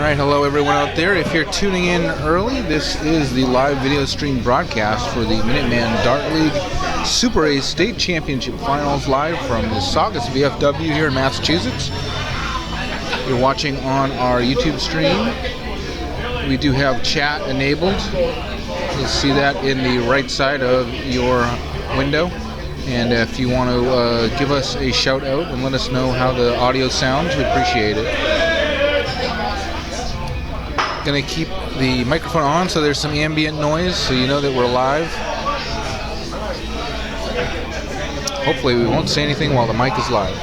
Alright, hello everyone out there. If you're tuning in early, this is the live video stream broadcast for the Minuteman Dart League Super A State Championship Finals live from the Saugus VFW here in Massachusetts. You're watching on our YouTube stream. We do have chat enabled. You'll see that in the right side of your window. And if you want to give us a shout out and let us know how the audio sounds, we appreciate it. Going to keep the microphone on so there's some ambient noise so you know that we're live. Hopefully we won't say anything while the mic is live.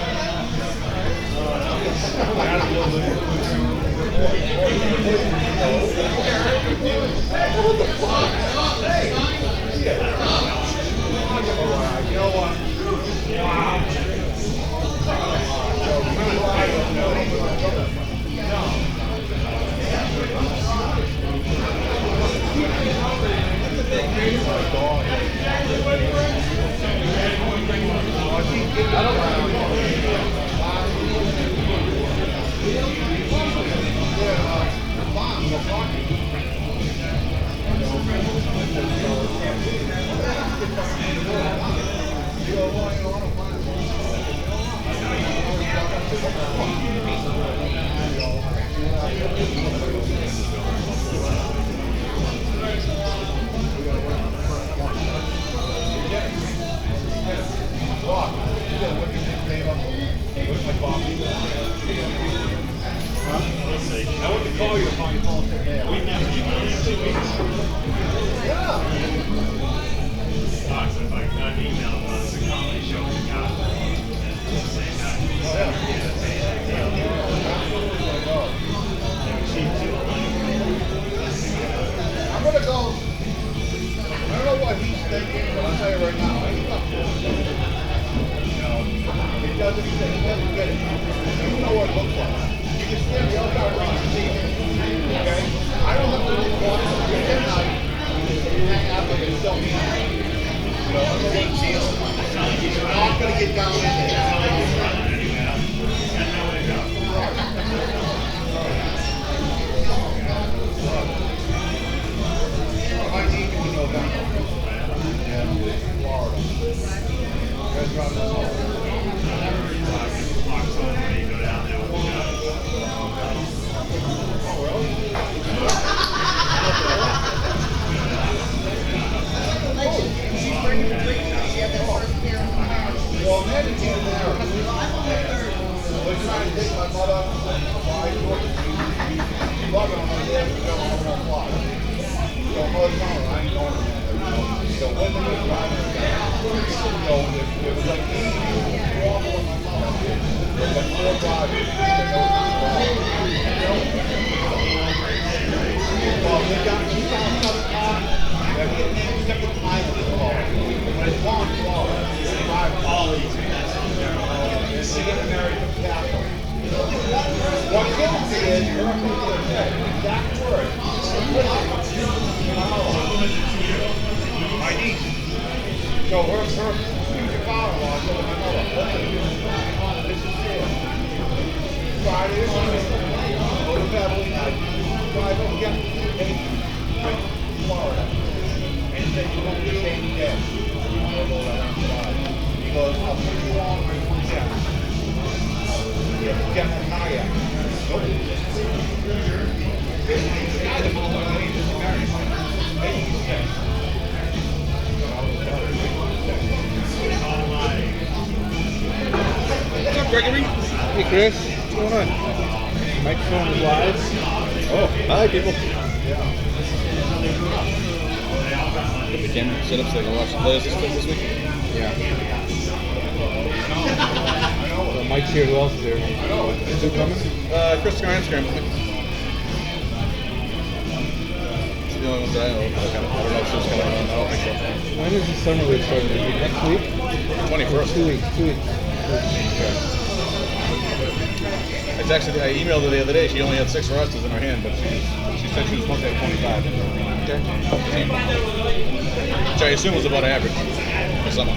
Gregory? Hey Chris, what's going on? Microphone is live. Oh, hi people. Put the camera set up so I can watch the players this week? Yeah. The mic's here, who else is there? Is who coming? Chris Instagram. She's the only one that I know. I don't know if she's coming on. I don't think so. When is the summer league starting? Is it next week? 21st. 2 weeks. Okay. It's actually, I emailed her the other day. She only had 6 rosters in her hand, but she said she was supposed to have 25. Okay. Which I assume was about average for summer. I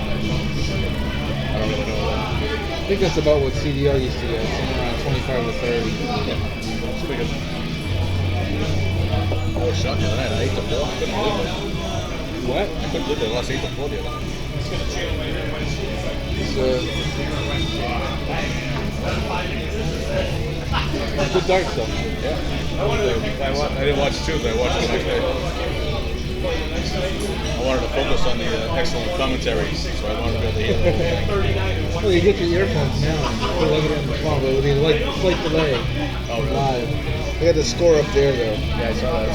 don't really know that. I think that's about what CDL used to get, somewhere around 25 to 30. Yeah. It's pretty good. was shocked the other night. I 8-4. I couldn't believe it. What? I couldn't believe they lost 8-4 the other night. It's good dark stuff. Yeah. I didn't watch two, but I watched the next day. I wanted to focus on the excellent commentary, so I wanted to be able to hear the whole thing. Well, you get your earphones now. You look at it on the phone, but with the slight delay. Oh, really? Live. They got the score up there, though. Yeah, I saw that.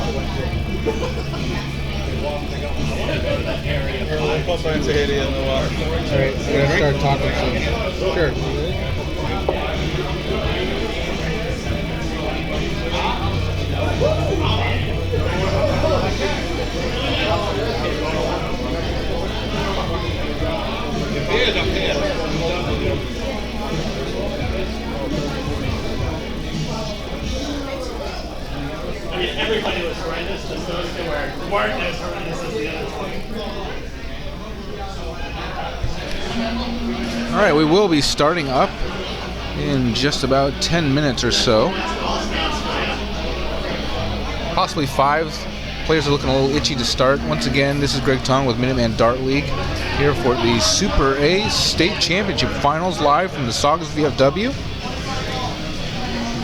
I'll pop by and say hey to you in the water. All right, we're going to start talking soon. Sure. I mean, everybody was horrendous, just those two weren't as horrendous as the other 20. All right, we will be starting up in just about 10 minutes or so. Possibly 5. Players are looking a little itchy to start. Once again, this is Greg Tong with Minuteman Dart League here for the Super A State Championship Finals live from the Saugus VFW.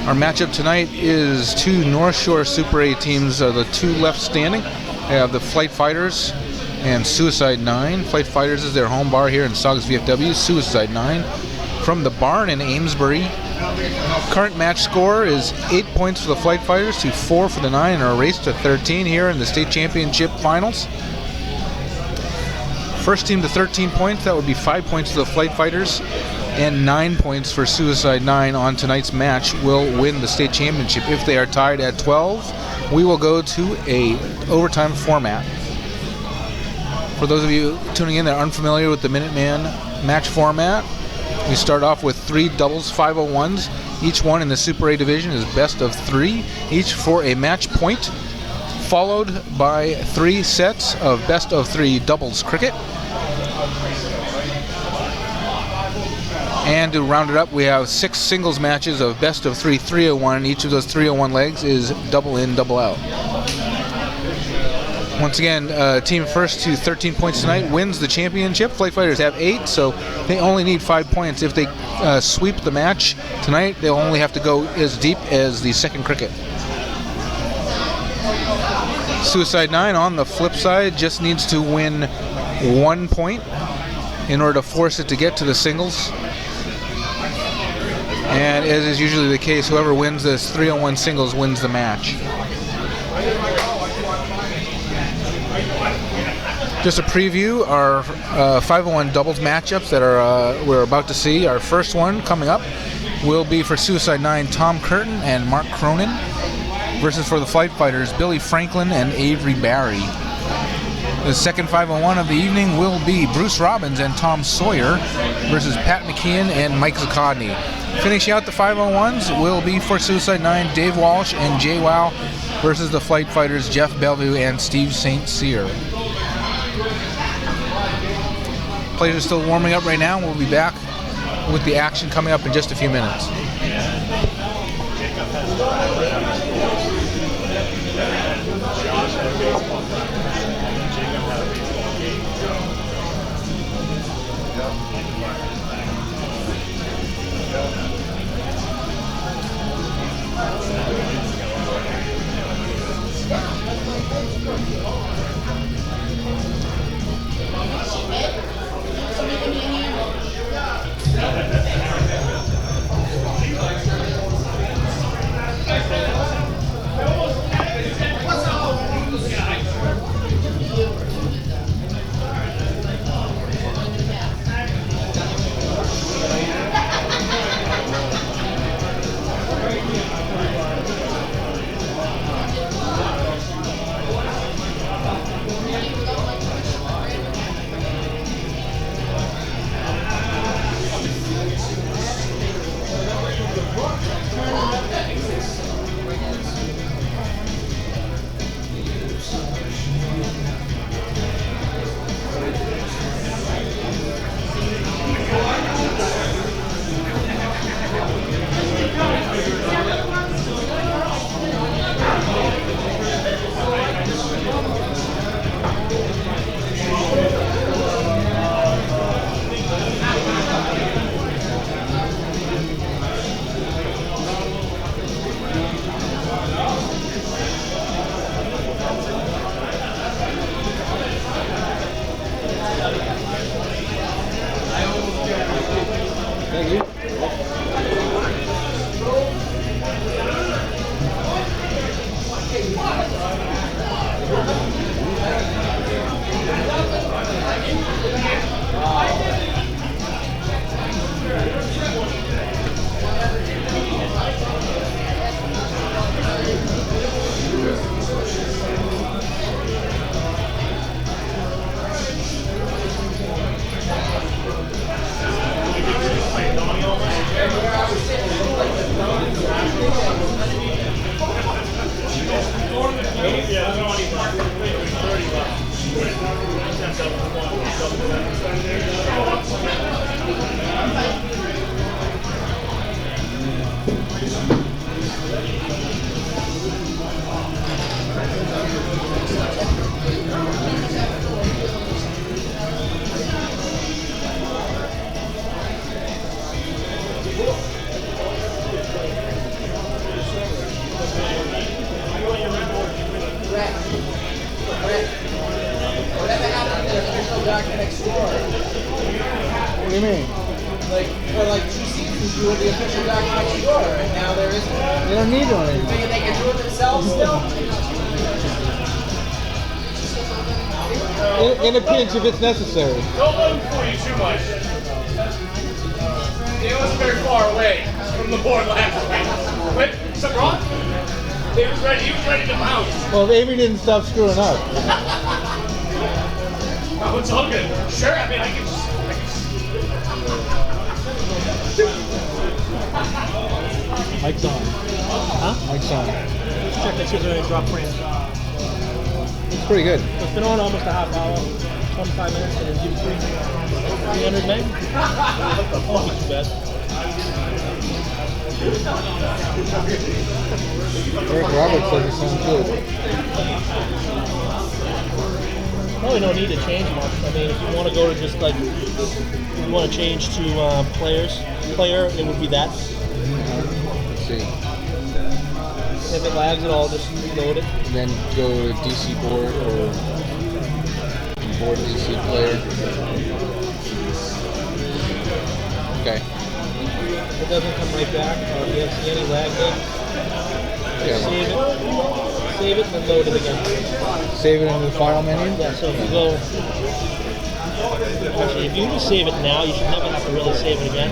Our matchup tonight is two North Shore Super A teams, the two left standing. We have the Flight Fighters and Suicide 9. Flight Fighters is their home bar here in Saugus VFW. Suicide 9 from the barn in Amesbury. Current match score is 8 points for the Flight Fighters to 4 for the 9 in a race to 13 here in the state championship finals. First team to 13 points, that would be 5 points to the Flight Fighters and 9 points for Suicide 9 on tonight's match will win the state championship. If they are tied at 12, we will go to a overtime format. For those of you tuning in that are unfamiliar with the Minuteman match format, we start off with 3 doubles 501s. Each one in the Super A division is best of 3, each for a match point, followed by 3 sets of best of 3 doubles cricket. And to round it up, we have 6 singles matches of best of 3 301. Each of those 301 legs is double in, double out. Once again, team first to 13 points tonight wins the championship. Flight Fighters have 8, so they only need 5 points. If they sweep the match tonight, they'll only have to go as deep as the second cricket. Suicide 9, on the flip side, just needs to win 1 point in order to force it to get to the singles. And as is usually the case, whoever wins this 3-on-1 singles wins the match. Just a preview our 5-on-1 doubles matchups that we're about to see. Our first one coming up will be for Suicide 9, Tom Curtin and Mark Cronin, versus for the Flight Fighters, Billy Franklin and Avery Barry. The second 5-on-1 of the evening will be Bruce Robbins and Tom Sawyer versus Pat McKeon and Mike Zakodny. Finishing out the 5-on-1s will be for Suicide 9, Dave Walsh and Jay Wow versus the Flight Fighters, Jeff Bellevue and Steve St. Cyr. Players are still warming up right now. We'll be back with the action coming up in just a few minutes. Thank you. What do you mean? Like, for like 2 seasons, you were the official Dark Next Door, and now there isn't. They don't need one anymore. Thinking they can do it themselves still? In a pinch if it's necessary. Don't let him fool you too much. He wasn't very far away from the board last week. But, something wrong? He was ready to bounce. Well, if Avery didn't stop screwing up. Oh, it's all good. Sure, I mean, I can just... Mike's on. Huh? Mike's on. Let's check that shit's already dropped frame. It's pretty good. It's been on almost a half hour, 25 minutes, and it's due 300 meg. Won't be too bad. Eric Roberts says it sounds good. Probably no need to change much. I mean, if you want to go to just like, if you want to change to player, it would be that. Let's see. If it lags at all, just reload it. And then go to DC board or board DC player. Okay. If it doesn't come right back, or if you don't see any lag there, Yeah. save it, and then load it again. Save it in the file menu? Yeah, so if you go, actually, if you just save it now, you should never have to really save it again.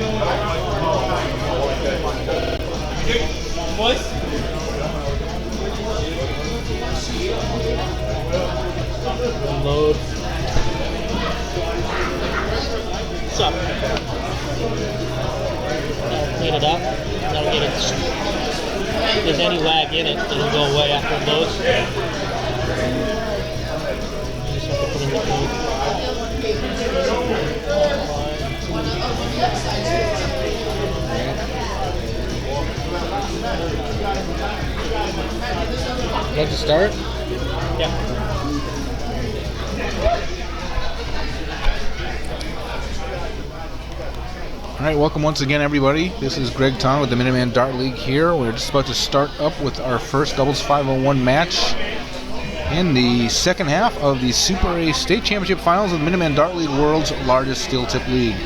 Boys? Load. What's up? That'll clean it up. That'll get it. If there's any lag in it, it'll go away after it loads. You just have to put in the code. Let's start. Yeah. All right, welcome once again, everybody. This is Greg Ton with the Minuteman Dart League here. We're just about to start up with our first doubles 501 match in the second half of the Super A State Championship Finals of the Minuteman Dart League, world's largest steel tip league.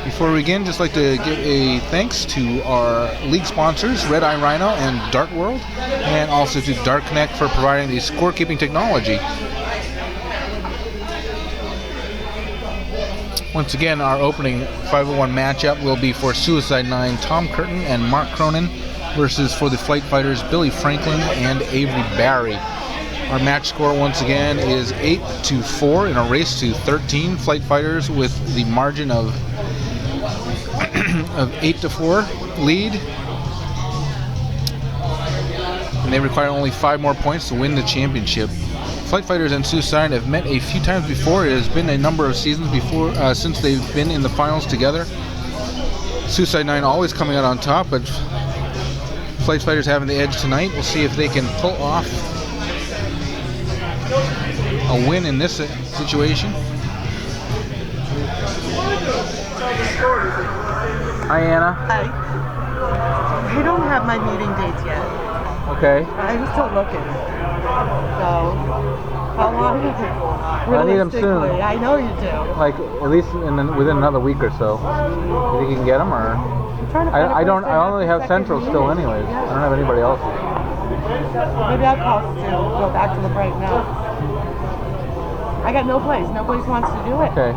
Before we begin, just like to give a thanks to our league sponsors, Red Eye Rhino and Dart World, and also to Dart Connect for providing the scorekeeping technology. Once again, our opening 501 matchup will be for Suicide 9 Tom Curtin and Mark Cronin versus for the Flight Fighters Billy Franklin and Avery Barry. Our match score once again is 8-4 in a race to 13. Flight Fighters with the margin of 8-4 lead. And they require only 5 more points to win the championship. Flight Fighters and Suicide have met a few times before. It has been a number of seasons before since they've been in the finals together. Suicide 9 always coming out on top, but Flight Fighters having the edge tonight. We'll see if they can pull off a win in this situation. Hi, Anna. Hi. I don't have my meeting dates yet. Okay. I'm still looking. how long? I need 'em soon. Realistically, I know you do. Like at least within another week or so. You think you can get them, or I'm trying to find a I don't. place I that only has have a second Central still, meeting. anyways. Yeah. I don't have anybody else's. Maybe I'll call Stu. Go back to the break now. I got no place. No place wants to do it. Okay.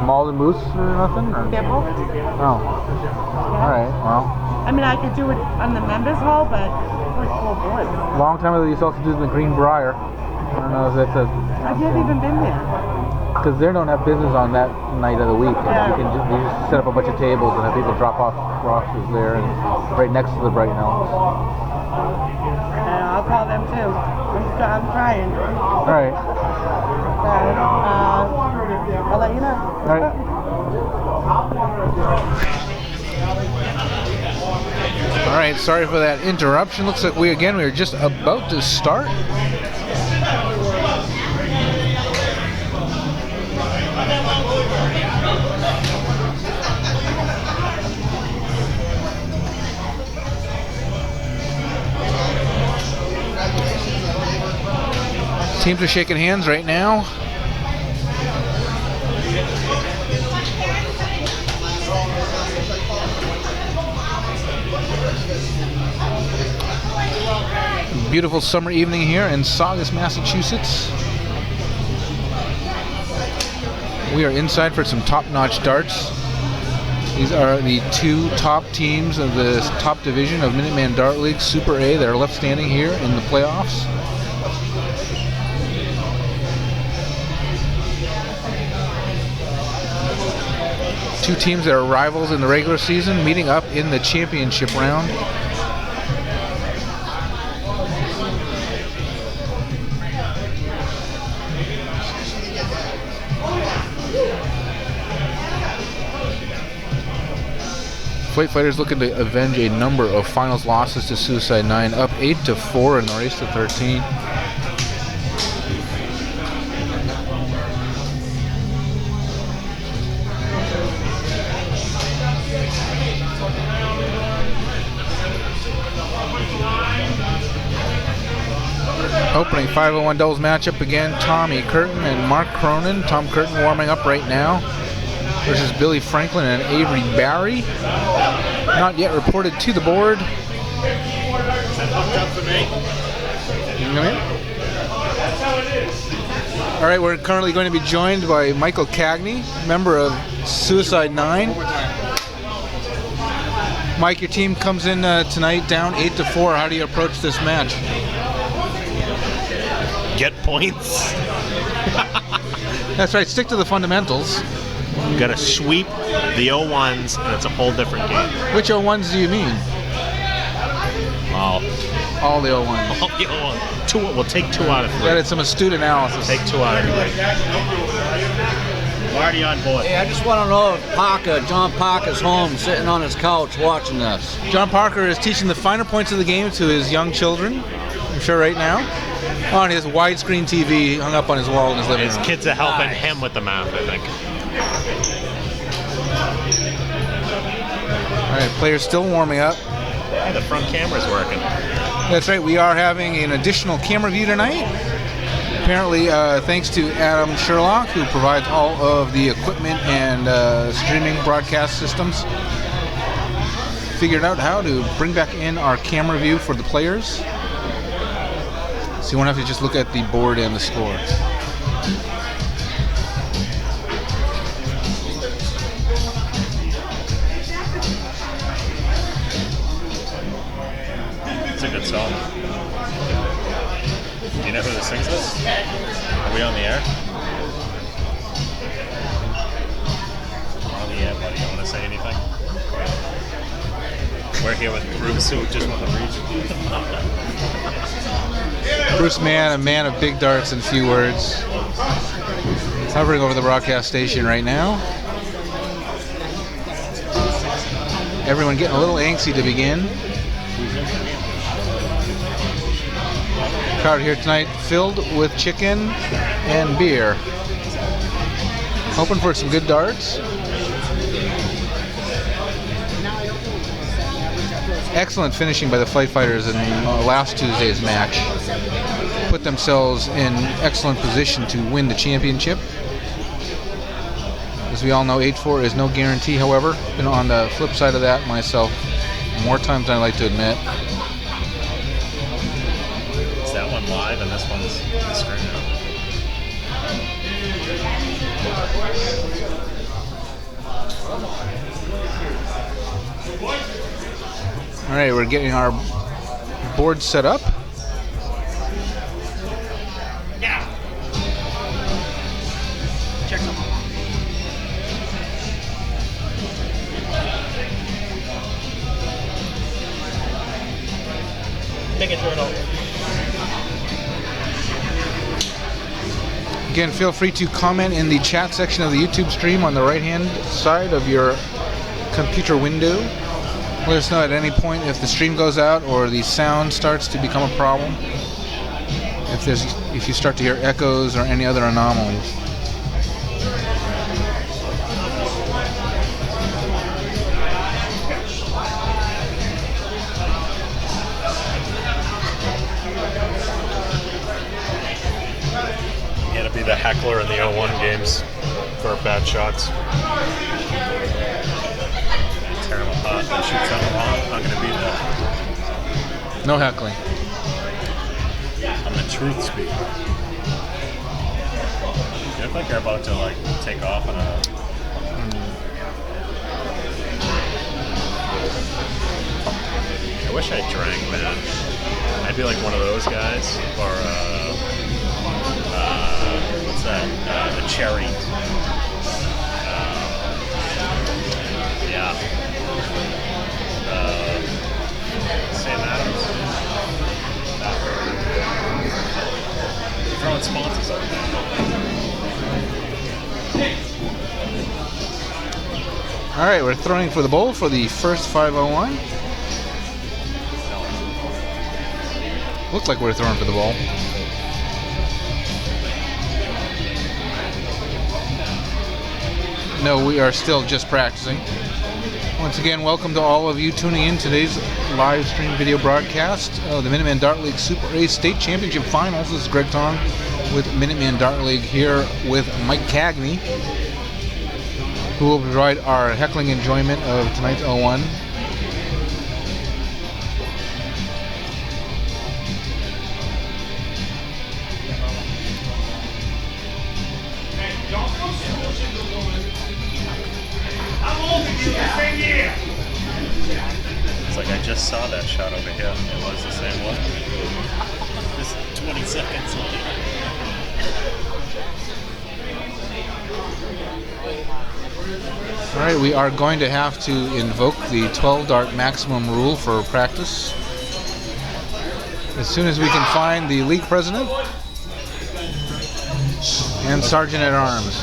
Malden Moose or nothing? Or? They're both. Oh. All right. Well, I mean, I could do it on the members hall, but like 4 boys. long time ago they used to also do it in the Green Briar. I don't know if that's a I've never even been there. because they don't have business on that night of the week. Yeah. You just set up a bunch of tables and have people drop off rosters there and right next to the Brighton Elms. I'll call them too. I'm trying. All right. I'll let you know. All right. All right, sorry for that interruption. Looks like we were just about to start. Teams are shaking hands right now. Beautiful summer evening here in Saugus, Massachusetts. We are inside for some top-notch darts. These are the 2 top teams of the top division of Minuteman Dart League Super A that are left standing here in the playoffs. Two teams that are rivals in the regular season meeting up in the championship round. Flight Fighters looking to avenge a number of finals losses to Suicide 9, up 8-4 in the race to 13. Opening 501 doubles matchup again, Tommy Curtin and Mark Cronin. Tom Curtin warming up right now versus Billy Franklin and Avery Barry. Not yet reported to the board. All right, we're currently going to be joined by Michael Cagney, member of Suicide 9. Mike, your team comes in tonight down 8-4. How do you approach this match? Get points. That's right, stick to the fundamentals. You gotta sweep the 0-1s, and it's a whole different game. Which 0-1s do you mean? All the 0-1s. the 0-1s. We'll take 2 out of 3. That is some astute analysis. Take 2 out of 3. Already on board. Hey, I just want to know if John Parker's home, sitting on his couch watching this. John Parker is teaching the finer points of the game to his young children, I'm sure right now, on his widescreen TV hung up on his wall in his living room. His kids are helping him with the math, I think. All right, players still warming up. Hey, the front camera's working. That's right, we are having an additional camera view tonight. Apparently, thanks to Adam Sherlock, who provides all of the equipment and streaming broadcast systems. Figured out how to bring back in our camera view for the players. So you won't have to just look at the board and the score. It's a good song. Do you know who this sings this? Are we on the air? We're on the air, buddy. You want to say anything? We're here with Bruce, who just won the region. Bruce Mann, a man of big darts and few words. Hovering over the broadcast station right now. Everyone getting a little angsty to begin. Crowd here tonight filled with chicken and beer. Hoping for some good darts. Excellent finishing by the Flight Fighters in last Tuesday's match. put themselves in excellent position to win the championship. As we all know, 8-4 is no guarantee, however. Been on the flip side of that myself more times than I like to admit. Is that one live and this one's the screen now? All right, we're getting our board set up. Yeah. Check some. Make it turn over. Again, feel free to comment in the chat section of the YouTube stream on the right-hand side of your computer window. Let us know at any point if the stream goes out or the sound starts to become a problem. If you start to hear echoes or any other anomalies. You gotta be the heckler in the 01 games for bad shots. Tear them apart and shoot something wrong. I'm not gonna be there. No heckling. I'm the truth speaker. You look like you're about to like take off on a. I wish I drank, man. I'd be like one of those guys, or what's that? The cherry. Yeah. Sam Adams. Throwing sponsors out there. All right, we're throwing for the bowl for the first 501. Looks like we're throwing for the bowl. No, we are still just practicing. Once again, welcome to all of you tuning in today's live stream video broadcast of the Minuteman Dart League Super A State Championship Finals. This is Greg Tong with Minuteman Dart League here with Mike Cagney, who will provide our heckling enjoyment of tonight's 01. It's like I just saw that shot over here. It was the same one. Just 20 seconds later. All right, we are going to have to invoke the 12 dart maximum rule for practice. As soon as we can find the league president and sergeant at arms.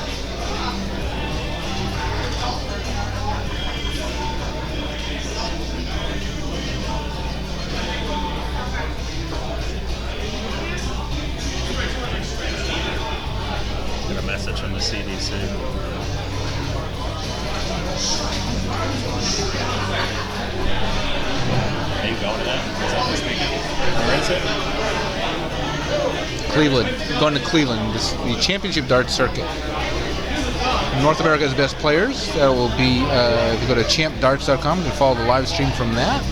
Got a message from the CDC. Are you going to that? Is that this weekend? Where is it? Cleveland. Going to Cleveland. The championship dart circuit. North America's best players. That will be, if you go to champdarts.com, you can follow the live stream from that,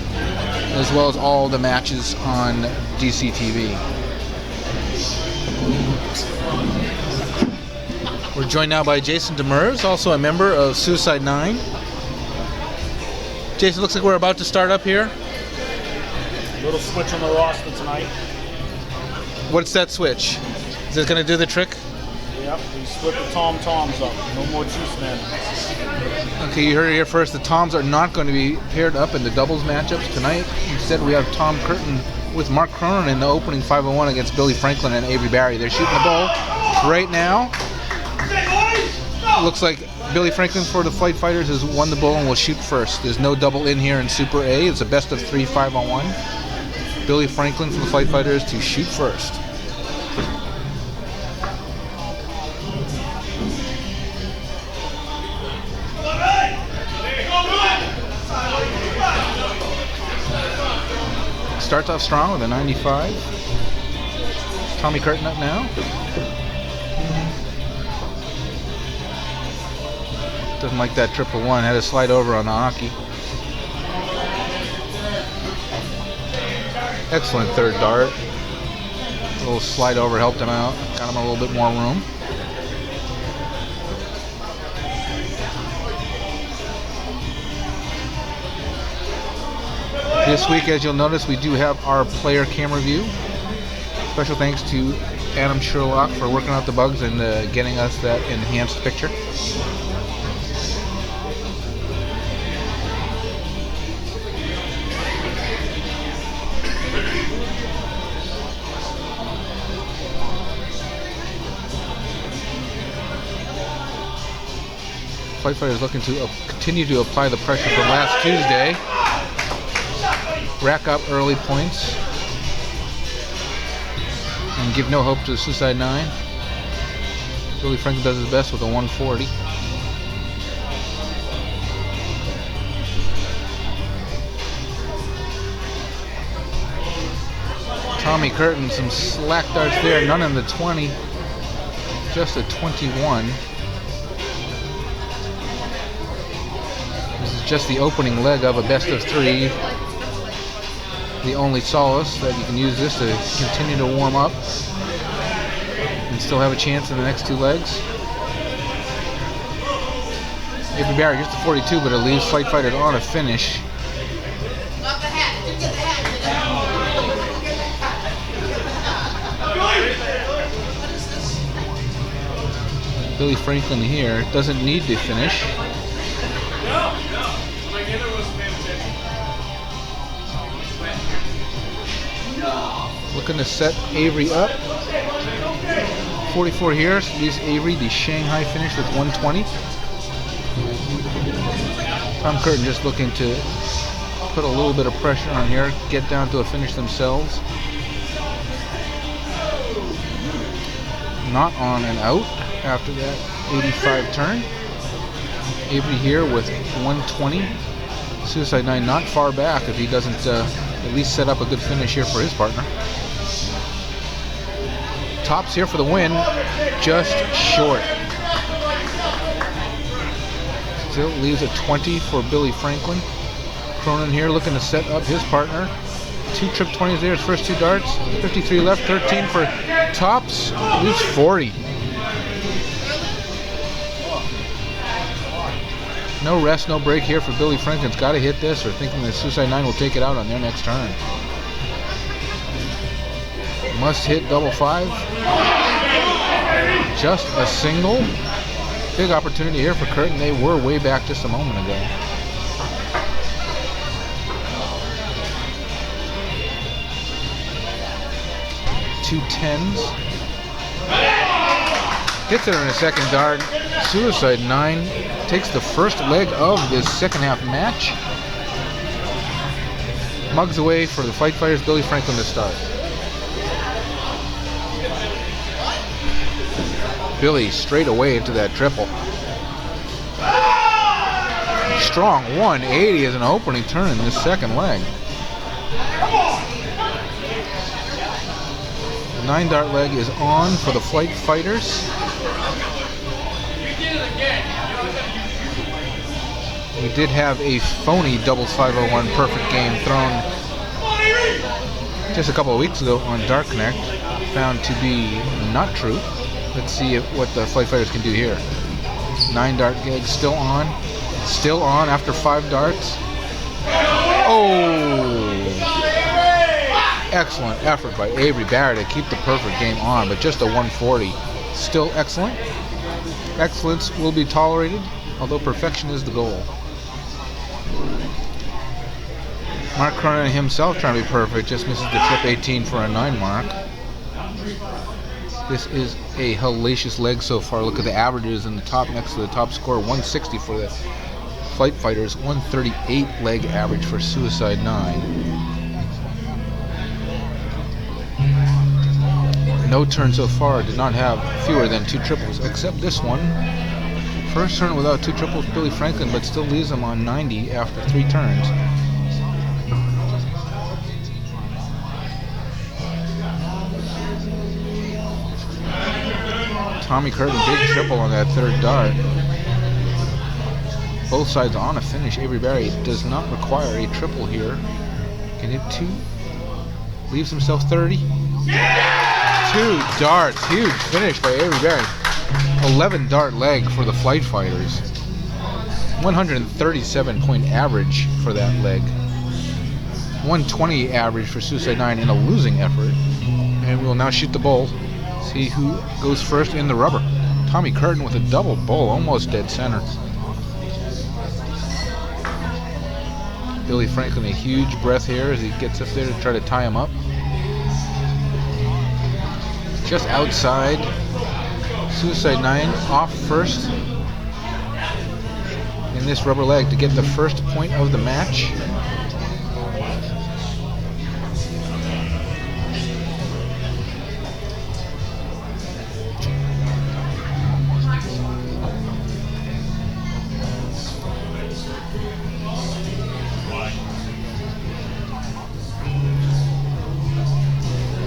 as well as all the matches on DCTV. We're joined now by Jason Demers, also a member of Suicide 9. Jason, looks like we're about to start up here. Little switch on the roster tonight. What's that switch? Is it going to do the trick? Yep, we split the tom-toms up. No more juice men. Okay, you heard it here first. The Toms are not going to be paired up in the doubles matchups tonight. Instead, we have Tom Curtin with Mark Cronin in the opening 501 against Billy Franklin and Avery Barry. They're shooting the ball right now. Looks like Billy Franklin for the Flight Fighters has won the ball and will shoot first. There's no double in here in Super A. It's a best of 3 5-on-1. Billy Franklin for the Flight Fighters to shoot first. Starts off strong with a 95. Tommy Curtin up now. Doesn't like that triple one. Had to slide over on the hockey. Excellent third dart. A little slide over helped him out. Got him a little bit more room. This week, as you'll notice, we do have our player camera view. Special thanks to Adam Sherlock for working out the bugs and getting us that enhanced picture. Fight Fighters looking to continue to apply the pressure from last Tuesday. Rack up early points and give no hope to the Suicide 9. Billy Franklin does his best with a 140. Tommy Curtin, some slack darts there, none in the 20, just a 21. This is just the opening leg of a best of 3. The only solace that you can use this to continue to warm up and still have a chance in the next 2 legs. Avery Barry gets to 42, but it leaves Fight Fighters on a finish. Billy Franklin here doesn't need to finish. Looking to set Avery up. 44 here, so leaves Avery the Shanghai finish with 120. Tom Curtin just looking to put a little bit of pressure on here, get down to a finish themselves. Not on and out after that 85 turn. Avery here with 120. Suicide 9 not far back if he doesn't at least set up a good finish here for his partner. Tops here for the win, just short. Still leaves a 20 for Billy Franklin. Cronin here looking to set up his partner. 2 trip 20s there, his first 2 darts. 53 left, 13 for Tops, leaves 40. No rest, no break here for Billy Franklin's got to hit this or thinking that Suicide 9 will take it out on their next turn. Must hit double 5. Just a single. Big opportunity here for Curtin. They were way back just a moment ago. Two 10s. Hits it on a second dart. Suicide 9 takes the first leg of this second half match. Mugs away for the Fight Fighters. Billy Franklin to start. Billy straight away into that triple. Strong 180 as an opening turn in this second leg. The 9 dart leg is on for the Fight Fighters. We did have a phony doubles 501 perfect game thrown just a couple of weeks ago on Dart Connect. Found to be not true. Let's see what the Fight Fighters can do here. 9 dart gig still on. Still on after 5 darts. Oh! Excellent effort by Avery Barry to keep the perfect game on, but just a 140. Still excellent. Excellence will be tolerated, although perfection is the goal. Mark Cronin himself trying to be perfect, just misses the trip 18 for a 9 mark. This is a hellacious leg so far. Look at the averages in the top next to the top score. 160 for the Fight Fighters, 138 leg average for Suicide 9. No turn so far did not have fewer than 2 triples, except this one. First turn without 2 triples, Billy Franklin, but still leaves him on 90 after 3 turns. Tommy Curtin, big triple on that third dart. Both sides on a finish. Avery Barry does not require a triple here. Can hit 2. Leaves himself 30. 2 darts. Huge finish by Avery Barry. 11 dart leg for the Flight Fighters. 137 point average for that leg. 120 average for Suicide 9 in a losing effort. And we will now shoot the bull. See who goes first in the rubber. Tommy Curtin with a double bull, almost dead center. Billy Franklin, a huge breath here as he gets up there to try to tie him up. Just outside. Suicide 9 off first in this rubber leg to get the first point of the match.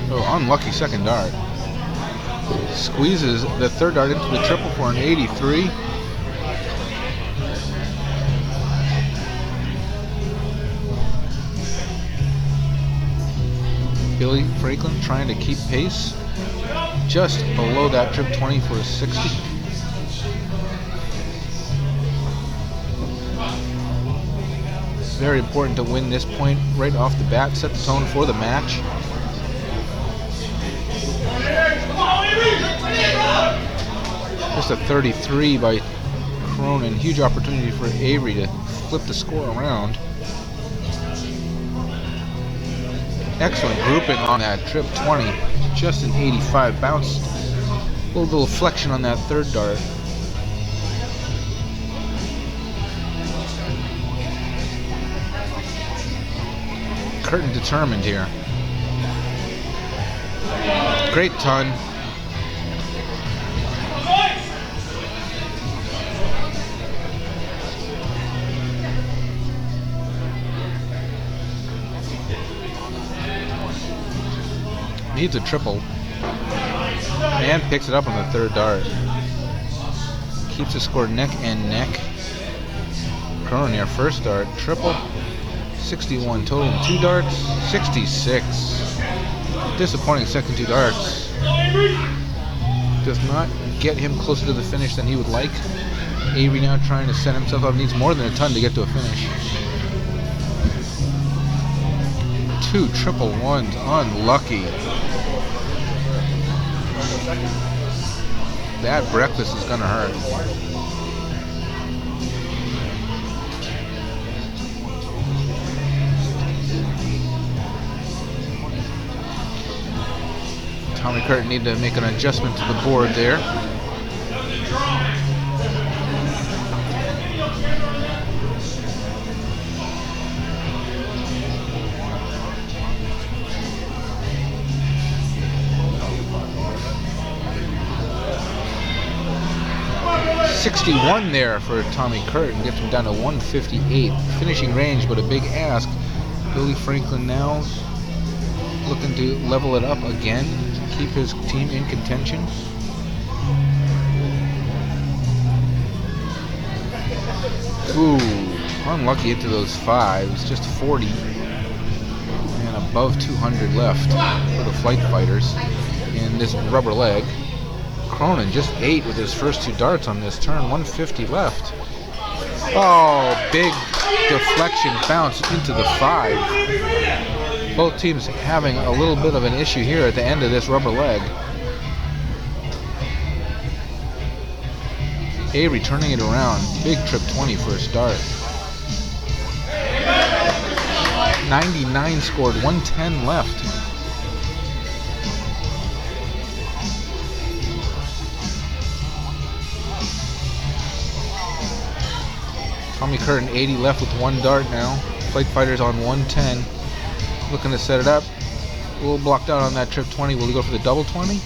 Oh, unlucky second dart. Squeezes the third dart into the triple for an 83. Billy Franklin trying to keep pace. Just below that trip 20 for a 60. Very important to win this point right off the bat, set the tone for the match. Just a 33 by Cronin. Huge opportunity for Avery to flip the score around. Excellent grouping on that trip 20. Just an 85. Bounced. A little bit of flexion on that third dart. Curtin determined here. Great ton. Needs a triple. And picks it up on the third dart. Keeps the score neck and neck. Cronin here, first dart, triple. 61 total in 2 darts. 66. Disappointing second 2 darts. Does not get him closer to the finish than he would like. Avery now trying to set himself up. Needs more than a ton to get to a finish. 2 triple ones. Unlucky. That breakfast is going to hurt. Tommy Curtin need to make an adjustment to the board there. .61 there for Tommy Curtin, gets him down to 158. Finishing range, but a big ask. Billy Franklin now looking to level it up again, keep his team in contention. Ooh, unlucky into those 5s, just 40. And above 200 left for the Flight Fighters in this rubber leg. Cronin just 8 with his first 2 darts on this turn, 150 left. Oh, big deflection bounce into the 5. Both teams having a little bit of an issue here at the end of this rubber leg. Avery turning it around, big trip 20 for a start. 99 scored, 110 left. Tommy Curtin 80 left with 1 dart now. Flight Fighters on 110. Looking to set it up. A little blocked out on that trip 20. Will he go for the double 20?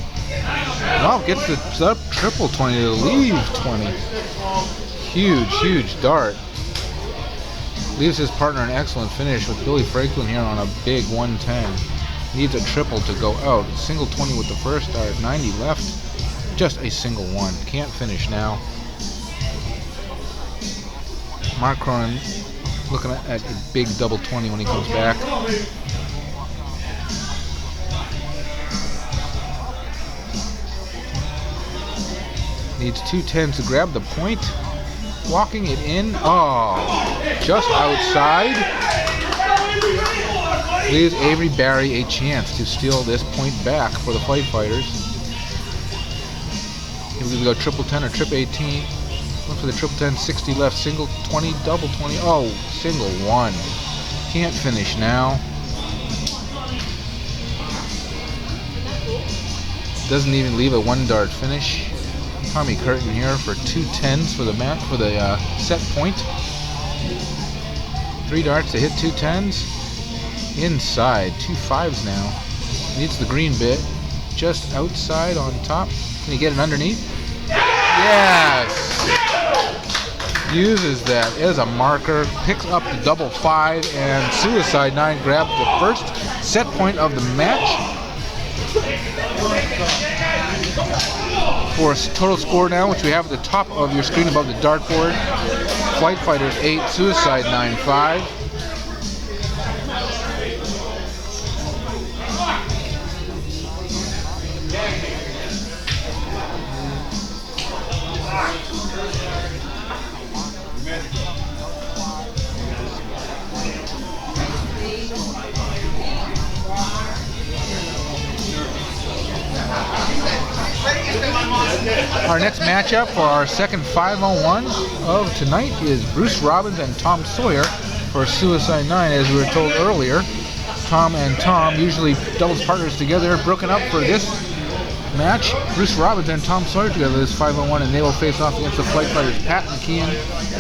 No, gets the up triple 20 to leave 20. Huge, huge dart. Leaves his partner an excellent finish with Billy Franklin here on a big 110. Needs a triple to go out. Single 20 with the first dart. 90 left. Just a single one. Can't finish now. Mark Cronin looking at a big double 20 when he comes back. Needs 2 10s to grab the point. Walking it in. Oh, just outside. Leaves Avery Barry a chance to steal this point back for the Flight Fighters. Here we go, triple 10 or trip 18. Look for the triple 10, 60 left, single 20, double 20. Oh, single 1. Can't finish now. Doesn't even leave a 1-dart finish. Tommy Curtin here for 2 10s for the set point. 3 darts to hit 2 10s. Inside, 2 5s now. Needs the green bit. Just outside on top. Can he get it underneath? Yes! Uses that as a marker. Picks up the double 5, and Suicide 9 grabs the first set point of the match. For a total score now, which we have at the top of your screen above the dartboard. Flight Fighters 8, Suicide 9 5. Our next matchup for our second 5-on-1 of tonight is Bruce Robbins and Tom Sawyer for Suicide 9. As we were told earlier, Tom and Tom, usually doubles partners together, broken up for this match. Bruce Robbins and Tom Sawyer together this 5-on-1, and they will face off against the Flight Fighters Pat McKeon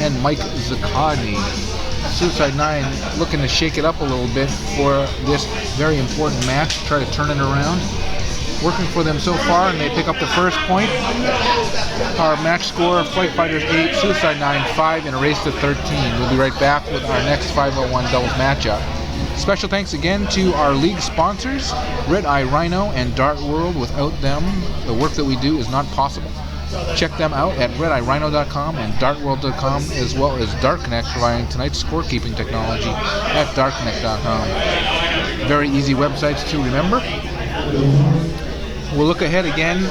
and Mike Zuccotti. Suicide 9 looking to shake it up a little bit for this very important match, try to turn it around. Working for them so far, and they pick up the first point. Our match score, Flight Fighters 8, Suicide 9 5 in a race to 13. We'll be right back with our next 5-on-1 doubles matchup. Special thanks again to our league sponsors, Red Eye Rhino and Dart World. Without them, the work that we do is not possible. Check them out at redeyerhino.com and dartworld.com, as well as Dart Connect, providing tonight's scorekeeping technology at dartconnect.com. Very easy websites to remember. We'll look ahead again.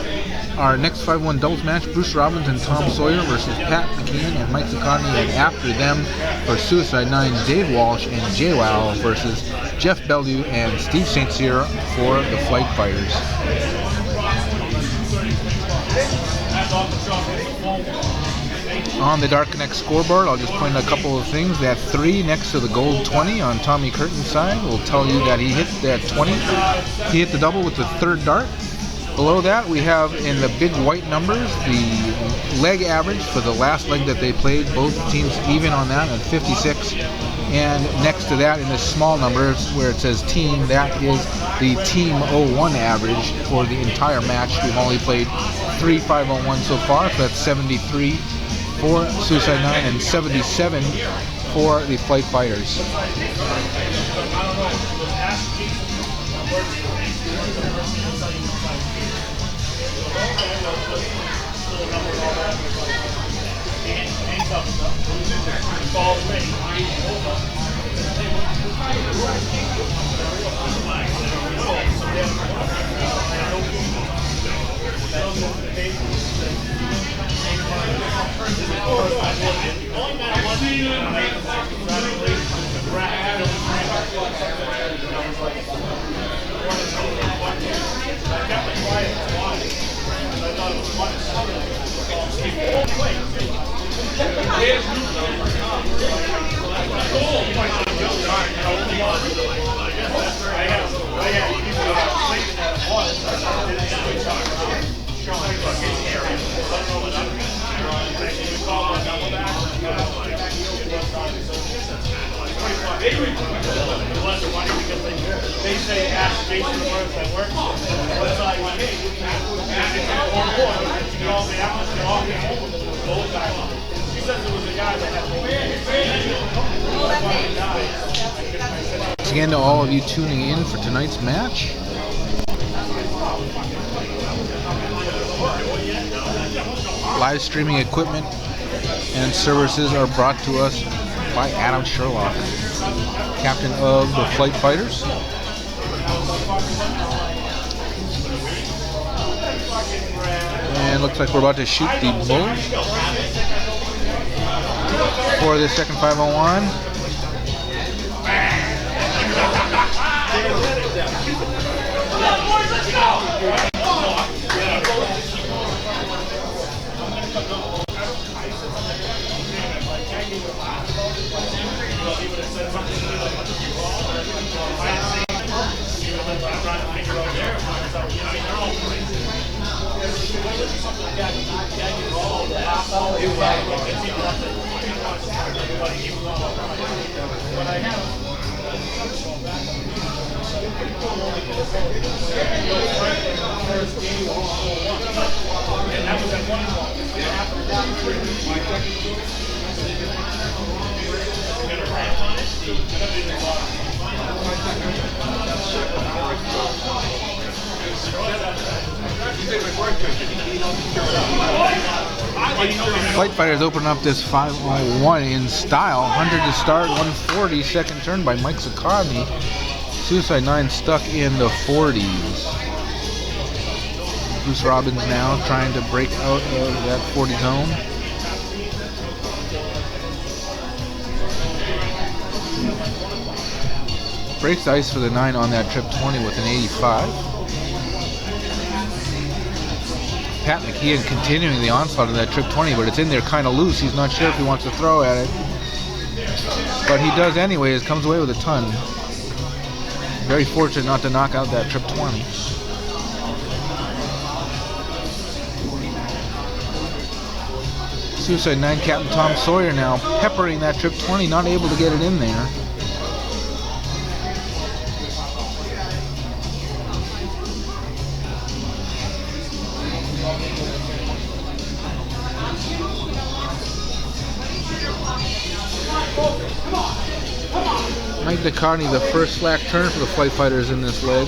Our next 5-1 doubles match, Bruce Robbins and Tom Sawyer versus Pat McKeon and Mike Zuccotti, and after them for Suicide 9, Dave Walsh and JWoww versus Jeff Bellew and Steve St. Cyr for the Flight Fighters. On the Dart Connect scoreboard, I'll just point out a couple of things. That 3 next to the gold 20 on Tommy Curtin's side will tell you that he hit that 20. He hit the double with the 3rd dart. Below that, we have in the big white numbers the leg average for the last leg that they played. Both teams even on that at 56. And next to that, in the small numbers where it says team, that is the Team 01 average for the entire match. We've only played 3 5-on-1 so far, so that's 73 for Suicide 9 and 77 for the Flight Fighters. They say ask Jason Lawrence at work. What's like, hey, she says it was a guy that had Thanks again to all of you tuning in for tonight's match. Live streaming equipment and services are brought to us by Adam Sherlock, captain of the Flight Fighters. And looks like we're about to shoot the bullet for the second 501. Flight Fighters open up this 501 in style. 100 to start, 140. Second turn by Mike Zakami. Suicide 9 stuck in the 40s. Bruce Robbins now trying to break out of that 40 zone. Breaks the ice for the 9 on that trip 20 with an 85. Pat McKeon continuing the onslaught of that trip 20, but it's in there kind of loose. He's not sure if he wants to throw at it. But he does anyways, comes away with a ton. Very fortunate not to knock out that trip 20. Suicide 9 Captain Tom Sawyer now peppering that trip 20, not able to get it in there. Mike DeCarney, the first slack turn for the Flight Fighters in this leg.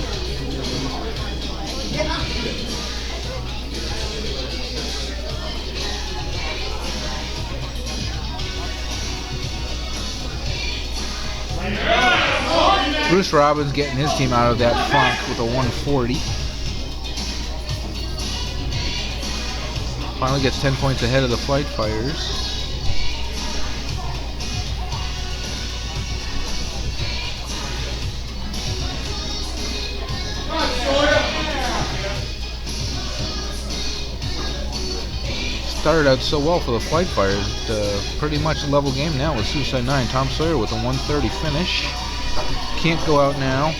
Bruce Robbins getting his team out of that funk with a 140. Finally gets 10 points ahead of the Flight Fighters. Started out so well for the Flight Fighters. Pretty much a level game now with Suicide 9. Tom Sawyer with a 130 finish. Can't go out now.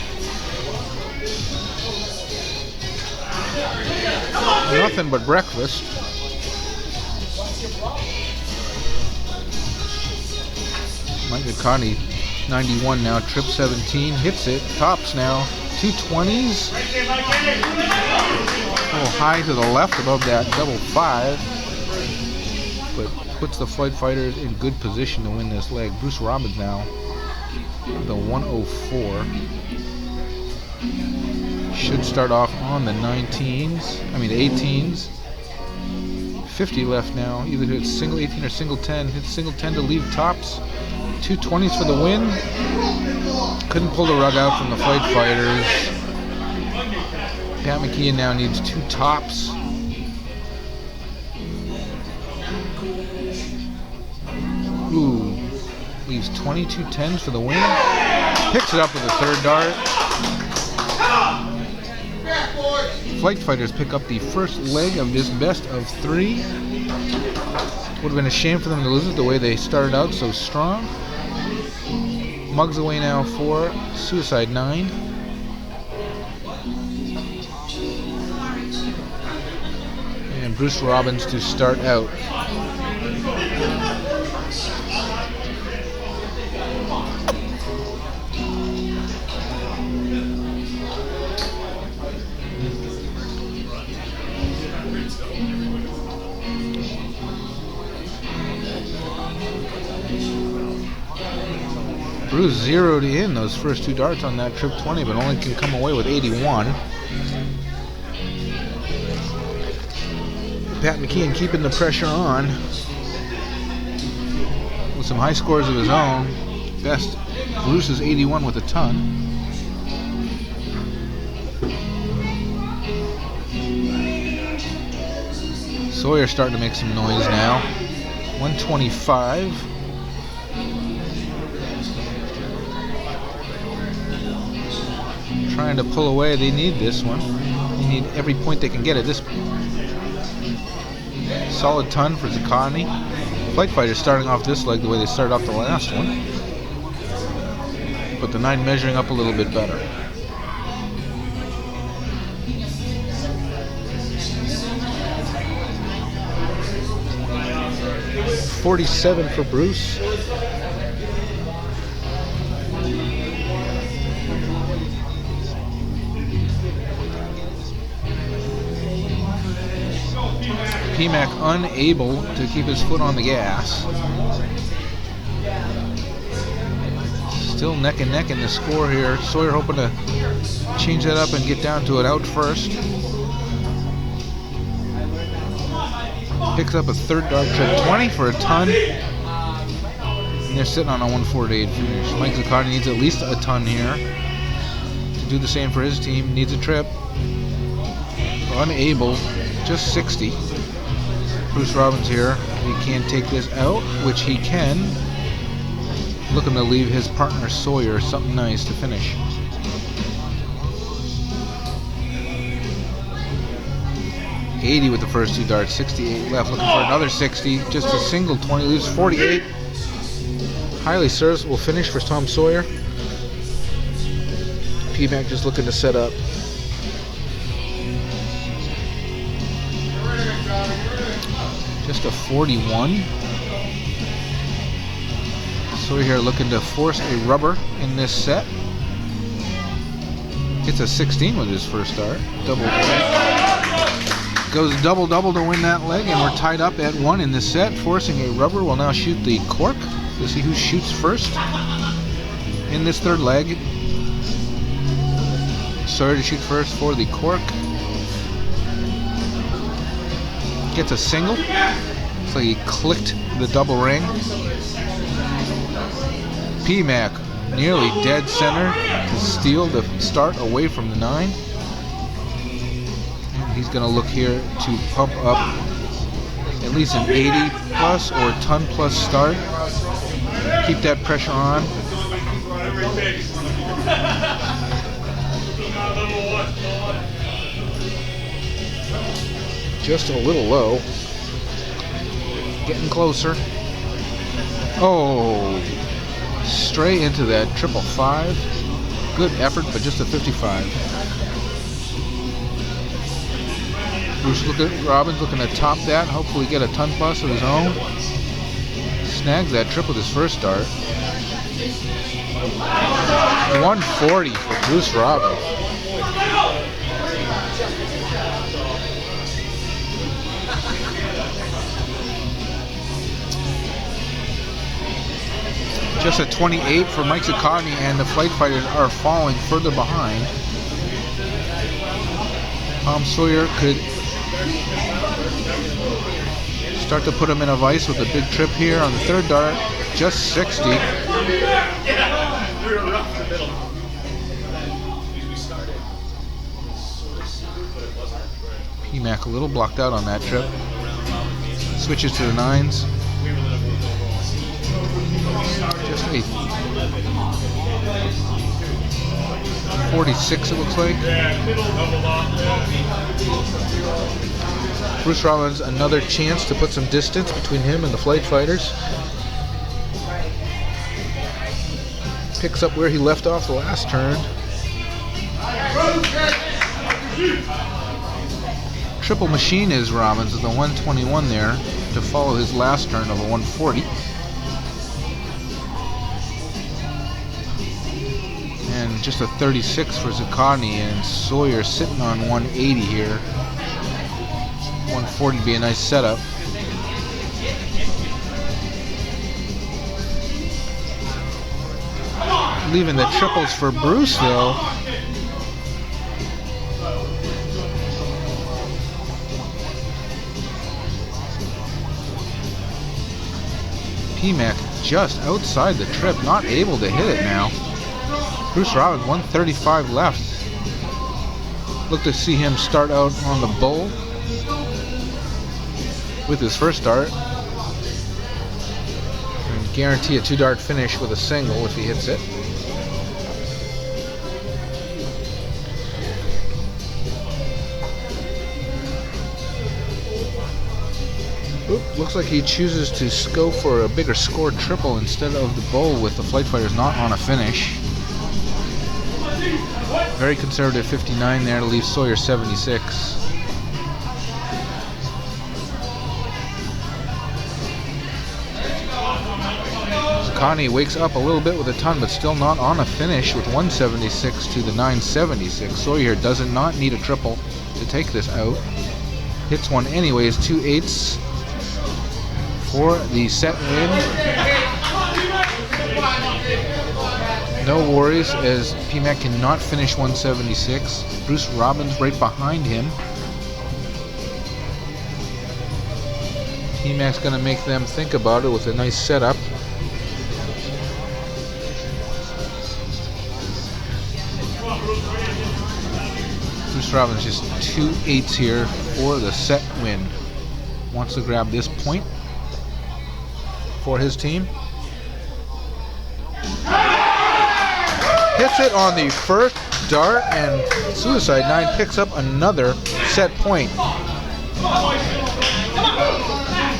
Nothing but breakfast. Mike McCarney, 91 now, trip 17, hits it, tops now, 220s. A little high to the left above that double 5. But puts the Flight Fighters in good position to win this leg. Bruce Robbins now, the 104. Should start off on the 18s. 50 left now. Either hit single 18 or single 10. Hit single 10 to leave tops. 220s for the win. Couldn't pull the rug out from the Flight Fighters. Pat McKeon now needs 2 tops. Ooh, leaves 22 10s for the win. Picks it up with a third dart. Flight Fighters pick up the first leg of this best of 3. Would have been a shame for them to lose it the way they started out so strong. Mugs away now for Suicide 9. And Bruce Robbins to start out. Bruce zeroed in those first 2 darts on that trip 20, but only can come away with 81. Pat McKeon keeping the pressure on with some high scores of his own. Best, Bruce is 81 with a ton. Sawyer starting to make some noise now. 125. Trying to pull away. They need this one. They need every point they can get at this point. Solid ton for Zuccotti. Flight Fighters starting off this leg the way they started off the last one. But the 9 measuring up a little bit better. .47 for Bruce. PMAC unable to keep his foot on the gas. Still neck and neck in the score here. Sawyer hoping to change that up and get down to it out first. Picks up a third dart trip, 20 for a ton. And they're sitting on a 148 finish. Mike Zuccotti needs at least a ton here to do the same for his team. Needs a trip. Unable, just 60. Bruce Robbins here. He can't take this out, which he can. Looking to leave his partner Sawyer something nice to finish. .80 with the first 2 darts, 68 left, looking for another 60, just a single 20, leaves 48. Highly serviceable finish for Tom Sawyer. PMAC just looking to set up. Just a 41. Sawyer here looking to force a rubber in this set. Gets a 16 with his first dart. Double. Goes double-double to win that leg, and we're tied up at 1 in this set. Forcing a rubber will now shoot the cork to see who shoots first in this third leg. Sawyer to shoot first for the cork. Gets a single. Looks like he clicked the double ring. PMAC nearly dead center to steal the start away from the 9. He's going to look here to pump up at least an 80 plus or ton plus start. Keep that pressure on. Just a little low. Getting closer. Oh, straight into that 555. Good effort, but just a 55. Bruce Robbins looking to top that, hopefully get a ton plus of his own. Snags that trip with his first dart. 140 for Bruce Robbins. Just a 28 for Mike Zuccotti, and the Flight Fighters are falling further behind. Tom Sawyer could start to put him in a vice with a big trip here on the third dart. Just 60. PMAC a little blocked out on that trip. Switches to the 9s. Just a 46 it looks like. Bruce Robbins, another chance to put some distance between him and the Flight Fighters. Picks up where he left off the last turn. Triple machine is Robbins at the 121 there to follow his last turn of a 140. And just a 36 for Zuccotti, and Sawyer sitting on 180 here. 140 would be a nice setup. Leaving the triples for Bruce though. PMAC just outside the trip, not able to hit it now. Bruce Robbins, 135 left. Look to see him start out on the bull with his first dart. And guarantee a 2-dart finish with a single if he hits it. Oop, looks like he chooses to go for a bigger score triple instead of the bull with the Flight Fighters not on a finish. Very conservative 59 there to leave Sawyer 76. Connie wakes up a little bit with a ton, but still not on a finish with 176 to the 976. Sawyer does not need a triple to take this out. Hits one anyways, 2 8s for the set win. No worries as PMAC cannot finish 176. Bruce Robbins right behind him. PMAC's going to make them think about it with a nice setup. Bruce Robbins just 2 8s here for the set win. Wants to grab this point for his team. Hits it on the first dart, and Suicide 9 picks up another set point.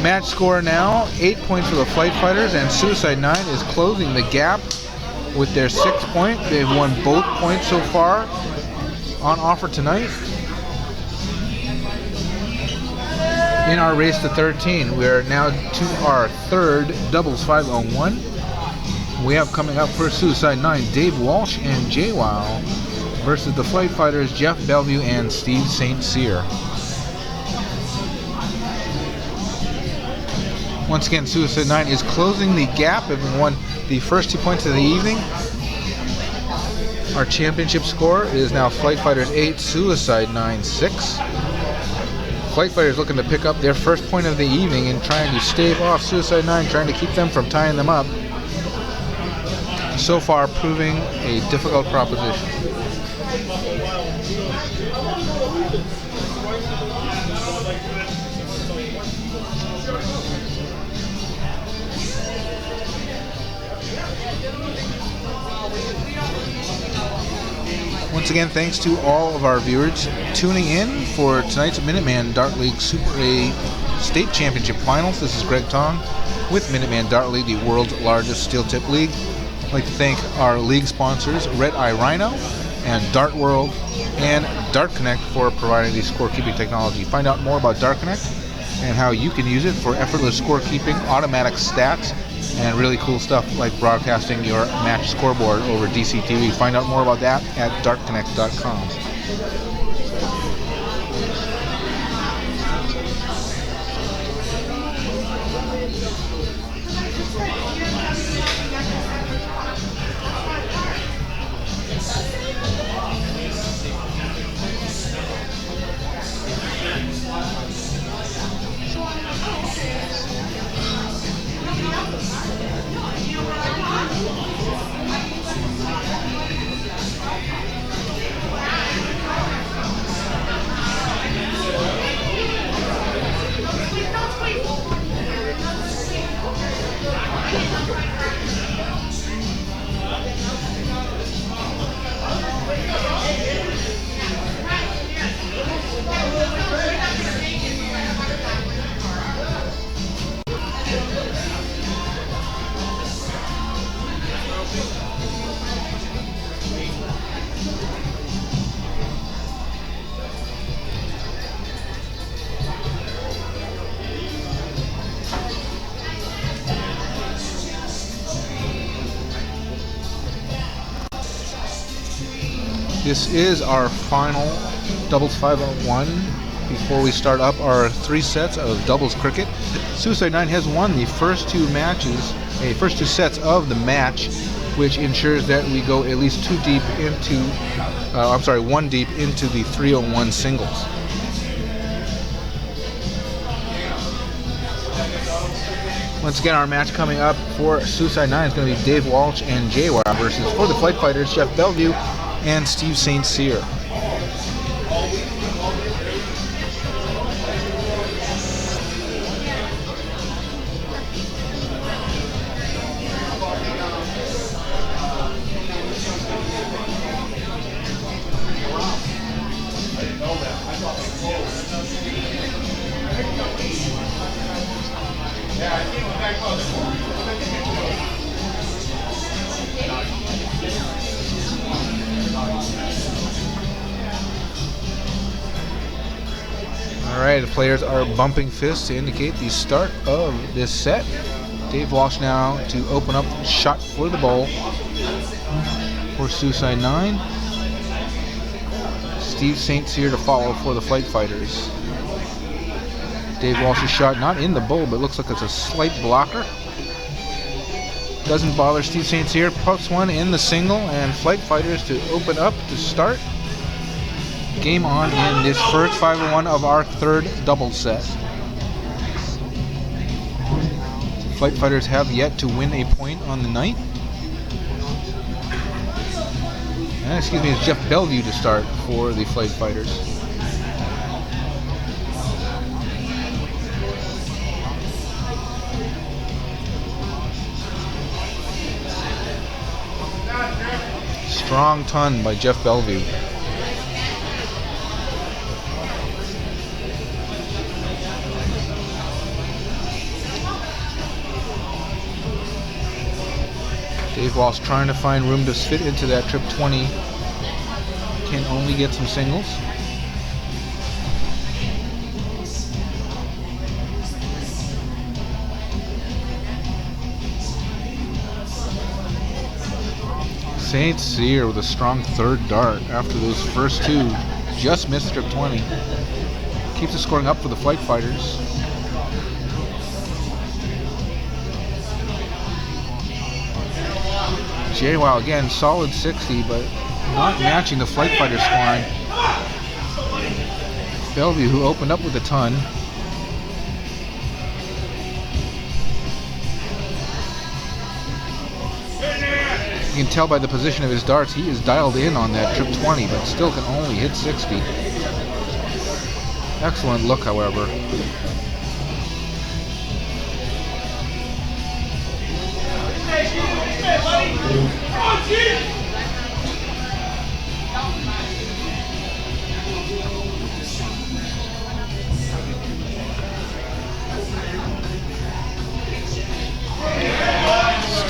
Match score now 8 points for the Flight Fighters, and Suicide 9 is closing the gap with their 6 point. They've won both points so far on offer tonight. In our race to 13, we are now to our third doubles 5-on-1. We have coming up for Suicide 9, Dave Walsh and JWoww versus the Flight Fighters, Jeff Bellevue and Steve St. Cyr. Once again, Suicide 9 is closing the gap, having won the first 2 points of the evening. Our championship score is now Flight Fighters 8, Suicide 9 6. Flight Fighters looking to pick up their first point of the evening and trying to stave off Suicide 9, trying to keep them from tying them up. So far proving a difficult proposition. Once again, thanks to all of our viewers tuning in for tonight's Minuteman Dart League Super A State Championship Finals. This is Greg Tong with Minuteman Dart League, the world's largest steel tip league. I'd like to thank our league sponsors, Red Eye Rhino and Dart World and Dart Connect for providing the scorekeeping technology. Find out more about Dart Connect and how you can use it for effortless scorekeeping, automatic stats, and really cool stuff like broadcasting your match scoreboard over DCTV. Find out more about that at dartconnect.com. This is our final doubles 5-on-1 before we start up our 3 sets of doubles cricket. Suicide 9 has won the first 2 matches, first 2 sets of the match, which ensures that we go at least 1 deep into the 3-on-1 singles. Once again, our match coming up for Suicide 9 is going to be Dave Walsh and JWoww versus, for the Flight Fighters, Jeff Bellevue and Steve St. Cyr. Alright, the players are bumping fists to indicate the start of this set. Dave Walsh now to open up shot for the bowl for Suicide 9. Steve St. Cyr to follow for the Flight Fighters. Dave Walsh's shot not in the bowl, but looks like it's a slight blocker. Doesn't bother Steve St. Cyr, puts one in the single, and Flight Fighters to open up to start. Game on in this first 5-1 of our third double set. Flight Fighters have yet to win a point on the night. And, excuse me, it's Jeff Bellevue to start for the Flight Fighters. Strong ton by Jeff Bellevue. Dave Walsh trying to find room to fit into that trip 20. Can only get some singles. St. Cyr with a strong third dart after those first two. Just missed trip 20. Keeps the scoring up for the Flight Fighters. JWoww again, solid 60, but not matching the Flight Fighter scoring. Bellevue, who opened up with a ton. You can tell by the position of his darts, he is dialed in on that trip 20, but still can only hit 60. Excellent look, however.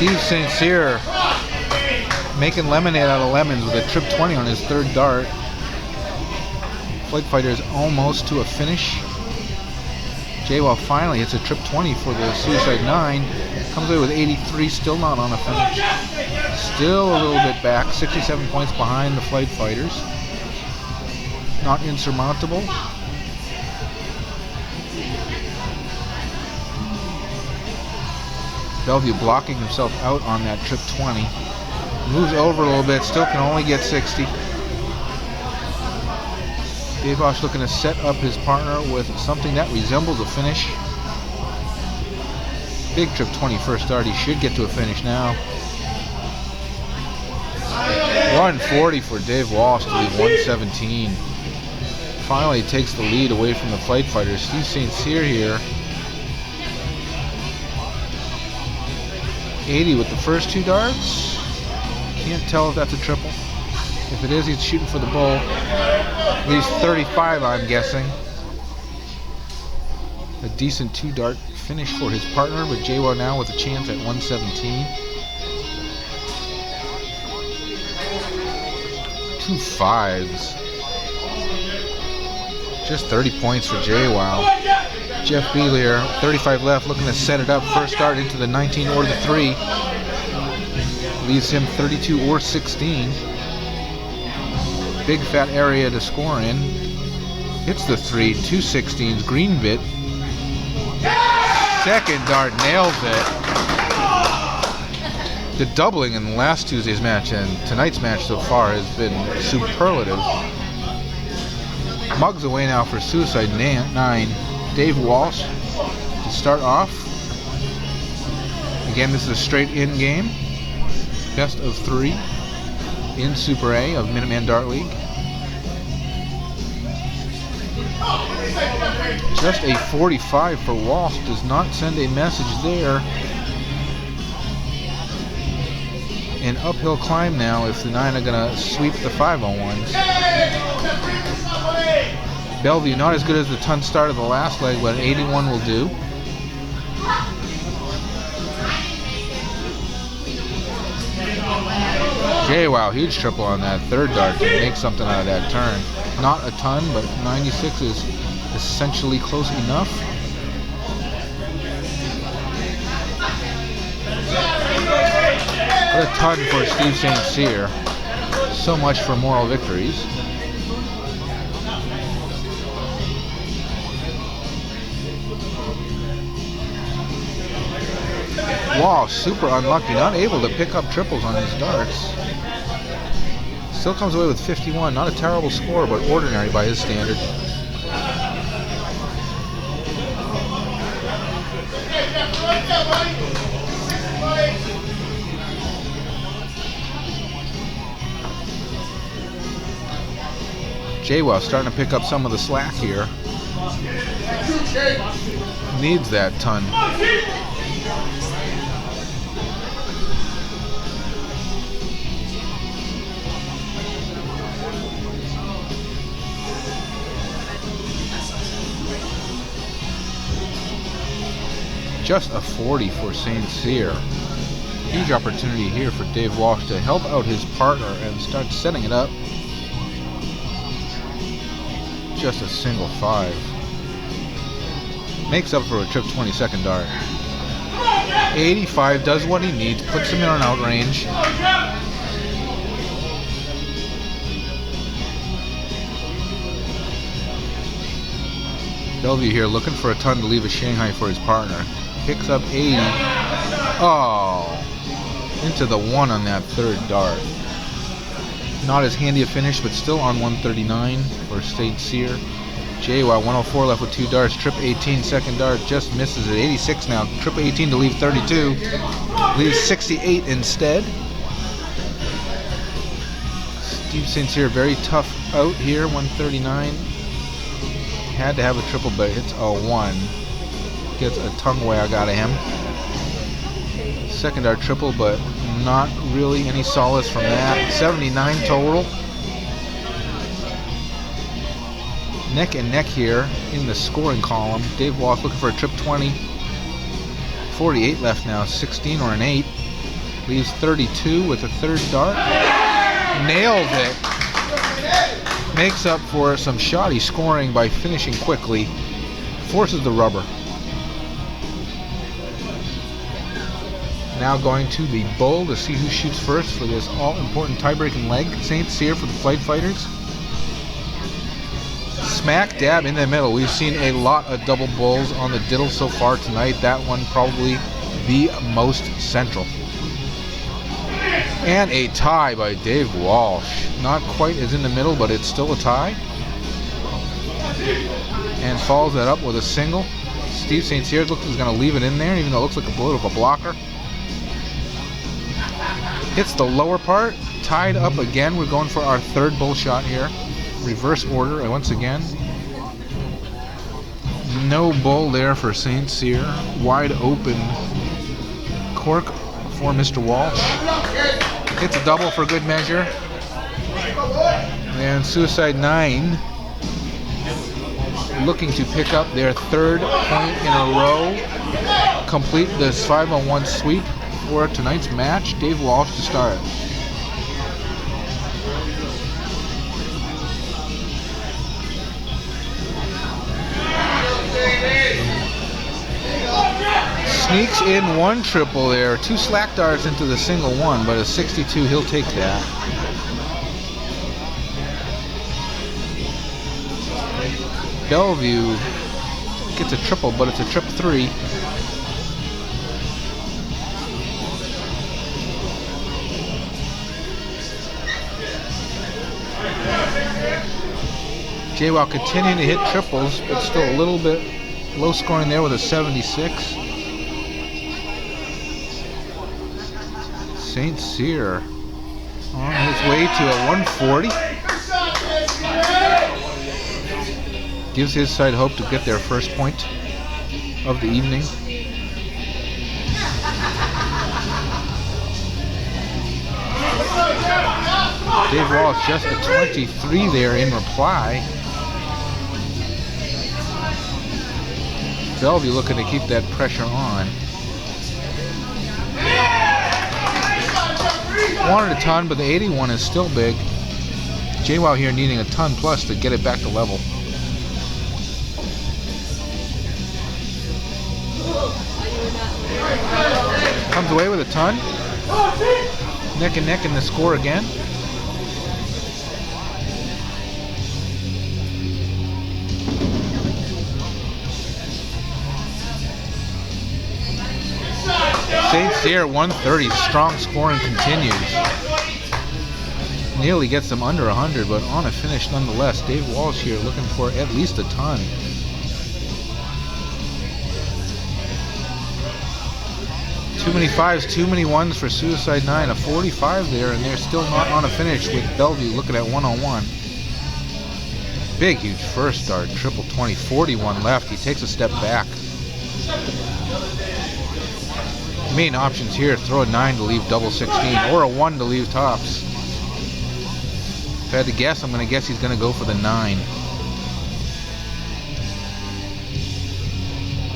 Steve St. Cyr making lemonade out of lemons with a trip 20 on his third dart. Flight Fighters almost to a finish. JWoww finally hits a trip 20 for the Suicide 9. Comes away with 83, still not on a finish. Still a little bit back, 67 points behind the Flight Fighters. Not insurmountable. Bellevue blocking himself out on that trip 20. Moves over a little bit, still can only get 60. Dave Walsh looking to set up his partner with something that resembles a finish. Big trip 20 first start, he should get to a finish now. 140 for Dave Walsh to leave 117. Finally takes the lead away from the Flight Fighters. Steve St. Cyr here. 80 with the first two darts. Can't tell if that's a triple. If it is, he's shooting for the bowl. At least 35, I'm guessing. A decent two-dart finish for his partner, but JWoww now with a chance at 117. 2 5s. Just 30 points for JWoww. Jeff Beal here, 35 left, looking to set it up. First start into the 19 or the 3. Leaves him 32 or 16. Big fat area to score in. Hits the 3, 2 16s, green bit. Second dart nails it. The doubling in last Tuesday's match and tonight's match so far has been superlative. Mugs away now for Suicide 9. Dave Walsh to start off. Again, this is a straight in game. Best of 3 in Super A of Minuteman Dart League. Just a 45 for Walsh does not send a message there. An uphill climb now if the 9 are going to sweep the 501s. Bellevue not as good as the ton start of the last leg, but an 81 will do. Wow, huge triple on that third dart to make something out of that turn. Not a ton, but 96 is essentially close enough. What a ton for Steve St. Cyr. So much for moral victories. Walsh, super unlucky, not able to pick up triples on his darts. Still comes away with 51, not a terrible score, but ordinary by his standard. Jaywell starting to pick up some of the slack here. Needs that ton. Just a 40 for St. Cyr. Huge opportunity here for Dave Walsh to help out his partner and start setting it up. Just a single 5. Makes up for a trip 22nd dart. 85 does what he needs, puts him in on outrange. Bellevue here looking for a ton to leave a Shanghai for his partner. Picks up 80. Oh, into the 1 on that third dart. Not as handy a finish, but still on 139 for St. Cyr. Jaywell 104 left with 2 darts. Trip 18 second dart just misses at 86 now. Trip 18 to leave 32. Leaves 68 instead. Steve St. Cyr very tough out here. 139. Had to have a triple, but hits a 1. Gets a tongue wag out of him. Second dart triple, but not really any solace from that. 79 total. Neck and neck here in the scoring column. Dave Walsh looking for a trip 20. 48 left now, 16 or an 8. Leaves 32 with a third dart. Nails it. Makes up for some shoddy scoring by finishing quickly. Forces the rubber. Now going to the bull to see who shoots first for this all-important tie-breaking leg. St. Cyr for the Flight Fighters. Smack dab in the middle. We've seen a lot of double bulls on the diddle so far tonight. That one probably the most central. And a tie by Dave Walsh. Not quite as in the middle, but it's still a tie. And follows that up with a single. Steve St. Cyr looks like he's going to leave it in there, even though it looks like a bit of a blocker. Hits the lower part, tied up again. We're going for our third bull shot here. Reverse order once again. No bull there for St. Cyr. Wide open cork for Mr. Walsh. Hits a double for good measure. And Suicide 9 looking to pick up their third point in a row. Complete this 5-on-1 sweep for tonight's match. Dave Walsh to start. Sneaks in 1 triple there. 2 slack darts into the single 1, but a 62, he'll take that. Bellevue gets a triple, but it's a trip 3. Jaywell continuing to hit triples, but still a little bit low scoring there with a 76. St. Cyr on his way to a 140. Gives his side hope to get their first point of the evening. Dave Walsh just a 23 there in reply. Bellevue looking to keep that pressure on. Wanted a ton, but the 81 is still big. JWoww here needing a ton plus to get it back to level. Comes away with a ton. Neck and neck in the score again. St. Cyr 130, strong scoring continues. Nearly gets them under 100, but on a finish nonetheless. Dave Walsh here looking for at least a ton. Too many fives, too many ones for Suicide 9. A 45 there, and they're still not on a finish with Bellevue looking at 101. Big, huge first start. Triple 20, 41 left. He takes a step back. Main options here, throw a 9 to leave double 16 or a 1 to leave tops. If I had to guess, I'm going to guess he's going to go for the 9.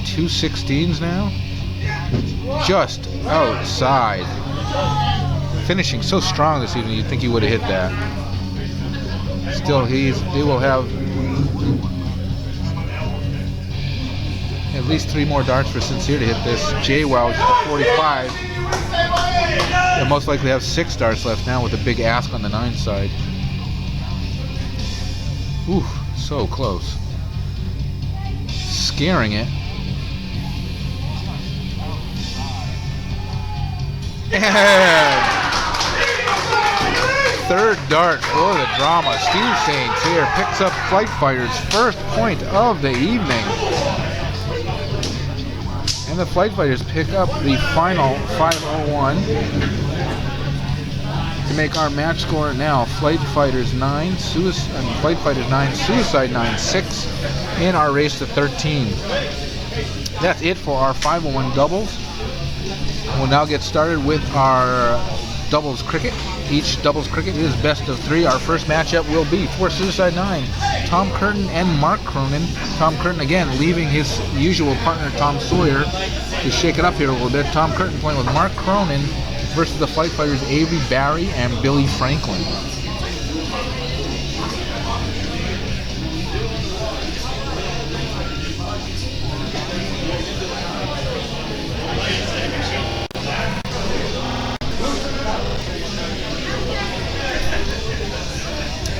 2 16s now. Just outside. Finishing so strong this evening, you'd think he would have hit that. Still, they will have at least 3 more darts for St. Cyr to hit this. JWoww just a 45. They'll most likely have 6 darts left now with a big ask on the 9 side. Ooh, so close. Scaring it. And third dart for the drama. Steve St. Cyr picks up Flight Fighters' first point of the evening. And the Flight Fighters pick up the final 501 to make our match score now Flight Fighters 9, Suicide 9, 6 in our race to 13. That's it for our 501 doubles. We'll now get started with our doubles cricket. Each doubles cricket is best of 3. Our first matchup will be for Suicide 9, Tom Curtin and Mark Cronin. Tom Curtin again leaving his usual partner Tom Sawyer to shake it up here a little bit. Tom Curtin playing with Mark Cronin versus the Flight Fighters Avery Barry and Billy Franklin.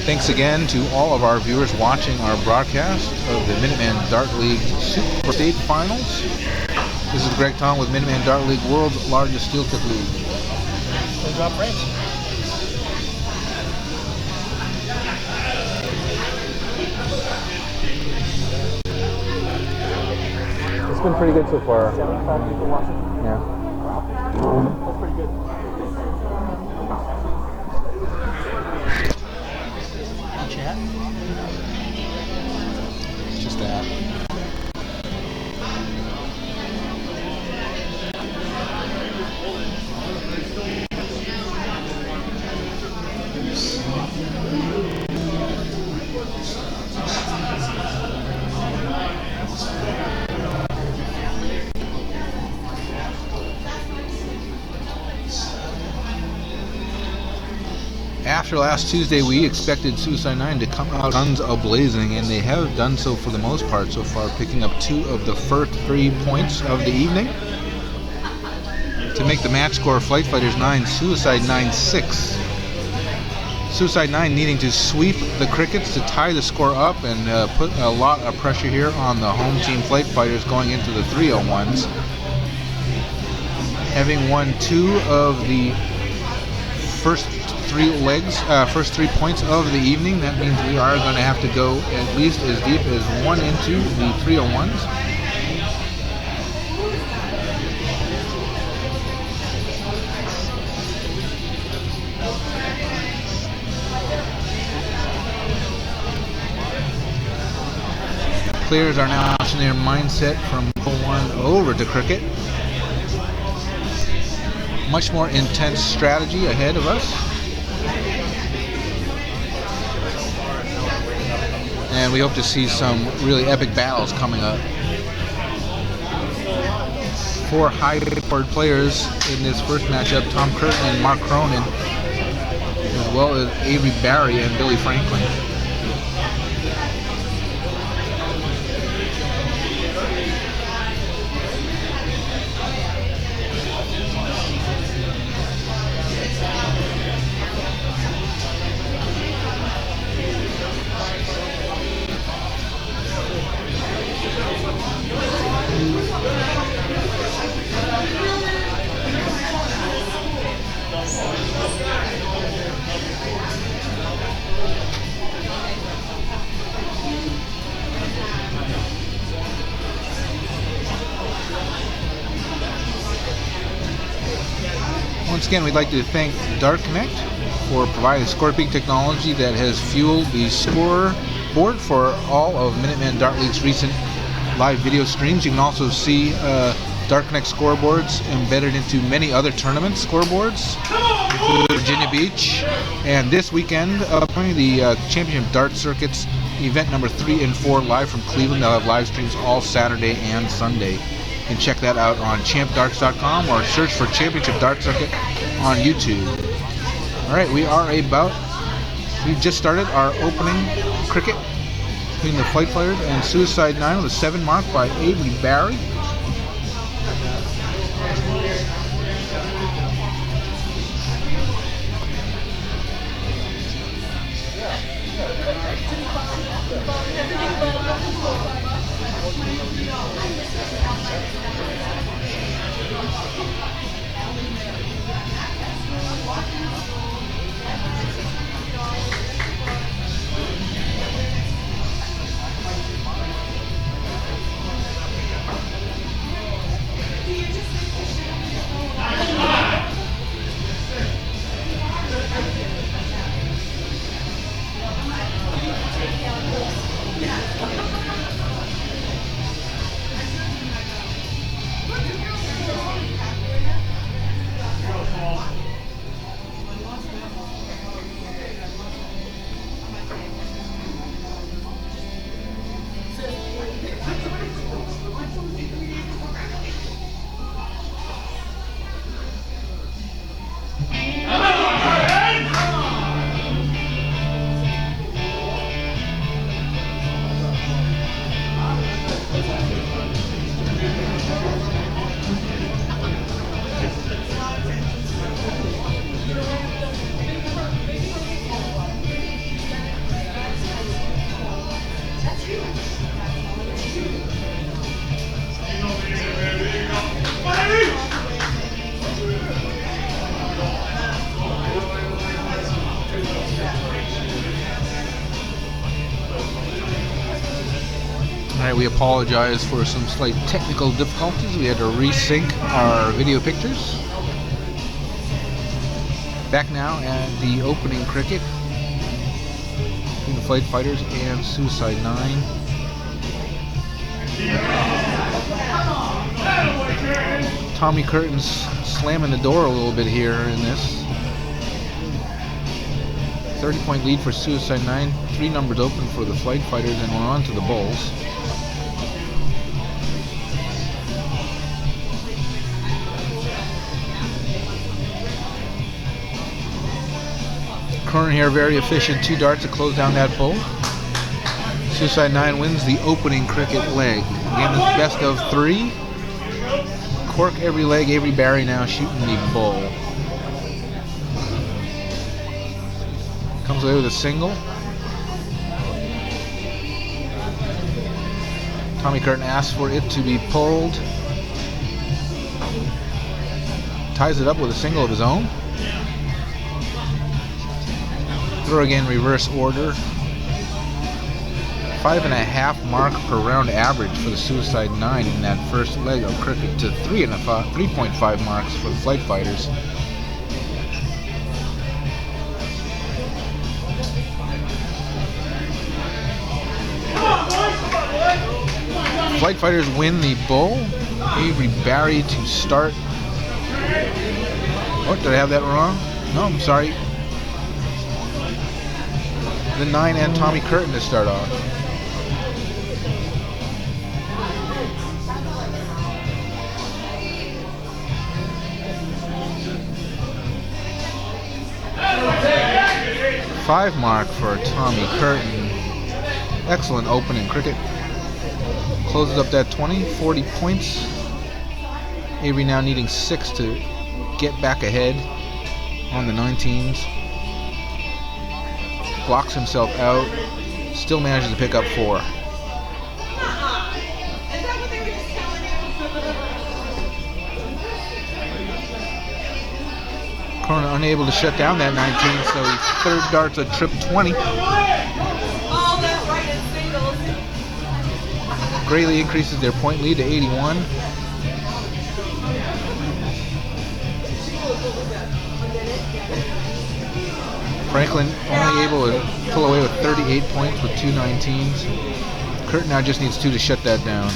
Thanks again to all of our viewers watching our broadcast of the Minuteman Dart League Super State Finals. This is Greg Tom with Minuteman Dart League, world's largest steel tip league. Drop ranks. It's been pretty good so far. 75 people watching. Yeah. That's pretty good. Chat? Just that. After last Tuesday, we expected Suicide 9 to come out guns a-blazing, and they have done so for the most part so far, picking up 2 of the first 3 points of the evening to make the match score Flight Fighters 9, Suicide 9 6. Suicide 9 needing to sweep the Crickets to tie the score up and put a lot of pressure here on the home team Flight Fighters going into the 301s. Having won 2 of the first 3 legs, first 3 points of the evening, that means we are going to have to go at least as deep as 1 into the 301s. Players are now switching their mindset from one over to cricket. Much more intense strategy ahead of us. And we hope to see some really epic battles coming up. 4 high-powered players in this first matchup: Tom Curtin and Mark Cronin, as well as Avery Barry and Billy Franklin. Once again, we'd like to thank Dart Connect for providing scorepeak technology that has fueled the scoreboard for all of Minuteman Dart League's recent live video streams. You can also see Dart Connect scoreboards embedded into many other tournament scoreboards, including Virginia Beach. And this weekend, the Championship Dart Circuits event number 3 and 4 live from Cleveland. They'll have live streams all Saturday and Sunday. You can check that out on champdarts.com or search for Championship Dart Circuit on YouTube. Alright, we just started our opening cricket between the Flight Fighters and Suicide 9 with a 7 mark by Avery Barry. Alright, we apologize for some slight technical difficulties. We had to resync our video pictures. Back now at the opening cricket between the Flight Fighters and Suicide 9. Tommy Curtin's slamming the door a little bit here in this. 30-point lead for Suicide 9. 3 numbers open for the Flight Fighters, and we're on to the Bulls. Curtin here, very efficient. 2 darts to close down that bull. Suicide 9 wins the opening cricket leg. Game is best of 3. Cork every leg. Avery Barry now shooting the bull. Comes away with a single. Tommy Curtin asks for it to be pulled. Ties it up with a single of his own. Throw again, reverse order. 5.5 mark per round average for the Suicide 9 in that first leg of cricket to 3.5 marks for the Flight Fighters. Flight Fighters win the bull. Avery Barry to start. Oh, did I have that wrong? No, I'm sorry. The 9 and Tommy Curtin to start off. Five mark for Tommy Curtin. Excellent opening cricket. Closes up that 20, 40 points. Avery now needing 6 to get back ahead on the 19s. Blocks himself out. Still manages to pick up 4. Corona unable to shut down that 19, so he third darts a trip 20. Greatly increases their point lead to 81. Franklin only able to pull away with 38 points with 2 19s. Curtin now just needs 2 to shut that down.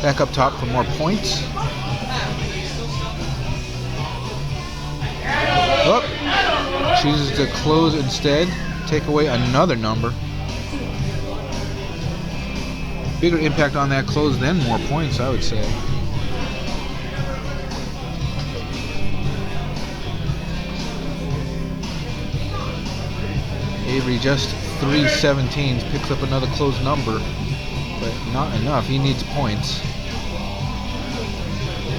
Back up top for more points. Oh, chooses to close instead. Take away another number. Bigger impact on that close than more points, I would say. Avery just 3 17s, picks up another close number, but not enough. He needs points.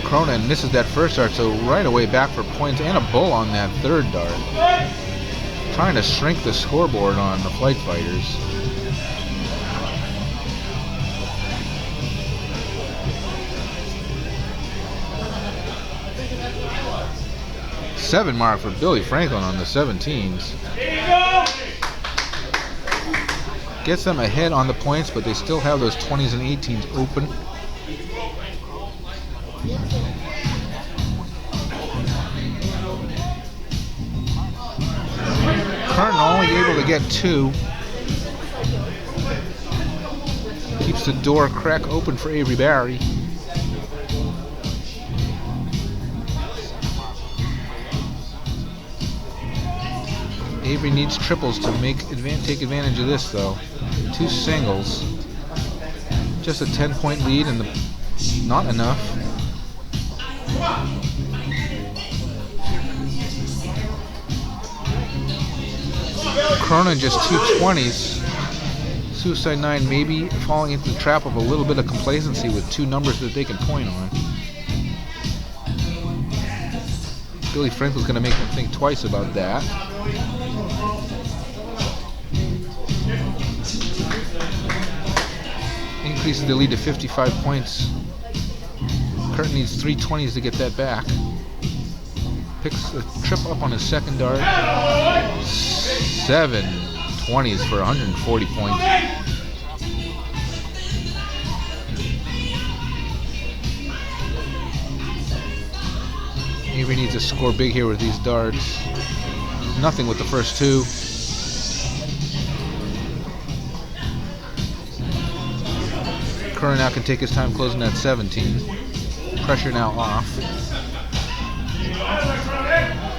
Cronin misses that first dart, so right away back for points and a bull on that third dart. Trying to shrink the scoreboard on the Flight Fighters. Seven mark for Billy Franklin on the 17s. Gets them ahead on the points, but they still have those 20s and 18s open. Curtin only able to get 2. Keeps the door crack open for Avery Barry. Avery needs triples to take advantage of this, though. 2 singles. Just a 10-point lead, and not enough. Cronin just 2 20s. Suicide 9 maybe falling into the trap of a little bit of complacency with 2 numbers that they can point on. Billy Franklin's going to make them think twice about that. Increases the lead to 55 points. Curtin needs 3 20s to get that back. Picks a trip up on his second dart. 7 20s for 140 points. Avery needs to score big here with these darts. Nothing with the first 2. Curran now can take his time closing that 17. Pressure now off.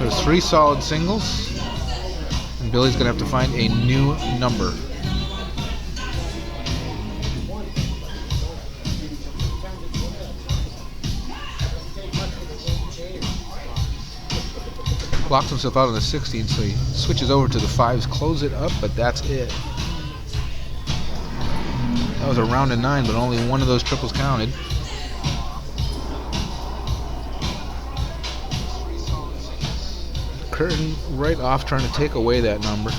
There's 3 solid singles, and Billy's going to have to find a new number. Blocks himself out on the 16, so he switches over to the 5s, close it up, but that's it. That was a round of 9, but only one of those triples counted. Curtin right off trying to take away that number.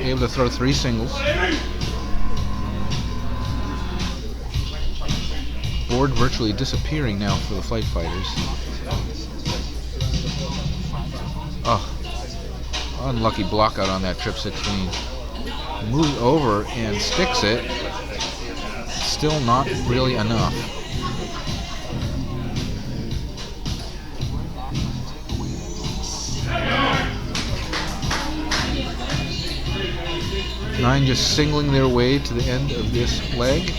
Able to throw 3 singles. Board virtually disappearing now for the Flight Fighters. Oh, unlucky block out on that trip 16. Moves over and sticks it. Still not really enough. Nine just singling their way to the end of this leg.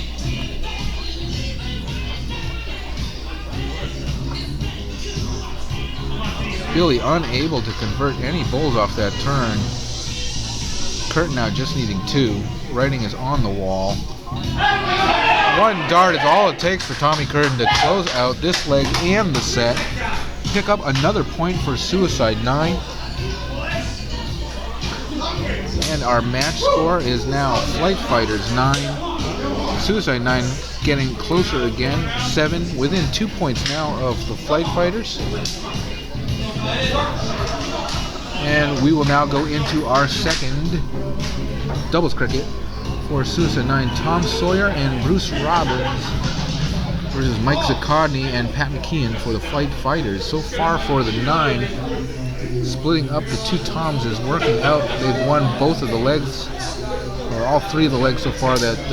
Billy unable to convert any bowls off that turn. Curtin now just needing 2. Writing is on the wall. One dart is all it takes for Tommy Curtin to close out this leg and the set. Pick up another point for Suicide 9. And our match score is now Flight Fighters 9. Suicide 9 getting closer again. 7 within 2 points now of the Flight Fighters. And we will now go into our second doubles cricket for Suicide 9. Tom Sawyer and Bruce Robbins versus Mike Zakodny and Pat McKeon for the Flight Fighters. So far for the 9, splitting up the 2 Toms is working out. They've won both of the legs, or all 3 of the legs so far that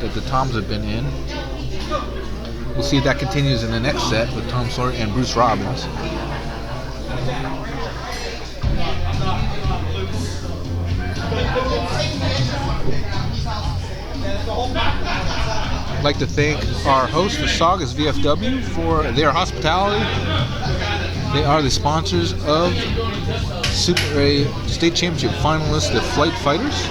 the Toms have been in. We'll see if that continues in the next set with Tom Sawyer and Bruce Robbins. I'd like to thank our host, the Saugus VFW, for their hospitality. They are the sponsors of Super A State Championship finalists, the Flight Fighters.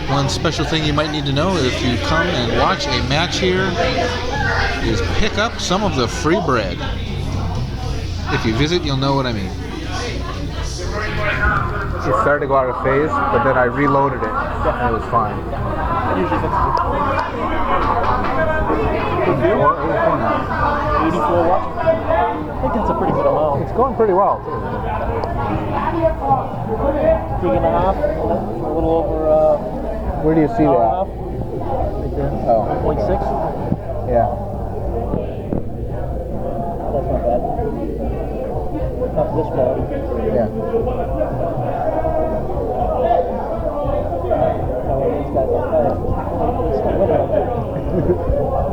One special thing you might need to know if you come and watch a match here is pick up some of the free bread. If you visit, you'll know what I mean. It started to go out of phase, but then I reloaded it, and it was fine. Usually fixes it. 84 watts? I think that's a pretty good amount. It's going pretty well, too. 3.5, a little over. Where do you see that? Right there. Oh. 0.6. Yeah. That's not bad. Not this quality. Yeah.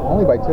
Only by 2.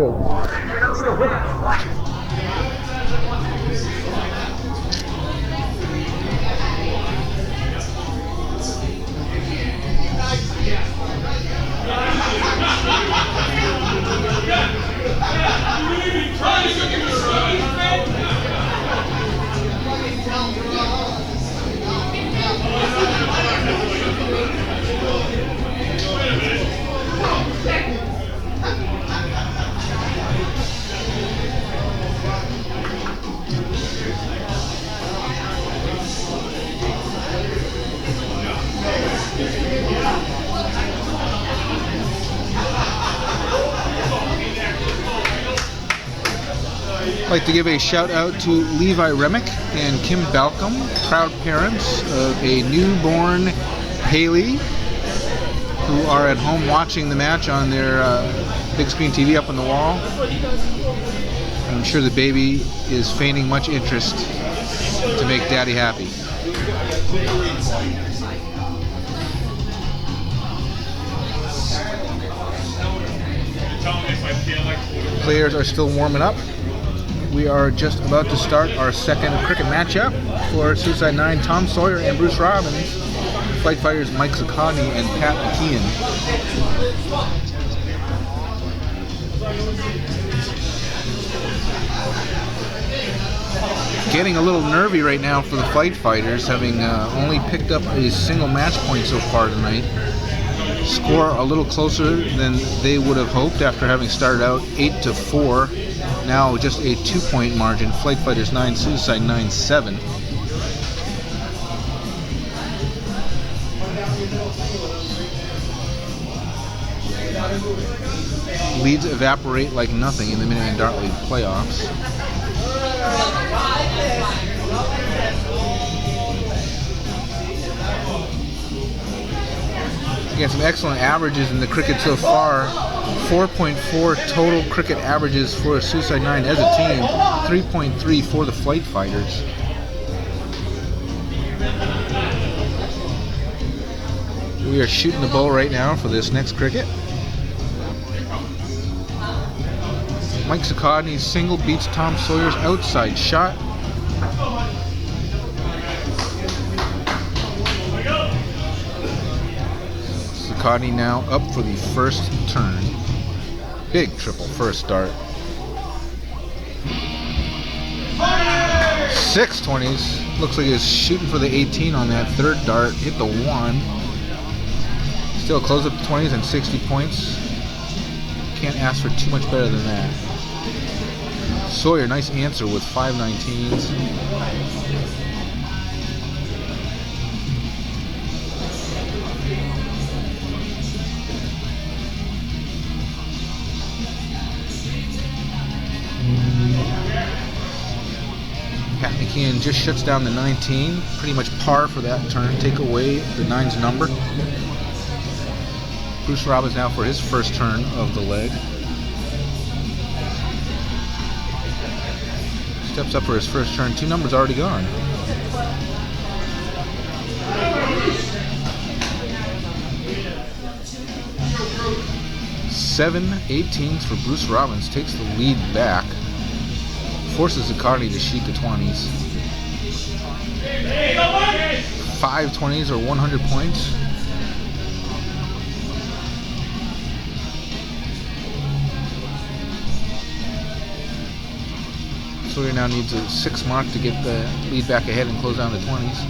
I'd like to give a shout out to Levi Remick and Kim Balcom, proud parents of a newborn Haley, who are at home watching the match on their big screen TV up on the wall. I'm sure the baby is feigning much interest to make Daddy happy. Players are still warming up. We are just about to start our second cricket matchup for Suicide 9, Tom Sawyer and Bruce Robbins, Flight Fighters Mike Zakodny and Pat McKeon. Getting a little nervy right now for the Flight Fighters, having only picked up a single match point so far tonight. Score a little closer than they would have hoped after having started out 8-4. Now just a 2-point margin. Flight Fighters 9, Suicide 9, 7. Leads evaporate like nothing in the Minuteman Dart League playoffs. Again, some excellent averages in the cricket so far. 4.4 total cricket averages for Suicide 9 as a team. 3.3 for the Flight Fighters. We are shooting the ball right now for this next cricket. Mike Zakodny's single beats Tom Sawyer's outside shot. Zakati now up for the first turn. Big triple first start. 620s. Looks like he's shooting for the 18 on that third dart. Hit the 1. Still close up the 20s and 60 points. Can't ask for too much better than that. Sawyer, nice answer with 5 19s. Pat McKeon just shuts down the 19. Pretty much par for that turn. Take away the 9's number. Bruce Robbins now for his first turn of the leg. Steps up for his first turn. 2 numbers already gone. Seven 18s for Bruce Robbins. Takes the lead back. Forces Zakati to shoot the 20s. 5 20s or 100 points. Sawyer now needs a 6 mark to get the lead back ahead and close down the 20s.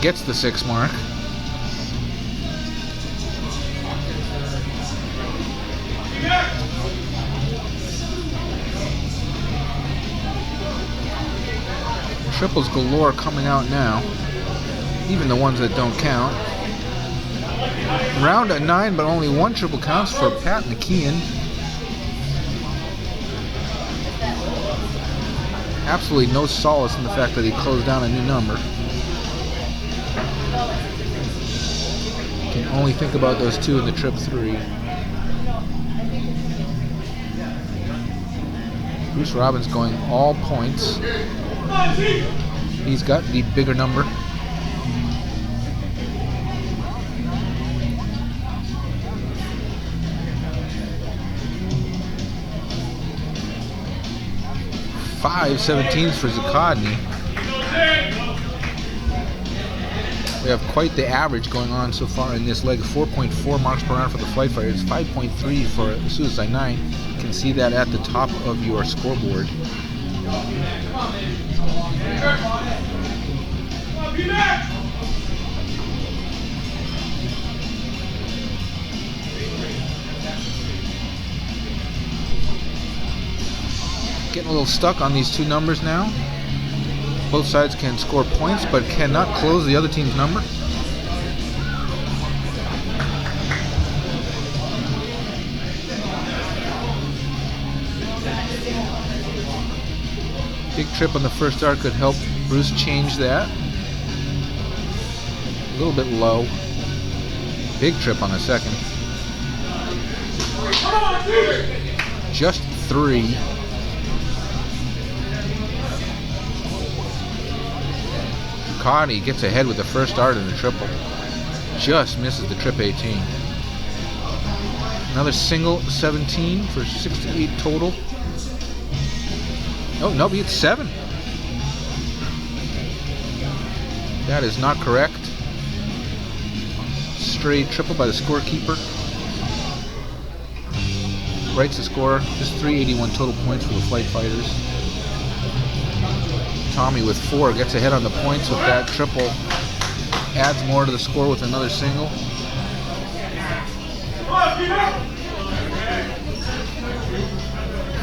Gets the 6 mark. Triples galore coming out now. Even the ones that don't count. Round at 9, but only 1 triple counts for Pat McKeon. Absolutely no solace in the fact that he closed down a new number. Can only think about those 2 in the trip 3. Bruce Robbins going all points. He's got the bigger number. Five 17s for Zakati. We have quite the average going on so far in this leg. 4.4 marks per round for the Flight Fighters, 5.3 for Suicide 9. You can see that at the top of your scoreboard. Getting a little stuck on these 2 numbers now. Both sides can score points but cannot close the other team's number. Big trip on the first dart could help Bruce change that. A little bit low. Big trip on the second. Just 3. Zakati gets ahead with the first dart in the triple. Just misses the trip 18. Another single 17 for 68 total. Oh, no, he hit 7. That is not correct. Straight triple by the scorekeeper. Writes the score. Just 381 total points for the Flight Fighters. Tommy with 4 gets ahead on the points with that triple. Adds more to the score with another single.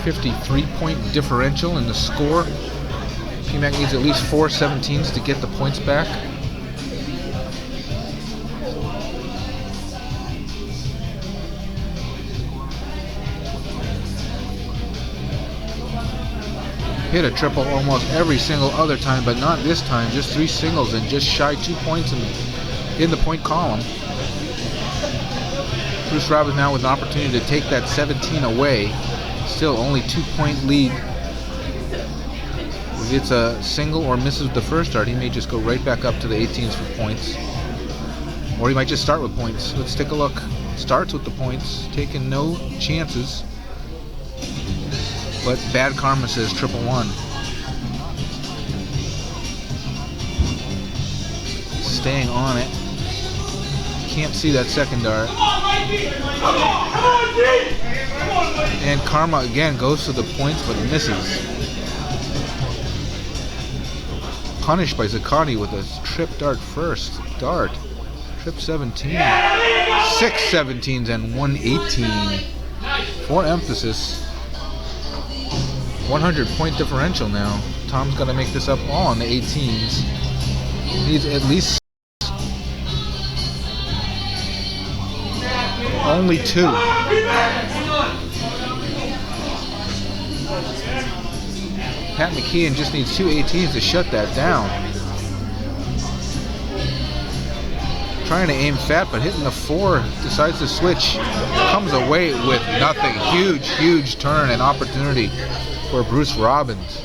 .53 differential in the score. PMAC needs at least 4 17s to get the points back. Hit a triple almost every single other time, but not this time. Just 3 singles and just shy 2 points in the point column. Bruce Robbins now with an opportunity to take that 17 away. Still only 2-point lead. If it's a single or misses the first start, he may just go right back up to the 18s for points. Or he might just start with points. Let's take a look. Starts with the points, taking no chances. But bad karma says 111. Staying on it. Can't see that second dart. And Karma again goes to the points but misses. Punished by Zakani with a trip dart first. Dart. Trip 17. 6 17s and 1 18. For emphasis. 100 point differential now. Tom's got to make this up all on the 18s. Needs at least only 2. Pat McKeon just needs 2 18s to shut that down. Trying to aim fat, but hitting the 4, decides to switch. Comes away with nothing. Huge, huge turn and opportunity for Bruce Robbins.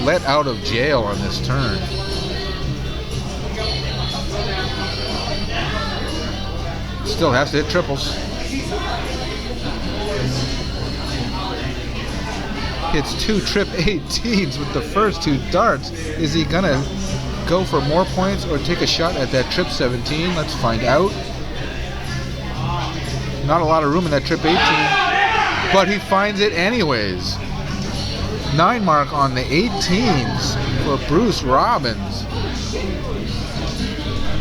Let out of jail on this turn. Still has to hit triples. Hits 2 trip 18s with the first 2 darts. Is he gonna go for more points or take a shot at that trip 17? Let's find out. Not a lot of room in that trip 18, but he finds it anyways. 9 mark on the 18s for Bruce Robbins.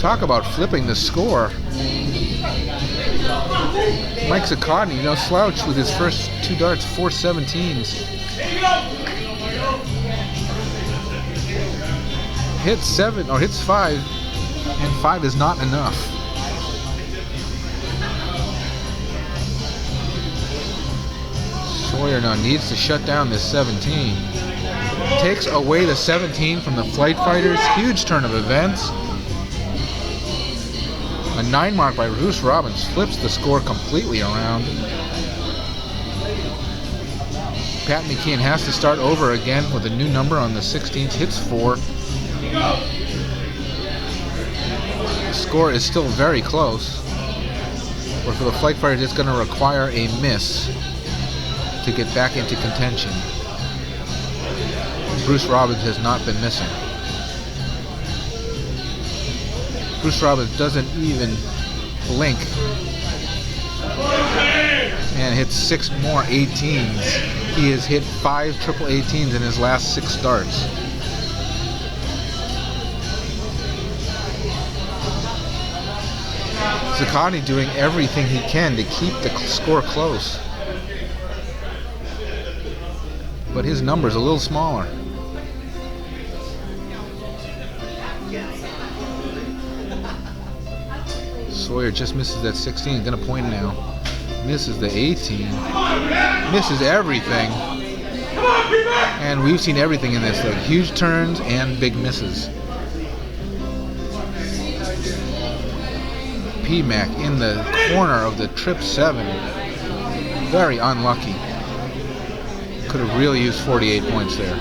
Talk about flipping the score. Mike Zakani, no slouch with his first 2 darts, 4 17s. Hits 7 or hits 5, and 5 is not enough. Sawyer now needs to shut down this 17. Takes away the 17 from the Flight Fighters. Huge turn of events. A 9 mark by Bruce Robbins flips the score completely around. Pat McKeon has to start over again with a new number on the 16th. Hits 4. The score is still very close. But for the Flight Fighters, it's going to require a miss to get back into contention. Bruce Robbins has not been missing. Bruce Robbins doesn't even blink and hits 6 more 18s. He has hit 5 triple 18s in his last 6 starts. Zakani doing everything he can to keep the score close. But his number's a little smaller. Sawyer just misses that 16, gonna point now. Misses the 18. Misses everything. And we've seen everything in this, though. Huge turns and big misses. P-Mac in the corner of the trip 7. Very unlucky. Could have really used 48 points there.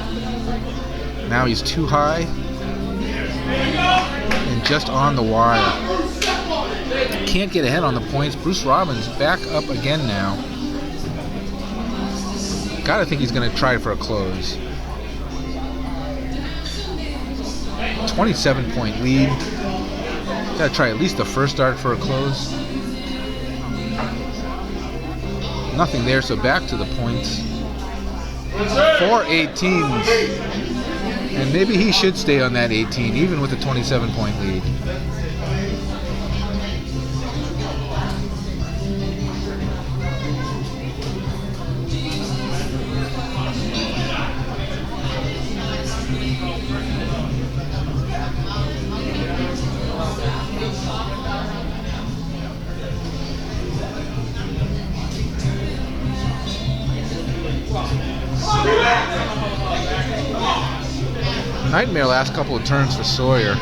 Now he's too high and just on the wire. Can't get ahead on the points. Bruce Robbins back up again now. Gotta think he's gonna try for a close. 27-point lead. Gotta try at least the first dart for a close. Nothing there, so back to the points. 4 18s. And maybe he should stay on that 18, even with a 27-point lead. Nightmare last couple of turns for Sawyer.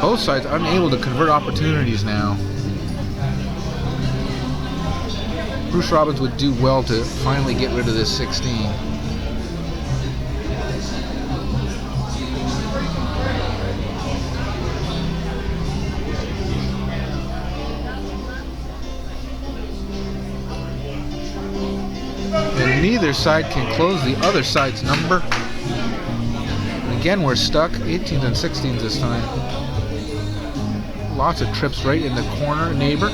Both sides unable to convert opportunities now. Bruce Robbins would do well to finally get rid of this 16. Neither side can close the other side's number. Again, we're stuck. 18s and 16s this time. Lots of trips right in the corner neighbor.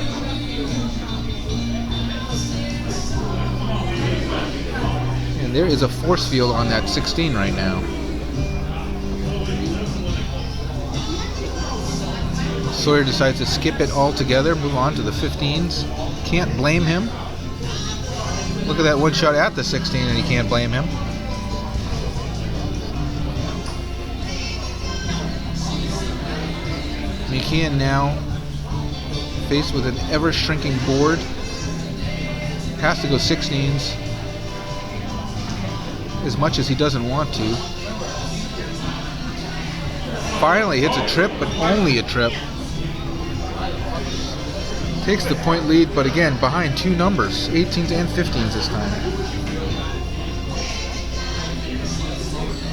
And there is a force field on that 16 right now. Sawyer decides to skip it altogether, move on to the 15s. Can't blame him. Look at that one shot at the 16 and he can't blame him. McKeon now faced with an ever-shrinking board. Has to go 16s as much as he doesn't want to. Finally hits a trip, but only a trip. Takes the point lead, but again, behind two numbers, 18s and 15s this time.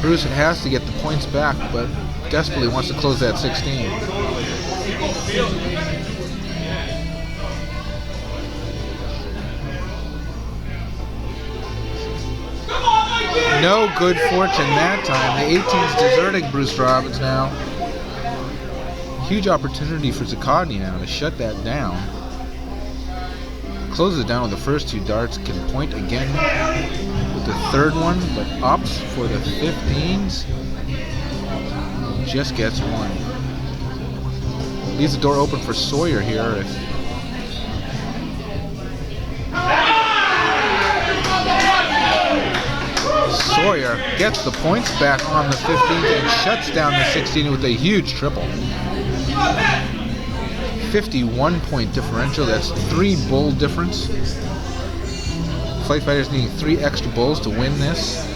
Bruce has to get the points back, but desperately wants to close that 16. No good fortune that time. The 18's deserting Bruce Robbins now. Huge opportunity for Zakotny now to shut that down. Closes it down with the first two darts, can point again with the third one, but opts for the 15s. Just gets one. Leaves the door open for Sawyer here. Sawyer gets the points back on the 15th and shuts down the 16 with a huge triple. 51-point differential, that's 3 bull difference. Flight Fighters needing 3 extra bulls to win this.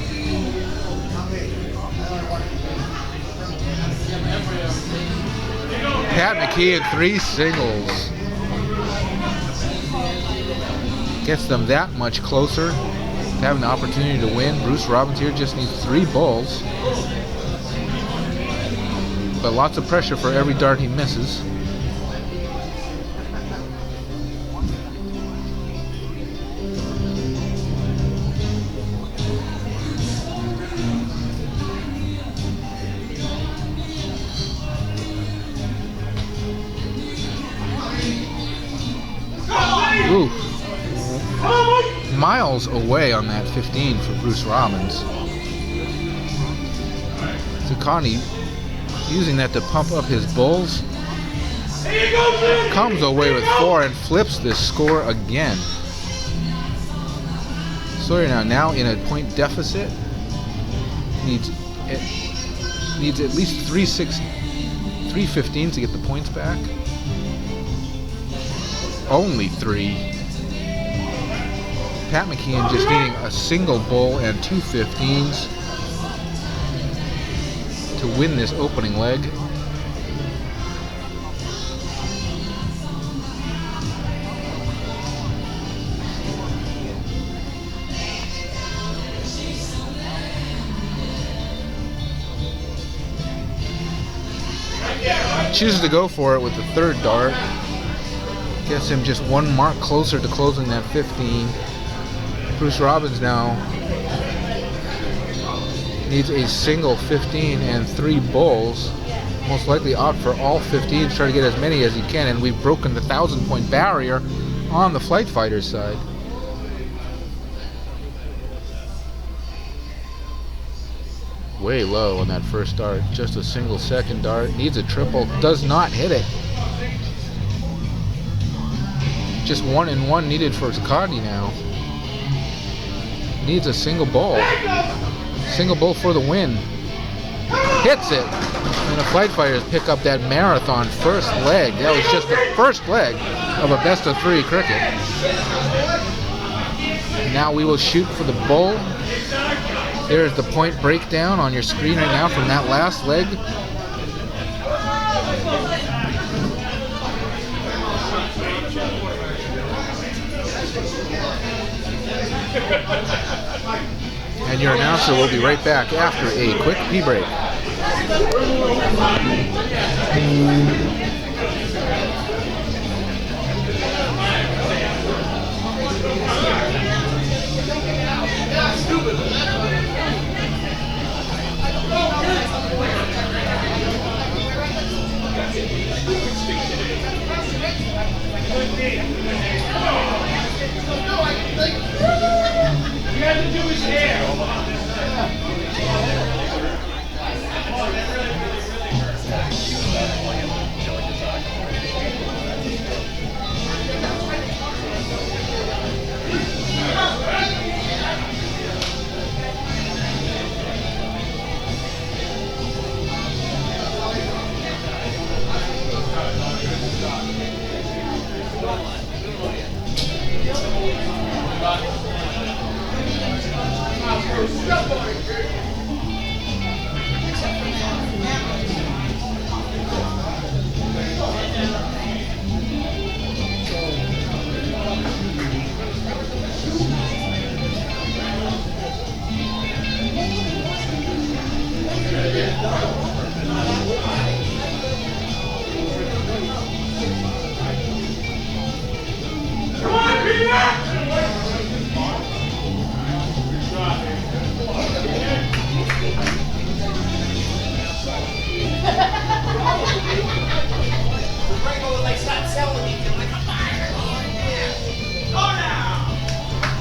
Pat McKeon, 3 singles. Gets them that much closer to having the opportunity to win. Bruce Robbins here just needs 3 bulls. But lots of pressure for every dart he misses. Ooh. Miles away on that 15 for Bruce Robbins. Zakotny using that to pump up his bulls. Comes away with 4 and flips this score again. Sawyer now in a point deficit. Needs at least 3 15s to get the points back. Only 3. Pat McKeon just needing a single bull and 2 15s to win this opening leg. Chooses to go for it with the third dart. Gets him just 1 mark closer to closing that 15. Bruce Robbins now needs a single 15 and 3 bulls. Most likely opt for all 15s, try to get as many as he can, and we've broken the 1,000-point barrier on the Flight Fighters side. Way low on that first dart. Just a single second dart. Needs a triple. Does not hit it. Just 1 and 1 needed for Zakotny now. Needs a single bull. Single bull for the win. Hits it. And the Flight Fighters pick up that marathon first leg. That was just the first leg of a best-of-3 cricket. Now we will shoot for the bull. There's the point breakdown on your screen right now from that last leg. And your announcer will be right back after a quick pee break. You had to do his hair.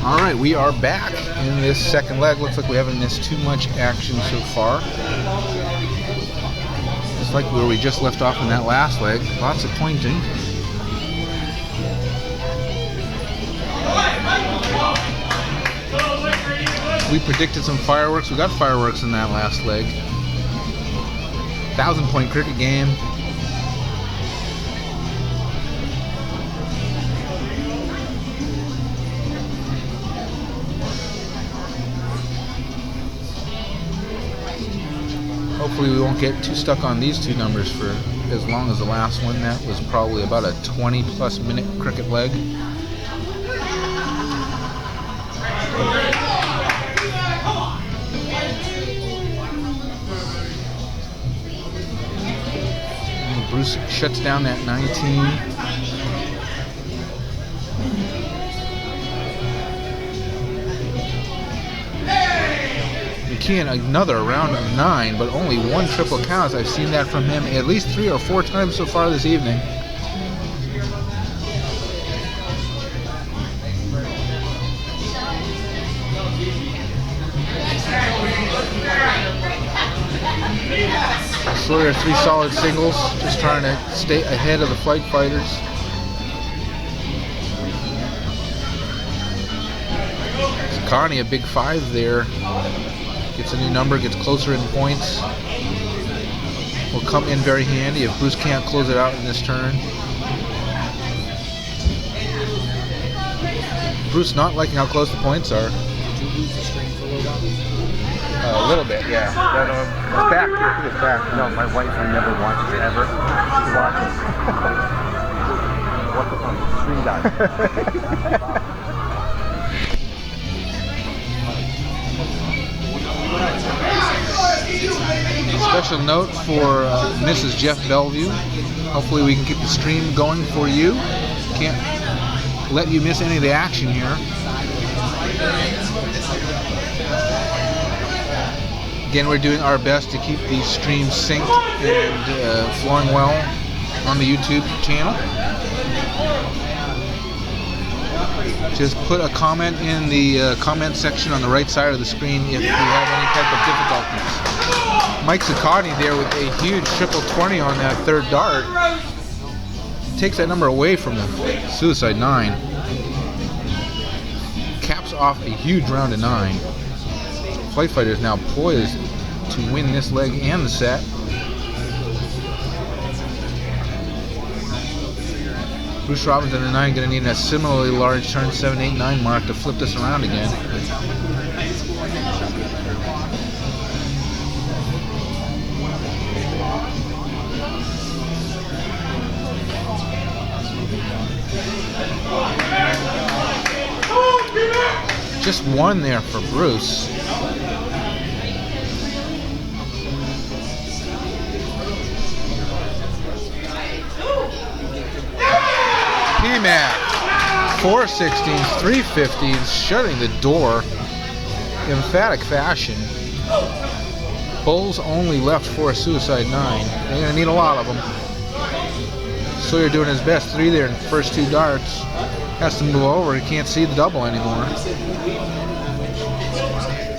All right, we are back in this second leg. Looks like we haven't missed too much action so far. Just like where we just left off in that last leg. Lots of pointing. We predicted some fireworks. We got fireworks in that last leg. 1,000-point cricket game. Hopefully we won't get too stuck on these two numbers for as long as the last one. That was probably about a 20-plus minute cricket leg. And Bruce shuts down that 19. McKeon another round of 9, but only one triple count. I've seen that from him at least 3 or 4 times so far this evening. Sawyer 3 solid singles, just trying to stay ahead of the flight fighters. Connie a big 5 there. Gets a new number, gets closer in points. Will come in very handy if Bruce can't close it out in this turn. Bruce not liking how close the points are. A little bit, yeah. It's back here. It's back. No, my wife never watches ever. She watches. What the fuck? 3 guys. Special note for Mrs. Jeff Bellevue. Hopefully we can keep the stream going for you. Can't let you miss any of the action here. Again, we're doing our best to keep these streams synced and flowing well on the YouTube channel. Just put a comment in the comment section on the right side of the screen if you have any type of difficulties. Mike Zuccotti there with a huge triple 20 on that third dart. Takes that number away from the Suicide 9. Caps off a huge round of 9. Flight Fighter is now poised to win this leg and the set. Bruce Robinson at 9 going to need a similarly large turn 7, 8, 9 mark to flip this around again. Just one there for Bruce. PMAC, 4 16s, 3 15s, shutting the door. Emphatic fashion. Bulls only left for a Suicide 9. They're going to need a lot of them. Sawyer doing his best. 3 there in the first 2 darts. Has to move over. He can't see the double anymore.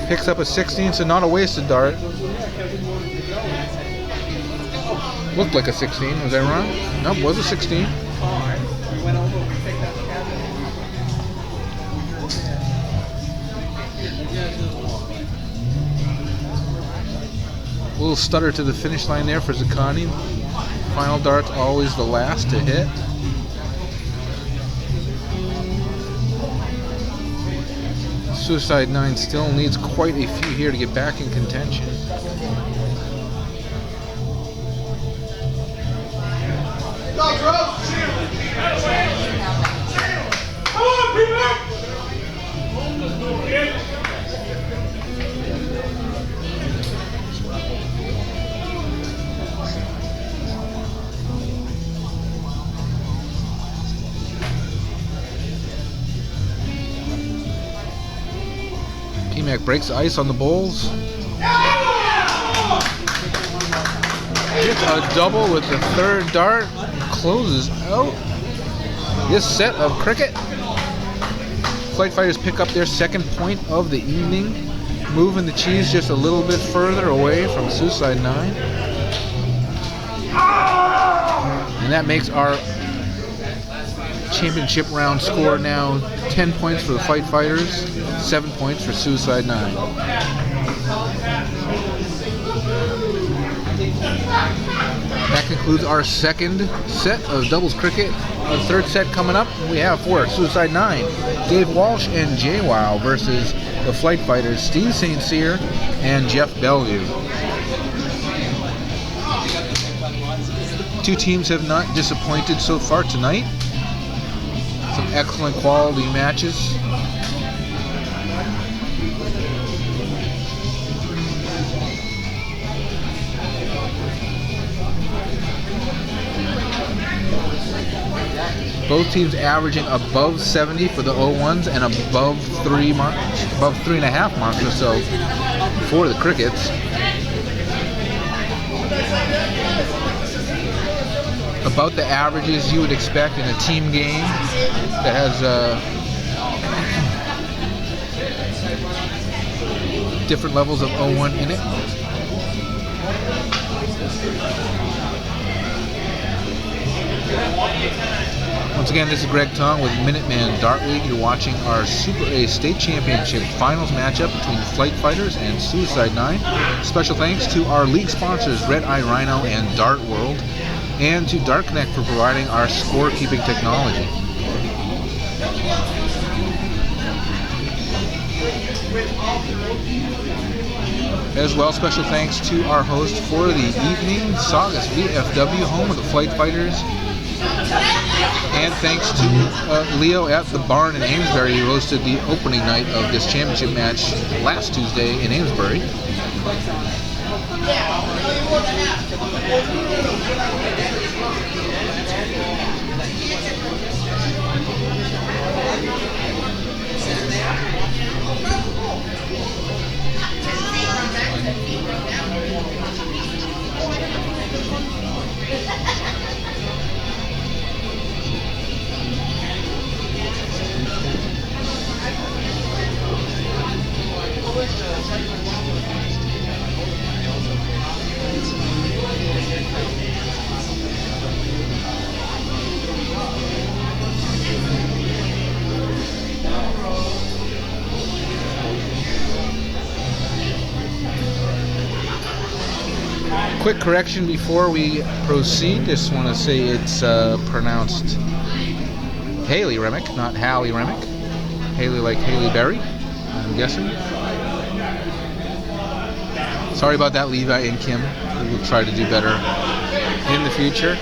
Picks up a 16, so not a wasted dart. Looked like a 16. Was I wrong? Nope, was a 16. A little stutter to the finish line there for Zaccani. Final dart's always the last to hit. Suicide 9 still needs quite a few here to get back in contention. P-Mac breaks the ice on the Bulls. Gets a double with the 3rd dart. Closes out this set of cricket. Flight Fighters pick up their 2nd point of the evening, moving the cheese just a little bit further away from Suicide 9. And that makes our championship round score now 10 points for the Fight Fighters, 7 points for Suicide 9. That concludes our 2nd set of doubles cricket. Our 3rd set coming up, we have for Suicide 9, Dave Walsh and Jay Wow versus the Flight Fighters, Steve St. Cyr and Jeff Bellevue. 2 teams have not disappointed so far tonight. Some excellent quality matches. Both teams averaging above 70 for the 0-1s and above 3.5 marks or so for the Crickets. About the averages you would expect in a team game that has different levels of 0-1 in it. Once again, this is Greg Tong with Minuteman Dart League. You're watching our Super A State Championship Finals matchup between Flight Fighters and Suicide 9. Special thanks to our league sponsors, Red Eye Rhino and Dart World, and to Dart Connect for providing our scorekeeping technology. As well, special thanks to our host for the evening, Saugus VFW, home of the Flight Fighters. And thanks to Leo at the Barn in Amesbury, who hosted the opening night of this championship match last Tuesday in Amesbury. Quick correction before we proceed. Just want to say it's pronounced Haley Remick, not Hallie Remick. Haley like Haley Berry, I'm guessing. Sorry about that, Levi and Kim. We will try to do better in the future.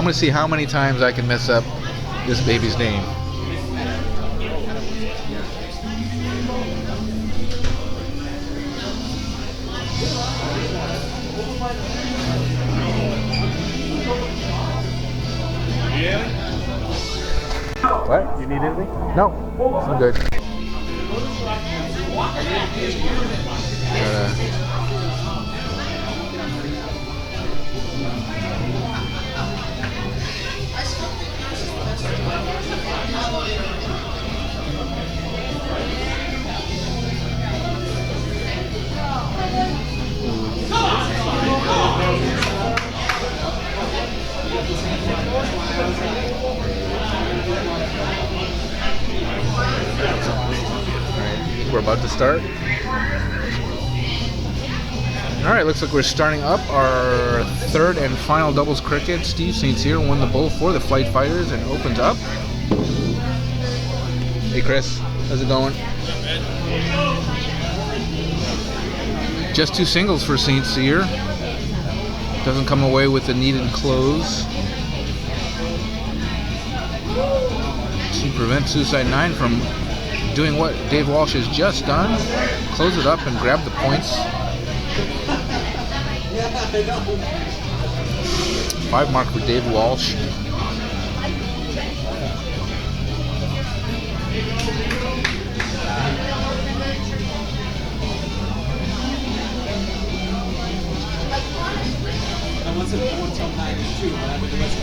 I'm gonna see how many times I can mess up this baby's name. What? You need anything? No, I'm good. We're about to start. Alright, looks like we're starting up our third and final doubles cricket. Steve St. Cyr won the bull for the Flight Fighters and opens up. Hey Chris, how's it going? Just 2 singles for St. Cyr. Doesn't come away with the needed close to prevent Suicide 9 from doing what Dave Walsh has just done. Close it up and grab the points. 5 mark for Dave Walsh.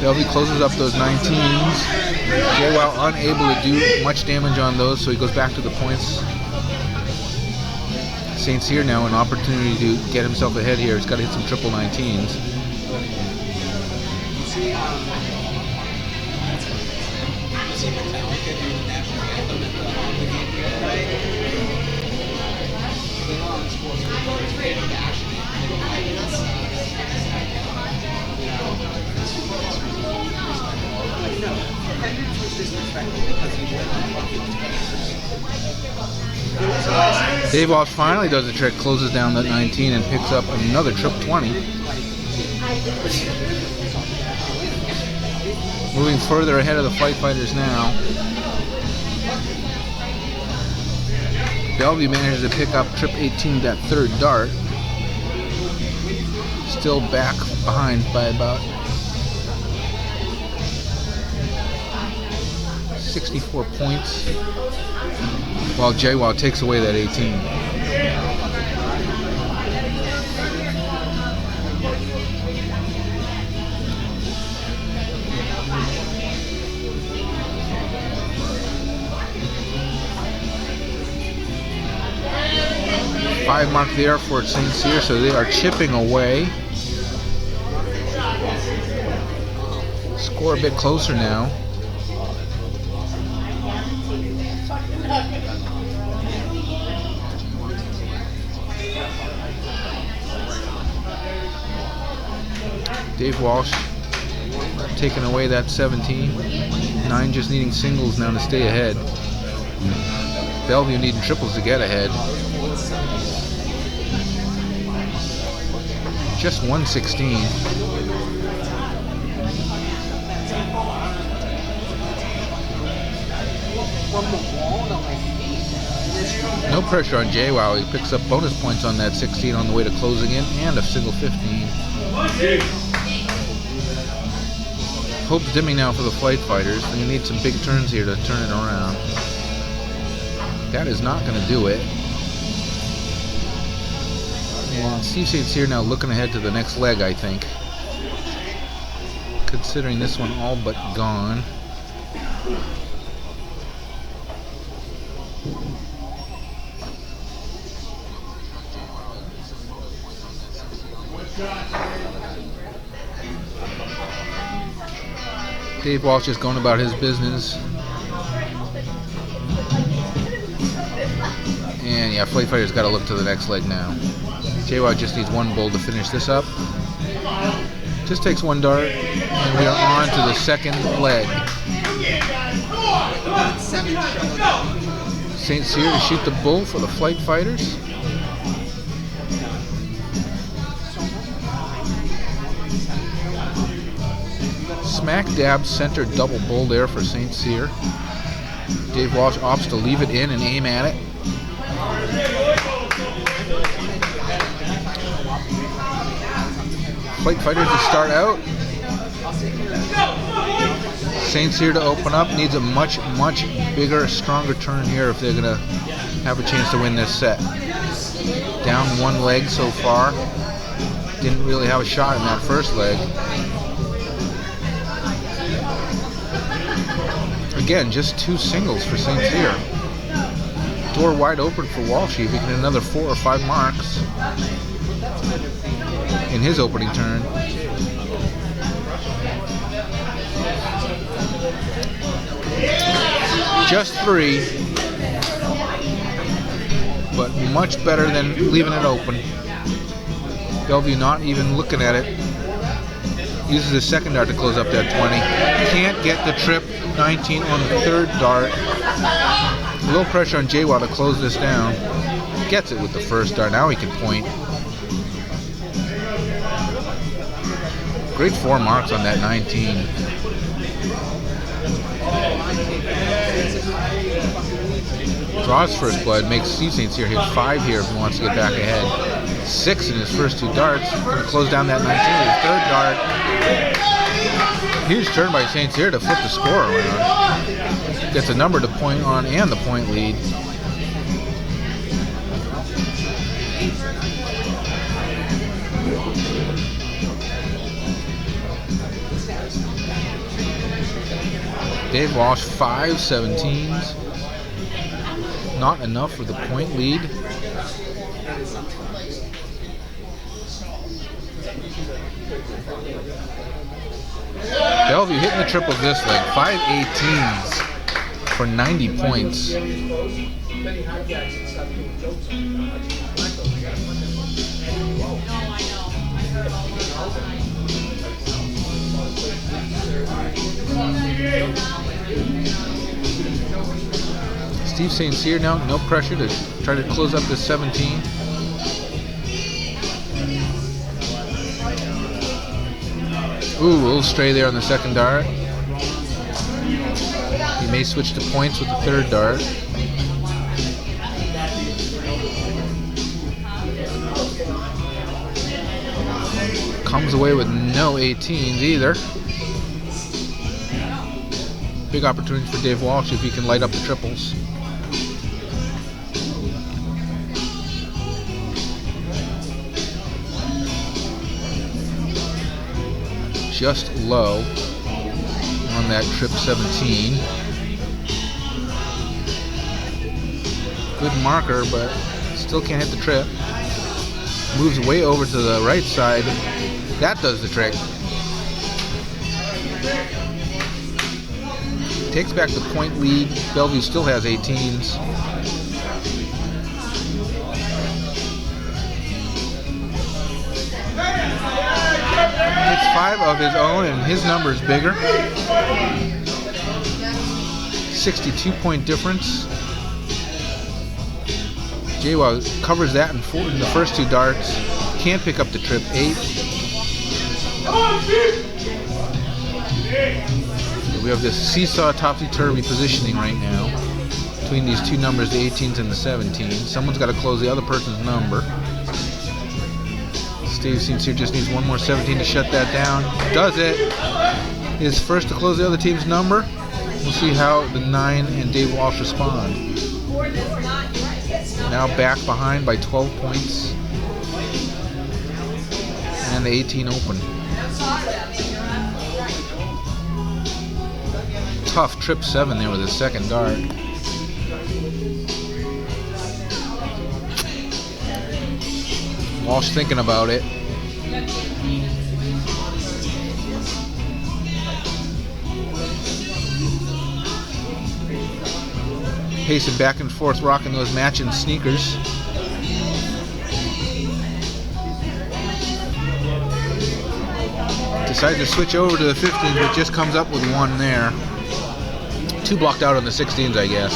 Belvey closes up those 19s. JWoww unable to do much damage on those, so he goes back to the points. St. Cyr now an opportunity to get himself ahead here. He's got to hit some triple 19s. Dave Walsh finally does the trick, closes down that 19 and picks up another trip 20. Moving further ahead of the Flight Fighters now. Belvey manages to pick up trip 18, that third dart. Still back behind by about 64 points, while JWoww takes away that 18. Five mark there for St. Cyr, so they are chipping away. Score a bit closer now. Dave Walsh taking away that 17. 9 just needing singles now to stay ahead. Bellevue needing triples to get ahead. Just 116. No pressure on JWoww. He picks up bonus points on that 16 on the way to closing in and a single 15. Hope's dimming now for the Flight Fighters. They need some big turns here to turn it around. That is not going to do it. And Steve St. Cyr now looking ahead to the next leg, I think. Considering this one all but gone. Dave Walsh is going about his business. And yeah, Flight Fighter's got to look to the next leg now. JWoww just needs one bull to finish this up. Just takes one dart, and we are on to the second leg. St. Cyr to shoot the bull for the Flight Fighters. smack dab center double bull there for St. Cyr. Dave Walsh opts to leave it in and aim at it. Flight Fighters to start out. St. Cyr to open up. Needs a much bigger, stronger turn here if they're going to have a chance to win this set. Down one leg so far. Didn't really have a shot in that first leg. Again, just 2 singles for St. Cyr. Door wide open for Walshy if he can get another 4 or 5 marks in his opening turn. Just 3, but much better than leaving it open. Bellevue not even looking at it. Uses his second dart to close up that 20. Can't get the trip. 19 on the third dart. A little pressure on Jaywa to close this down. Gets it with the first dart. Now he can point. Great 4 marks on that 19. Draws first blood, makes Steve St. Cyr hit 5 here if he wants to get back ahead. 6 in his first 2 darts. Going to close down that 19 with his third dart. Huge turn by St. Cyr to flip the score around. Gets a number to point on and the point lead. Dave Walsh, 5 17s. Not enough for the point lead. Bellevue hitting the triples this leg. 5 18s for 90 points. Steve St. Cyr now, no pressure to try to close up this 17. Ooh, a little stray there on the second dart. He may switch to points with the third dart. Comes away with no 18s either. Big opportunity for Dave Walsh if he can light up the triples. Just low on that trip 17. Good marker, but still can't hit the trip. Moves way over to the right side. That does the trick. Takes back the point lead. Bellevue still has 18s. Hits 5 of his own, and his number is bigger. 62-point difference. Jaywa covers that in the first 2 darts. Can't pick up the trip. 8. We have this seesaw topsy-turvy positioning right now between these 2 numbers, the 18s and the 17s. Someone's got to close the other person's number. Steve St. Cyr just needs one more 17 to shut that down. Does it. Is first to close the other team's number. We'll see how the 9 and Dave Walsh respond. Now back behind by 12 points. And the 18 open. Tough trip 7 there with his second dart. Walsh thinking about it. Pacing back and forth, rocking those matching sneakers. Decides to switch over to the 15s, but just comes up with 1 there. 2 blocked out on the 16s, I guess.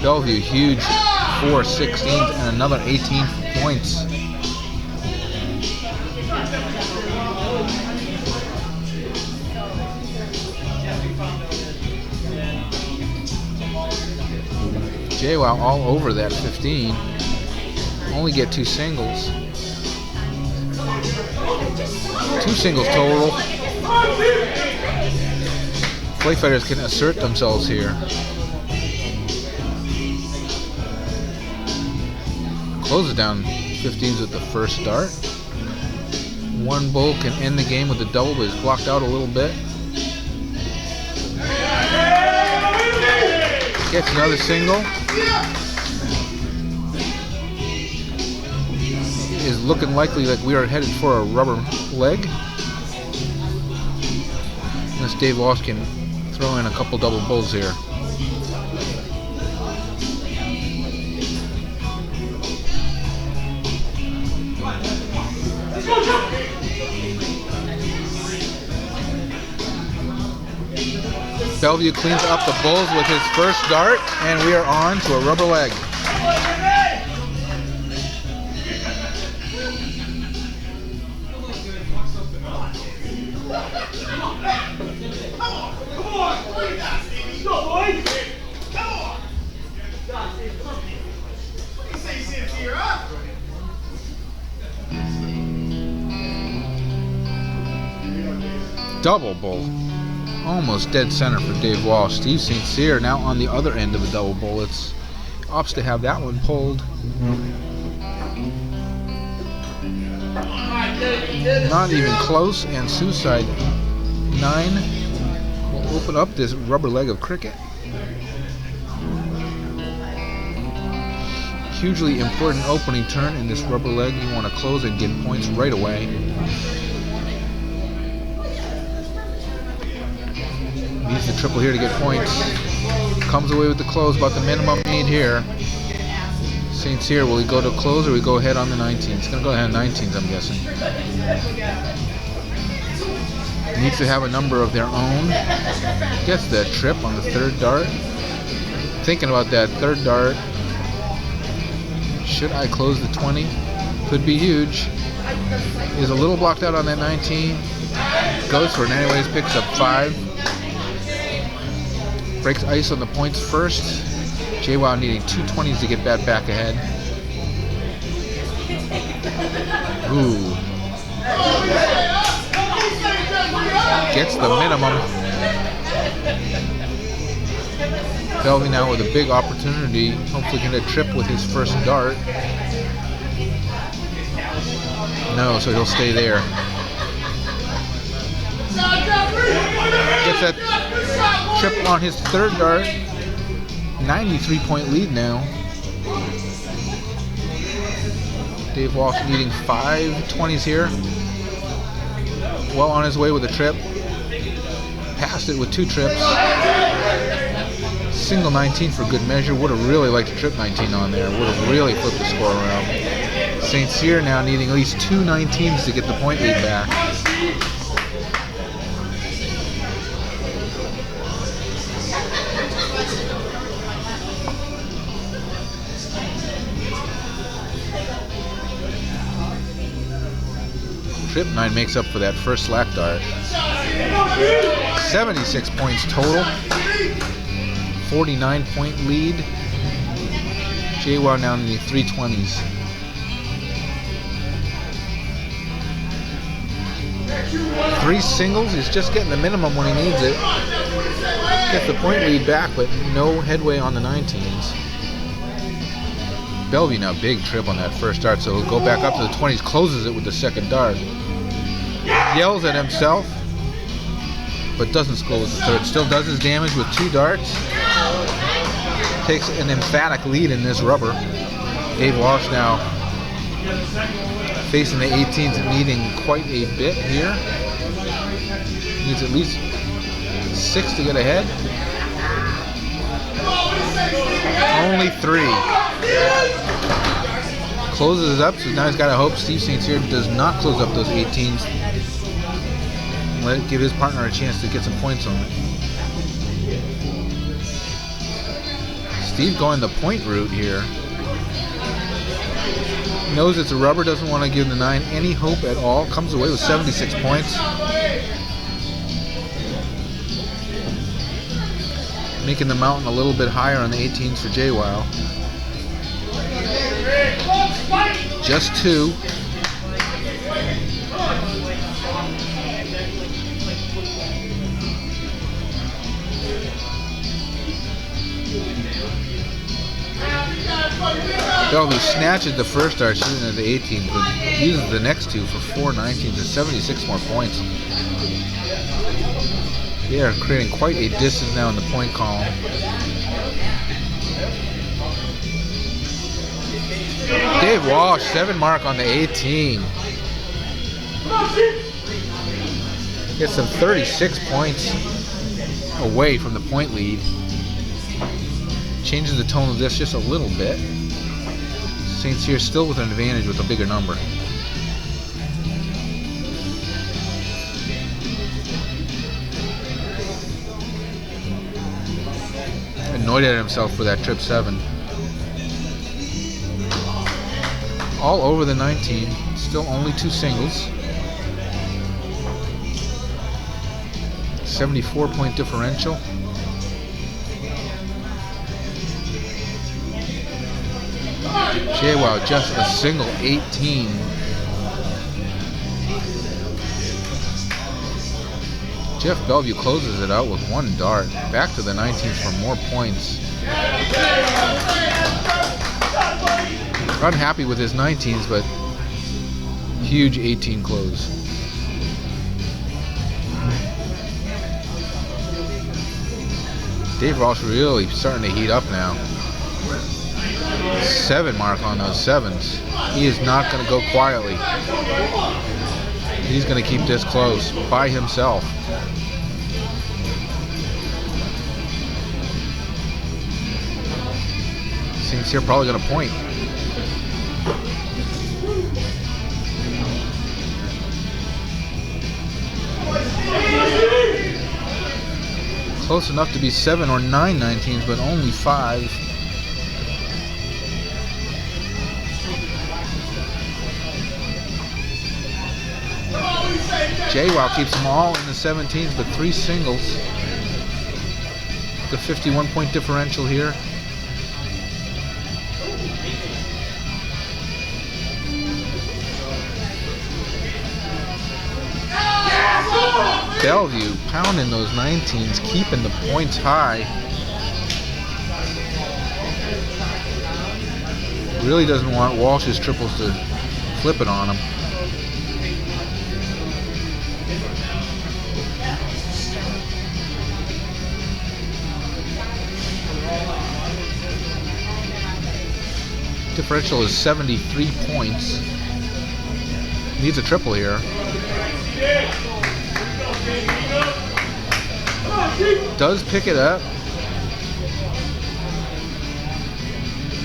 Bellevue, huge 4 16s and another 18 points. JWoww all over that 15. Only get 2 singles. 2 singles total. Flay Fighters can assert themselves here. Closes down 15s with the first start. One bull can end the game with the double, but is blocked out a little bit. Gets another single. Is looking likely like we are headed for a rubber leg. Unless Dave Walsh can throw in a couple double bulls here. Bellevue cleans up the bulls with his first dart, and we are on to a rubber leg. Double bull. Almost dead center for Dave Walsh. Steve St. Cyr now on the other end of a double bull. It's opts to have that one pulled. Not even close, and Suicide 9 will open up this rubber leg of cricket. Hugely important opening turn in this rubber leg. You want to close and get points right away. Needs the triple here to get points. Comes away with the close, about the minimum need here. St. Cyr, will he go to close or we go ahead on the 19s? It's going to go ahead on 19s, I'm guessing. Needs to have a number of their own. Gets the trip on the third dart. Thinking about that third dart. Should I close the 20? Could be huge. Is a little blocked out on that 19. Goes for it anyways, picks up 5. Breaks ice on the points first. JWoww needing 2 20s to get that back ahead. Ooh. Gets the minimum. Bellevue now with a big opportunity. Hopefully get a trip with his first dart. No, so he'll stay there. Gets that trip on his third dart. 93-point lead now. Dave Walsh needing 5 20s here. Well on his way with a trip. Passed it with 2 trips. Single 19 for good measure. Would have really liked to trip 19 on there. Would have really flipped the score around. St. Cyr now needing at least 2 19s to get the point lead back. Trip 9 makes up for that first slack dart. 76 points total. 49-point lead. JWoww now needing 3 20s. Three singles. He's just getting the minimum when he needs it. Gets the point lead back, but no headway on the 19s. Bellevue now big trip on that first dart, so he'll go back up to the 20s, closes it with the second dart. Yells at himself, but doesn't score with the third. Still does his damage with 2 darts. Takes an emphatic lead in this rubber. Dave Walsh now facing the 18s and needing quite a bit here. Needs at least 6 to get ahead. Only 3. Closes it up, so now he's got to hope Steve St. Cyr does not close up those 18s. Let it give his partner a chance to get some points on it. Steve going the point route here. Knows it's a rubber, doesn't want to give the 9 any hope at all. Comes away with 76 points. Making the mountain a little bit higher on the 18s for JWoww. Just 2. Bellevue snatches the first dart shooting at the 18s, but uses the next 2 for 4 19s and 76 more points. They are creating quite a distance now in the point column. Dave Walsh, 7 mark on the 18. Gets them 36 points away from the point lead. Changes the tone of this just a little bit. St. Cyr still with an advantage with a bigger number. Annoyed at himself for that trip 7. All over the 19. Still only 2 singles. 74-point differential. JWoww just a single 18. Jeff Bellevue closes it out with 1 dart. Back to the 19s for more points. Unhappy with his 19s, but huge 18 close. Dave Walsh really starting to heat up now. 7 mark on those 7s. He is not going to go quietly. He's going to keep this close by himself. St. Cyr probably going to point. Close enough to be 7 or 9 19s, but only 5. JWoww keeps them all in the 17s, but 3 singles. The 51-point differential here. Bellevue pounding those 19s, keeping the points high. Really doesn't want Walsh's triples to flip it on him. Differential is 73 points. Needs a triple here. Does pick it up.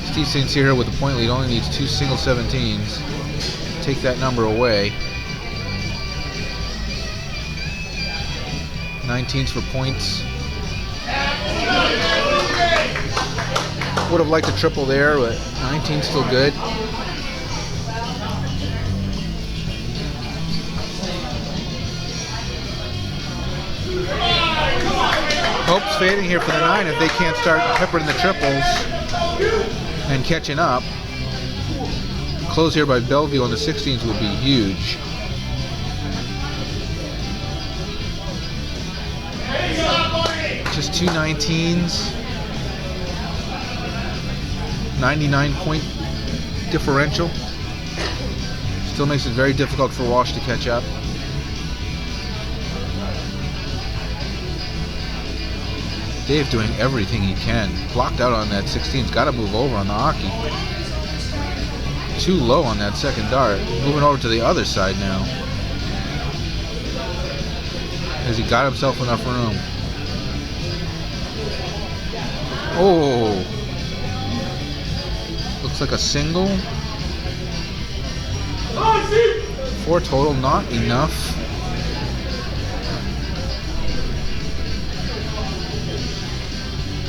Steve St. Cyr with the point lead only needs 2 single 17s. Take that number away. 19s for points. Would have liked a triple there, but 19's still good. Hope's fading here for the 9 if they can't start peppering the triples and catching up. Close here by Bellevue on the 16s would be huge. Just 2 19s. 99-point differential. Still makes it very difficult for Walsh to catch up. Dave doing everything he can. Blocked out on that 16's. Got to move over on the hockey. Too low on that second dart. Moving over to the other side now. Has he got himself enough room? Oh. Looks like a single. 4 total, not enough.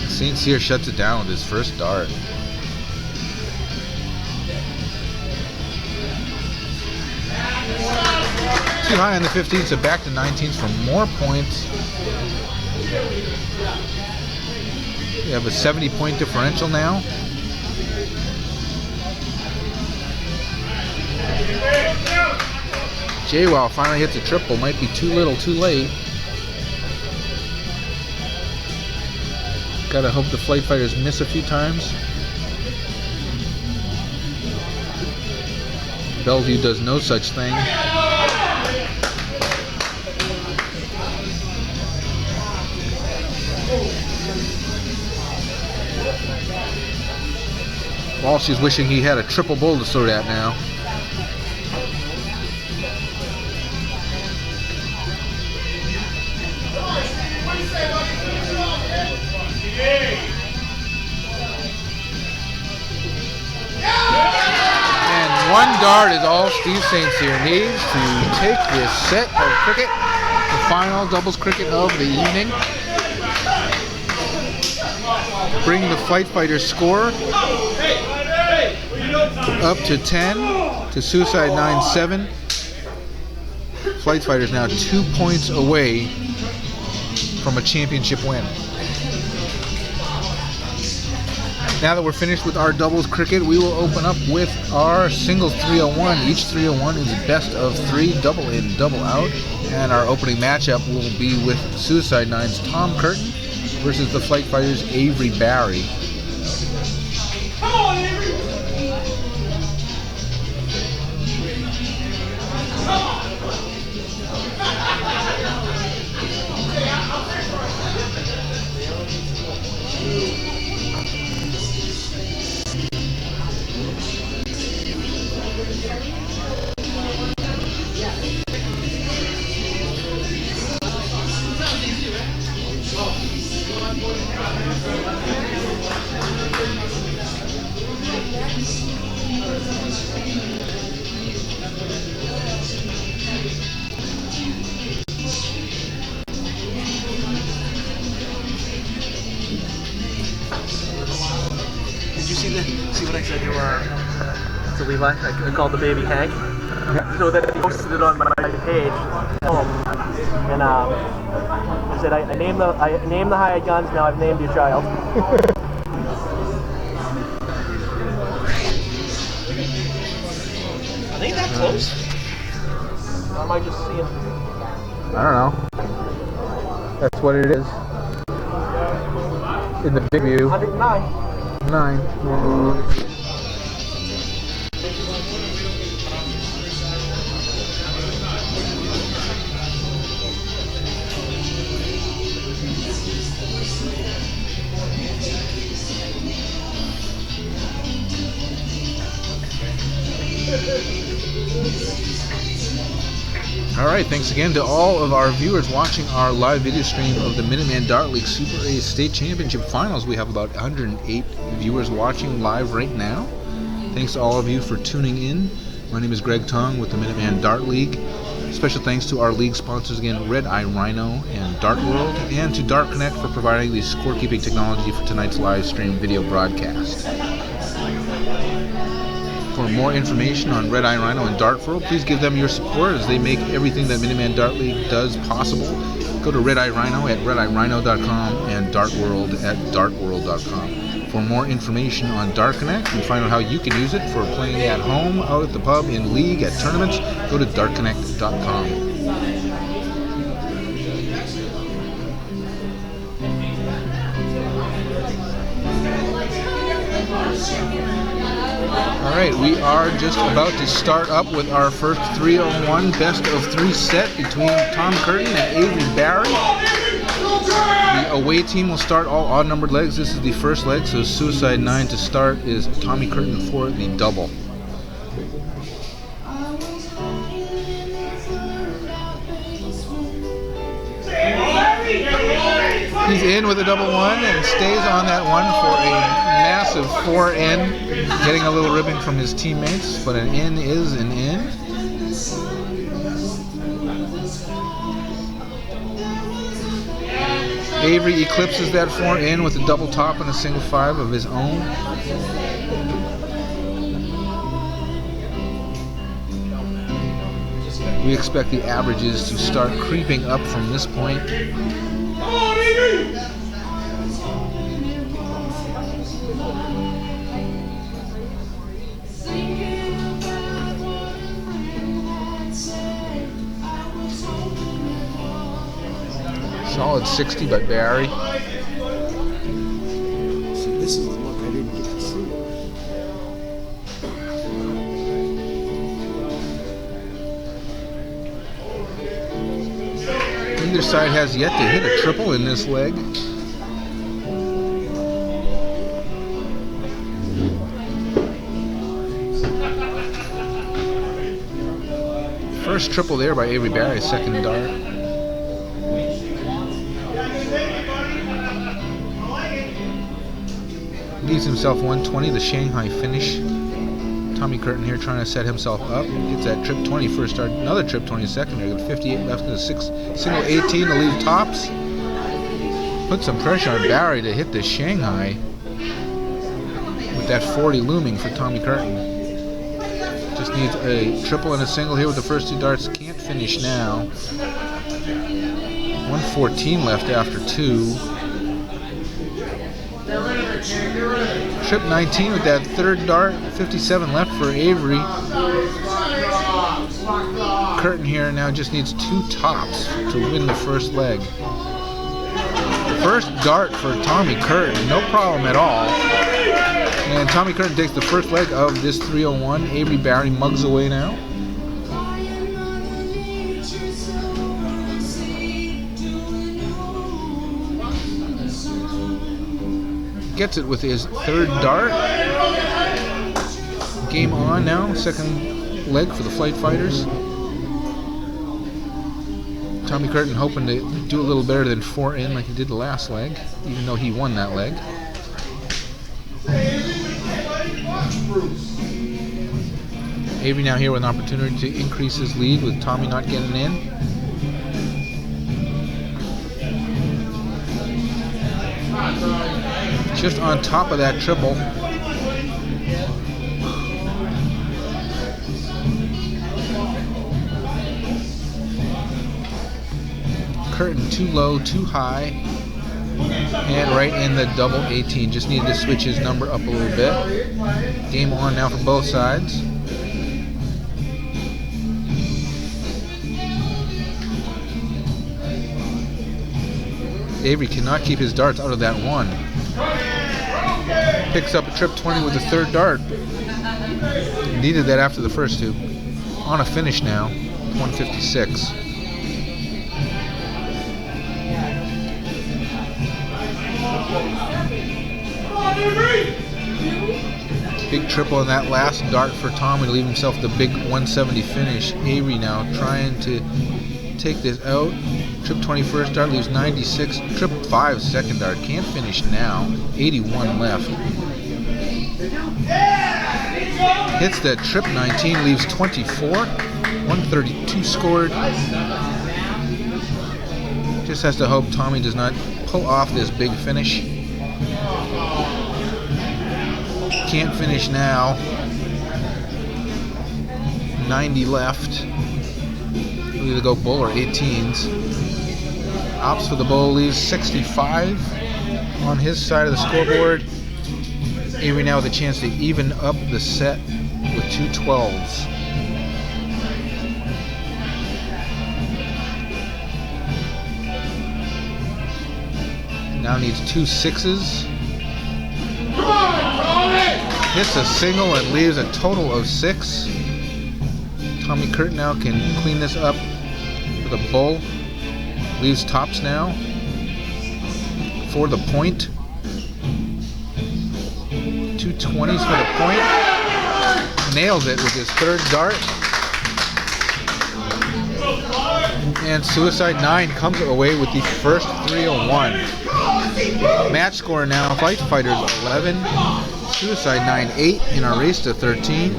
St. Cyr shuts it down with his first dart. Too high on the 15s, so back to 19s for more points. We have a 70-point differential now. JWoww finally hits a triple. Might be too little, too late. Gotta hope the Flight Fighters miss a few times. Bellevue does no such thing. Walsh is wishing he had a triple bowl to throw at now. And one dart is all Steve St. Cyr needs to take this set of cricket, the final doubles cricket of the evening. Bring the Flight Fighters score up to 10 to Suicide 9-7. Flight Fighters now 2 points away from a championship win. Now that we're finished with our doubles cricket, we will open up with our singles 301. Each 301 is best of 3, double in, double out. And our opening matchup will be with Suicide 9's Tom Curtin versus the Flight Fighters' Avery Barry. Come on, Avery! Did you see what I said to Levi? I called the baby Hank. So that I posted it on my page. And I said I named the hired guns. Now I've named your child. Are they that close? Or am I just seeing? I don't know. That's what it is. In the big view. 109. 9. Alright, thanks again to all of our viewers watching our live video stream of the Minuteman Dart League Super A State Championship Finals. We have about 108 viewers watching live right now. Thanks to all of you for tuning in. My name is Greg Tong with the Minuteman Dart League. Special thanks to our league sponsors again, Red Eye Rhino and Dart World, and to Dart Connect for providing the scorekeeping technology for tonight's live stream video broadcast. For more information on Red Eye Rhino and Dart World, please give them your support as they make everything that Minuteman Dart League does possible. Go to Red Eye Rhino at redeyerhino.com and Dart World at dartworld.com. For more information on Dart Connect and find out how you can use it for playing at home, out at the pub, in league, at tournaments, go to dartconnect.com. Alright, we are just about to start up with our first 3-on-1 best of 3 set between Tom Curtin and Avery Barry. The away team will start all odd-numbered legs. This is the first leg, so Suicide 9 to start is Tommy Curtin for the double. He's in with a double one and stays on that one for a massive 4N, getting a little ribbing from his teammates, but an N is an N. Avery eclipses that 4N with a double top and a single 5 of his own. We expect the averages to start creeping up from this point. Solid 60 by Barry. See, this is the look I didn't get to see. Neither side has yet to hit a triple in this leg. First triple there by Avery Barry, second dart. Leaves himself 120, the Shanghai finish. Tommy Curtin here trying to set himself up. Gets that trip 20 first start, another trip 20 second. Got 58 left in the single 18 to leave tops. Put some pressure on Barry to hit the Shanghai with that 40 looming for Tommy Curtin. Just needs a triple and a single here with the first two darts. Can't finish now. 114 left after two. Trip 19 with that third dart. 57 left for Avery. Curtin here now just needs two tops to win the first leg. First dart for Tommy Curtin, no problem at all. And Tommy Curtin takes the first leg of this 301. Avery Barry mugs away now. Gets it with his third dart. Game on now, second leg for the Flight Fighters. Tommy Curtin hoping to do a little better than 4 in like he did the last leg, even though he won that leg. Avery now here with an opportunity to increase his lead with Tommy not getting in. Just on top of that triple. Curtin too low, too high, and right in the double 18. Just needed to switch his number up a little bit. Game on now for both sides. Avery cannot keep his darts out of that one. Picks up a trip 20 with the third dart. Needed that after the first two. On a finish now, 156. Big triple in that last dart for Tommy to leave himself the big 170 finish. Avery now trying to take this out. Trip 20 first dart leaves 96. Trip 5 second dart. Can't finish now. 81 left. Hits that trip 19. Leaves 24. 132 scored. Just has to hope Tommy does not pull off this big finish. Can't finish now. 90 left. He'll either go bull or 18s. Opts for the bull, leaves 65 on his side of the scoreboard. Avery now with a chance to even up the set with two 12s. Now needs two 6s. Hits a single and leaves a total of 6. Tommy Curtin now can clean this up for the bull. Leaves tops now for the point. 220s for the point. Nails it with his third dart. And Suicide 9 comes away with the first 301. Match score now, Flight Fighters 11, Suicide 9 8 in our race to 13.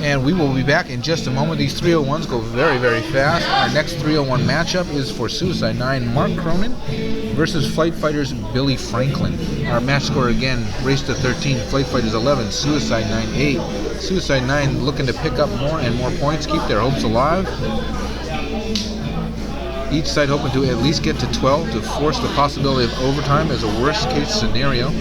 And we will be back in just a moment. These 301s go very, very fast. Our next 301 matchup is for Suicide 9 Mark Cronin versus Flight Fighters Billy Franklin. Our match score again, race to 13, Flight Fighters 11, Suicide 9 8. Suicide 9 looking to pick up more and more points, keep their hopes alive. Each side hoping to at least get to 12 to force the possibility of overtime as a worst case scenario.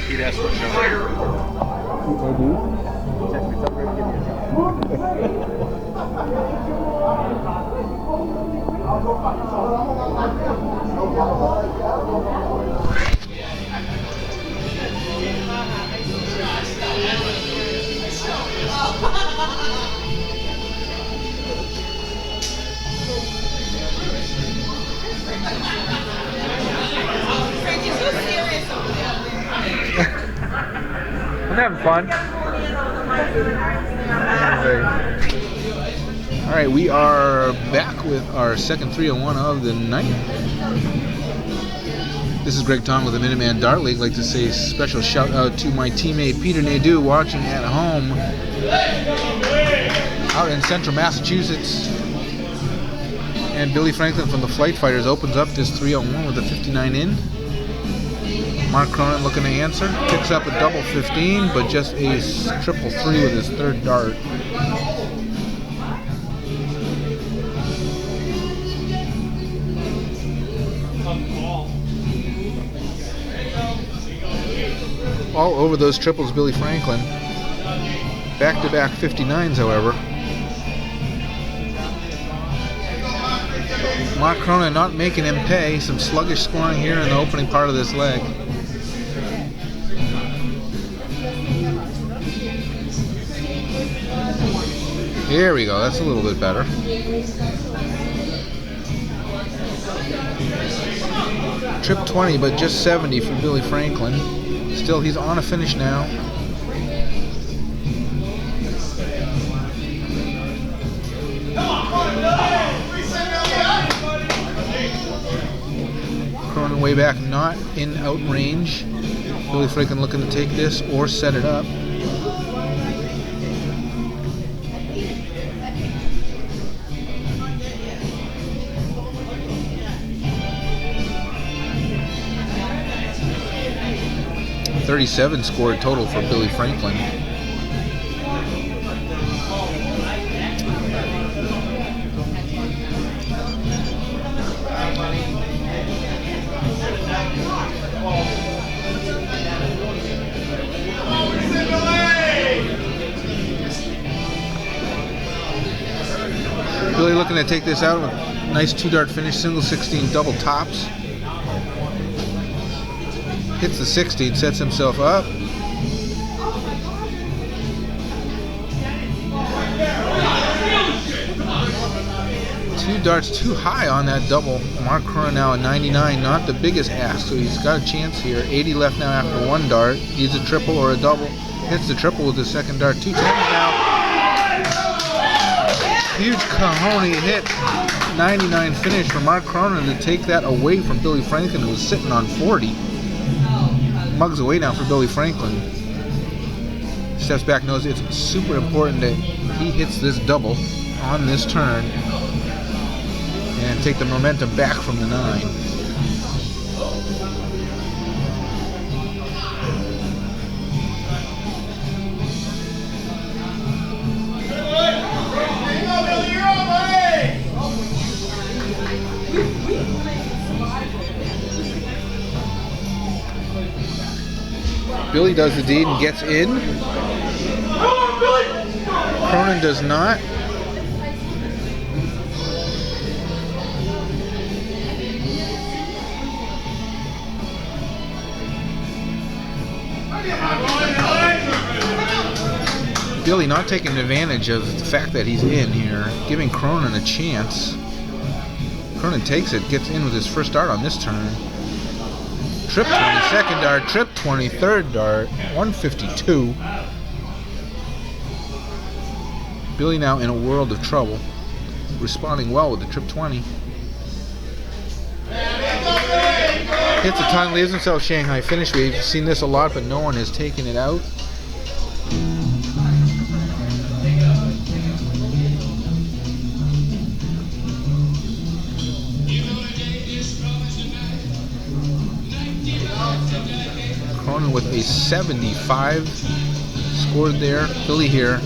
He'd ask for a show. I'm having fun. Alright, we are back with our second 301 of the night. This is Greg Tom with the Minuteman Dart League. I'd like to say a special shout out to my teammate Peter Nadeau watching at home out in central Massachusetts. And Billy Franklin from the Flight Fighters opens up this 301 with a 59 in. Mark Cronin looking to answer, picks up a double 15, but just a triple 3 with his third dart. All over those triples, Billy Franklin. Back-to-back 59s, however. Mark Cronin not making him pay. Some sluggish scoring here in the opening part of this leg. Here we go, that's a little bit better. Trip 20, but just 70 for Billy Franklin. Still, he's on a finish now. Cronin way back, not in out range. Billy Franklin looking to take this or set it up. .37 scored total for Billy Franklin. Billy looking to take this out with a nice 2-dart finish, single 16 double tops. Hits the 16, sets himself up. Two darts too high on that double. Mark Cronin now a 99, not the biggest ask, so he's got a chance here. 80 left now after one dart. Needs a triple or a double. Hits the triple with his second dart. 210 now. Huge cojones hit. 99 finish for Mark Cronin to take that away from Billy Franklin, who was sitting on 40. Mugs away now for Billy Franklin. Steps back, knows it's super important that he hits this double on this turn and take the momentum back from the 9. Billy does the deed and gets in. Cronin does not. Billy not taking advantage of the fact that he's in here, giving Cronin a chance. Cronin takes it, gets in with his first dart on this turn. Trip 22nd dart, trip 23rd dart, 152. Billy now in a world of trouble, responding well with the trip 20. Hits a ton, leaves himself Shanghai finish. We've seen this a lot, but no one has taken it out. Cronin with a 75 scored there. Billy here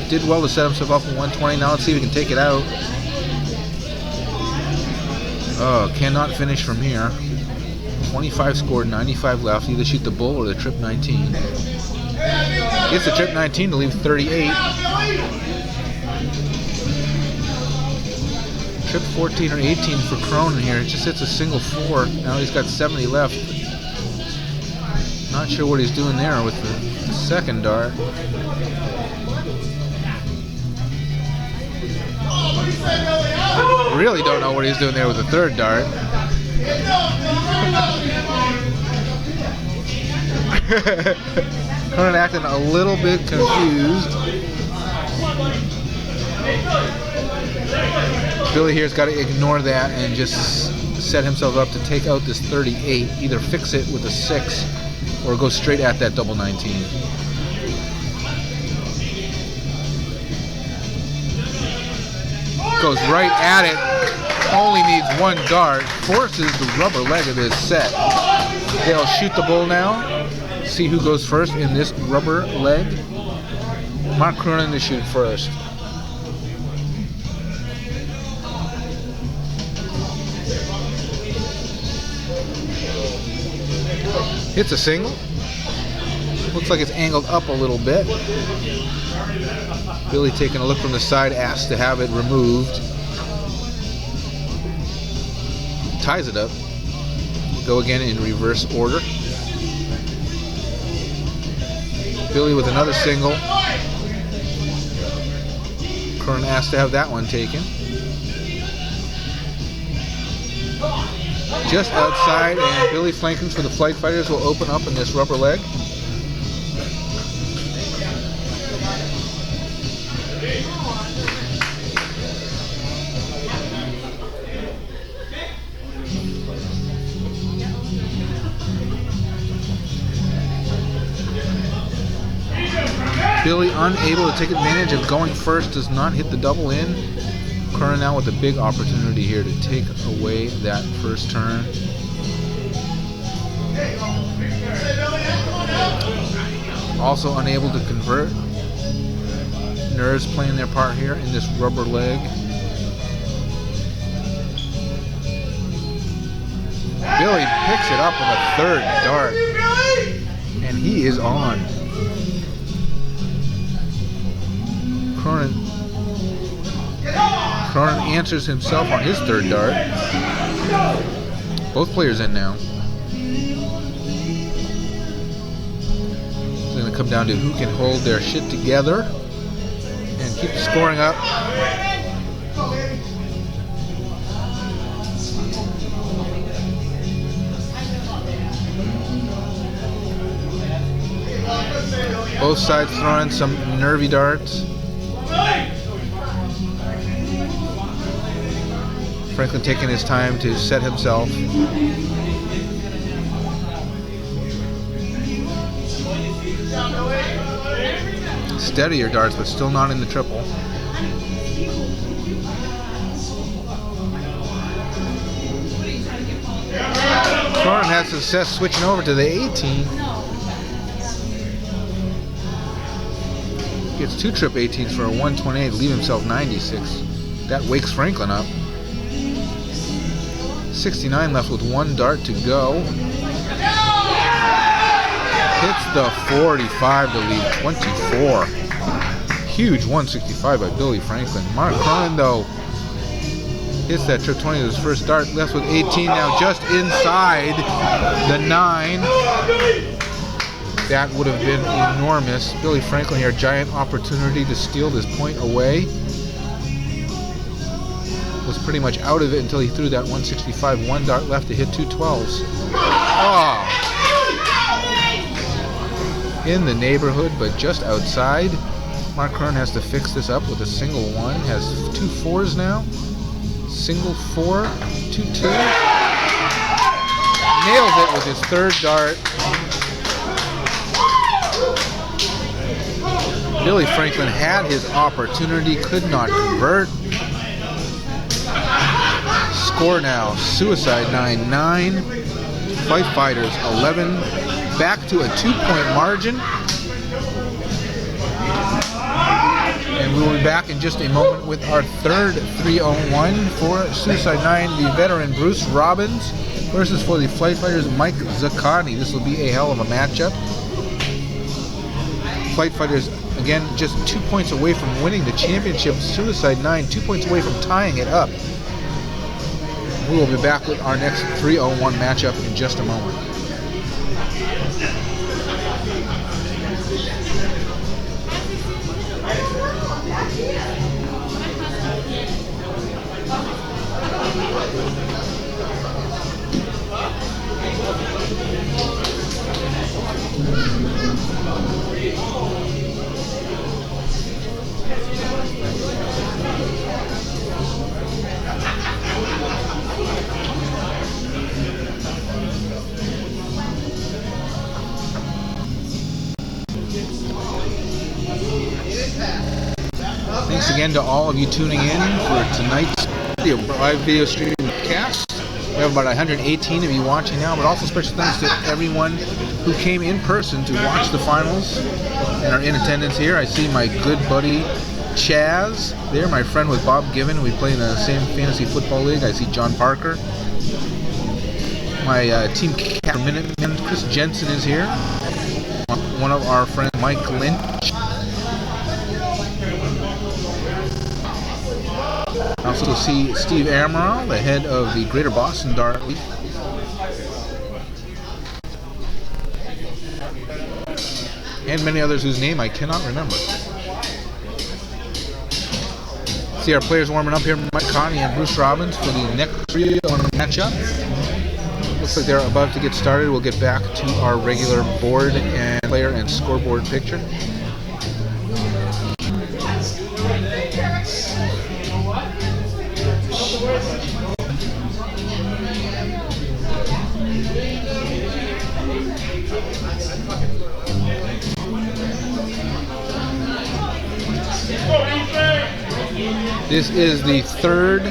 did well to set himself up for 120. Now let's see if he can take it out. Oh, cannot finish from here. 25 scored, 95 left. Either shoot the bull or the trip 19. Gets the trip 19 to leave 38. Trip 14 or 18 for Cronin here. It just hits a single 4. Now he's got 70 left. Not sure what he's doing there with the second dart. Really don't know what he's doing there with the third dart. Cronin acting a little bit confused. Billy here's got to ignore that and just set himself up to take out this 38. Either fix it with a 6 or go straight at that double 19. Goes right at it. Only needs one dart. Forces the rubber leg of this set. They'll shoot the bull now. See who goes first in this rubber leg. Mark Cronin to shoot first. Hits a single. Looks like it's angled up a little bit. Billy taking a look from the side, asks to have it removed. Ties it up. Go again in reverse order. Billy with another single. Cronin asks to have that one taken. Just outside, and Billy flanking for the Flight Fighters will open up in this rubber leg. Billy unable to take advantage of going first, does not hit the double in. Cronin now with a big opportunity here to take away that first turn. Also unable to convert. Nerves playing their part here in this rubber leg. Billy picks it up on the third dart. And he is on. Cronin answers himself on his third dart. Both players in now. It's going to come down to who can hold their shit together and keep scoring up. Both sides throwing some nervy darts. Franklin taking his time to set himself. Steadier darts, but still not in the triple. Cronin has success switching over to the 18. Gets 2 trip 18s for a 128, leave himself 96. That wakes Franklin up. 69 left with 1 dart to go. Hits the 45 to leave 24. Huge 165 by Billy Franklin. Mark Cronin, though, hits that trip 20 with his first dart. Left with 18 now, just inside the 9. That would have been enormous. Billy Franklin here, giant opportunity to steal this point away. Was pretty much out of it until he threw that 165 one dart left to hit 212s. Oh! In the neighborhood, but just outside. Mark Kern has to fix this up with a single one. Has 2 4s now. Single 4, 2 2. Nails it with his third dart. Billy Franklin had his opportunity, could not convert. Score now, Suicide 9-9, Fight Fighters 11, back to a 2-point margin. And we will be back in just a moment with our third 3-on-1 for Suicide 9, the veteran Bruce Robbins versus for the Fight Fighters Mike Zaccani. This will be a hell of a matchup. Fight Fighters, again, just 2 points away from winning the championship. Suicide 9, 2 points away from tying it up. We will be back with our next 3-on-1 matchup in just a moment. Thanks again to all of you tuning in for tonight's live video stream cast. We have about 118 of you watching now, but also special thanks to everyone who came in person to watch the finals and are in attendance here. I see my good buddy Chaz there, my friend with Bob Given. We play in the same fantasy football league. I see John Parker. My team captain Minutemen, Chris Jensen, is here. One of our friends, Mike Lynch. I also see Steve Amaral, the head of the Greater Boston Dart League. And many others whose name I cannot remember. See our players warming up here, Mike Connie and Bruce Robbins, for the next 3-on matchup. Looks like they're about to get started. We'll get back to our regular board and player and scoreboard picture. This is the third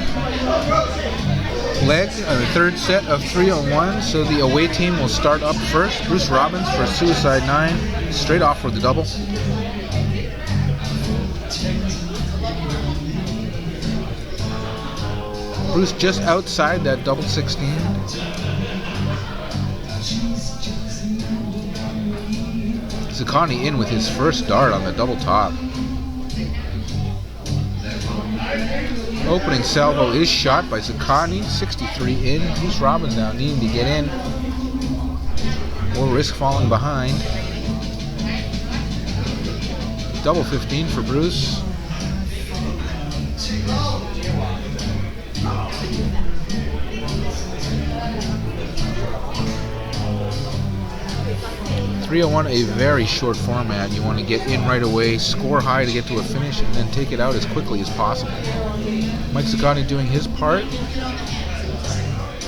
leg, the third set of 3-on-1. So the away team will start up first. Bruce Robbins for Suicide 9, straight off for the double. Bruce just outside that double 16. Zaccani in with his first dart on the double top. Opening salvo is shot by Zaccani, 63 in. Bruce Robbins now needing to get in or risk falling behind. Double 15 for Bruce. .301, a very short format. You want to get in right away, score high to get to a finish, and then take it out as quickly as possible. Mike Zaccani doing his part.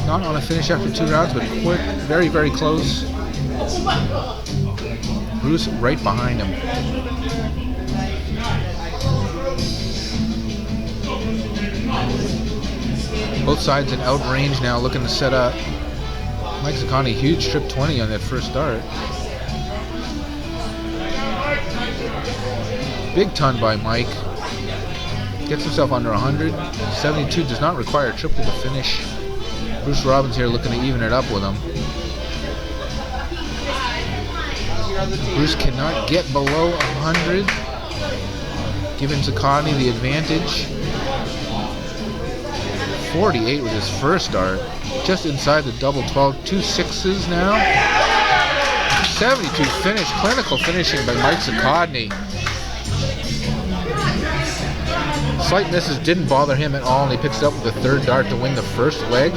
Not on a finish after 2 rounds, but quick, very, very close. Bruce right behind him. Both sides in out range now, looking to set up. Mike Zaccani, huge trip 20 on that first dart. Big ton by Mike. Gets himself under 100. 72 does not require a triple to finish. Bruce Robbins here looking to even it up with him. Bruce cannot get below 100. Giving Zaccani the advantage. 48 with his first dart. Just inside the double 12. 2 6s now. 72 finish, clinical finishing by Mike Zakodny. Slight misses didn't bother him at all, and he picks it up with the third dart to win the first leg.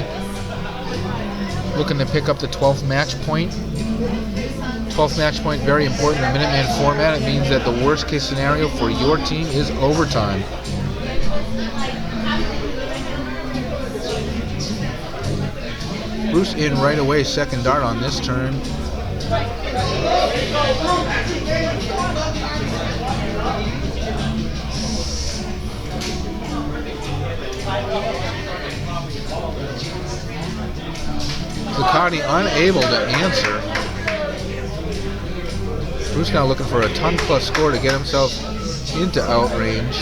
Looking to pick up the 12th match point. 12th match point, very important in the Minuteman format. It means that the worst case scenario for your team is overtime. Bruce in right away, second dart on this turn. Zakodny unable to answer. Bruce now looking for a ton plus score to get himself into outrange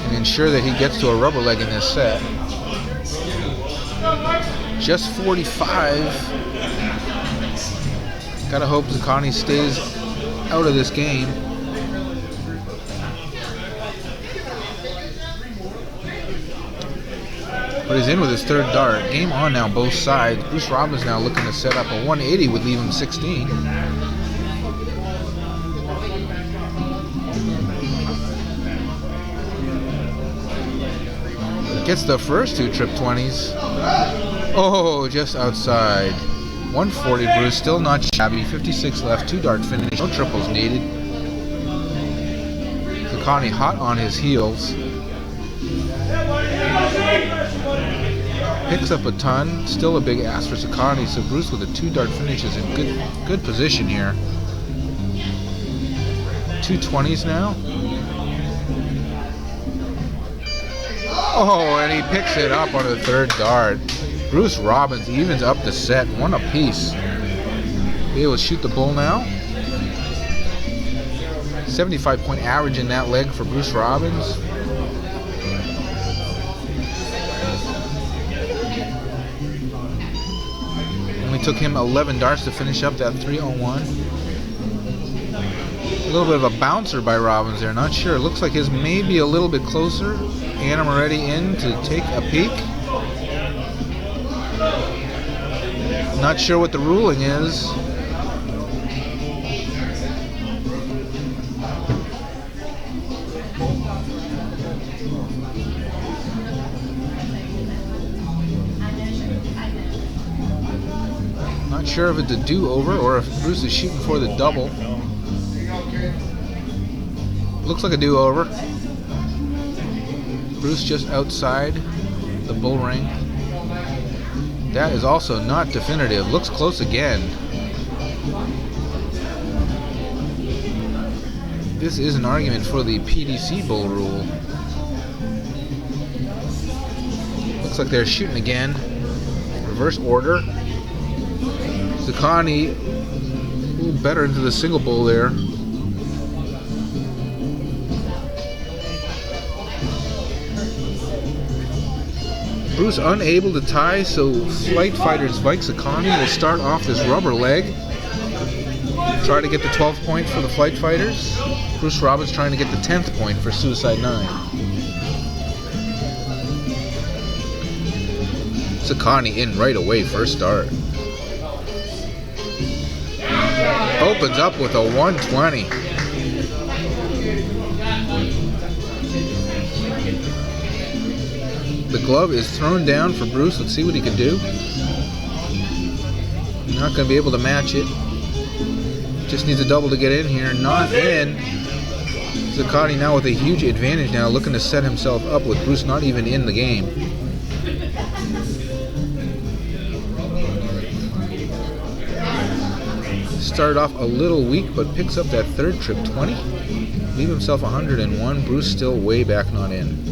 and ensure that he gets to a rubber leg in this set. Just 45. Gotta hope Zakodny stays out of this game. But he's in with his third dart. Game on now, both sides. Bruce Robbins now looking to set up a 180 would leave him 16. Gets the first two trip 20s. Oh, just outside. 140 Bruce, still not shabby. 56 left, 2 dart finish, no triples needed. Zakodny hot on his heels. Picks up a ton, still a big ass for Zakodny, so Bruce with a 2 dart finish is in good position here. 2 20s now. Oh, and he picks it up on the third dart. Bruce Robbins evens up the set, 1 apiece. Be able to shoot the bull now. 75-point average in that leg for Bruce Robbins. Only took him 11 darts to finish up that 3-on-1. A little bit of a bouncer by Robbins there, not sure. Looks like his may be a little bit closer. Anna Moretti in to take a peek. Not sure what the ruling is. Not sure if it's a do-over or if Bruce is shooting for the double. Looks like a do-over. Bruce just outside the bull ring. That is also not definitive. Looks close again. This is an argument for the PDC bull rule. Looks like they're shooting again. Reverse order. Zakodny a little better into the single bull there. Bruce unable to tie, so Flight Fighters Mike Zakodny will start off this rubber leg. Try to get the 12th point for the Flight Fighters. Bruce Robbins trying to get the 10th point for Suicide 9. Zakodny in right away, first start. Opens up with a 120. The glove is thrown down for Bruce. Let's see what he can do. Not going to be able to match it. Just needs a double to get in here. Not in. Zakodny now with a huge advantage now, looking to set himself up with Bruce not even in the game. Started off a little weak, but picks up that third trip 20. Leave himself 101. Bruce still way back not in.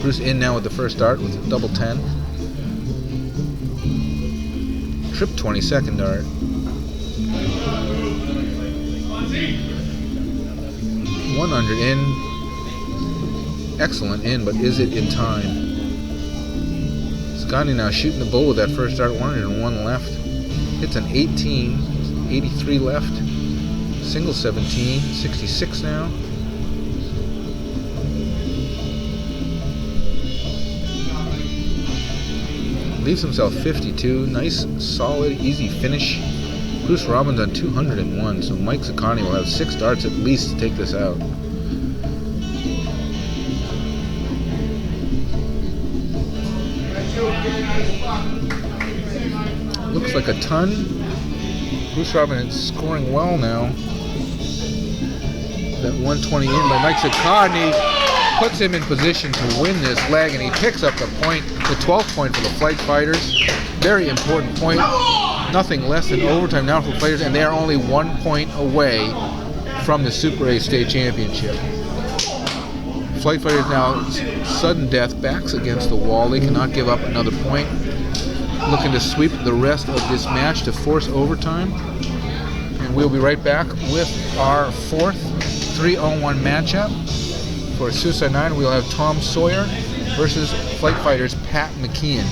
Bruce in now with the first dart with a double 10. Trip 20, second dart. 100 in. Excellent in, but is it in time? Zakodny now shooting the bull with that first dart, 101 left. Hits an 18, 83 left. Single 17, 66 now. Leaves himself 52. Nice, solid, easy finish. Bruce Robbins on 201, so Mike Zaccani will have 6 darts at least to take this out. Looks like a ton. Bruce Robbins is scoring well now. That 120 in by Mike Zaccani puts him in position to win this leg, and he picks up the point, the 12th point for the Flight Fighters. Very important point. Nothing less than overtime now for the Fighters, and they are only 1 point away from the Super A State Championship. Flight Fighters now sudden death, backs against the wall. They cannot give up another point. Looking to sweep the rest of this match to force overtime. And we'll be right back with our 4th 3-on-1 matchup. For Suicide 9, we'll have Tom Sawyer versus Flight Fighters' Pat McKeon.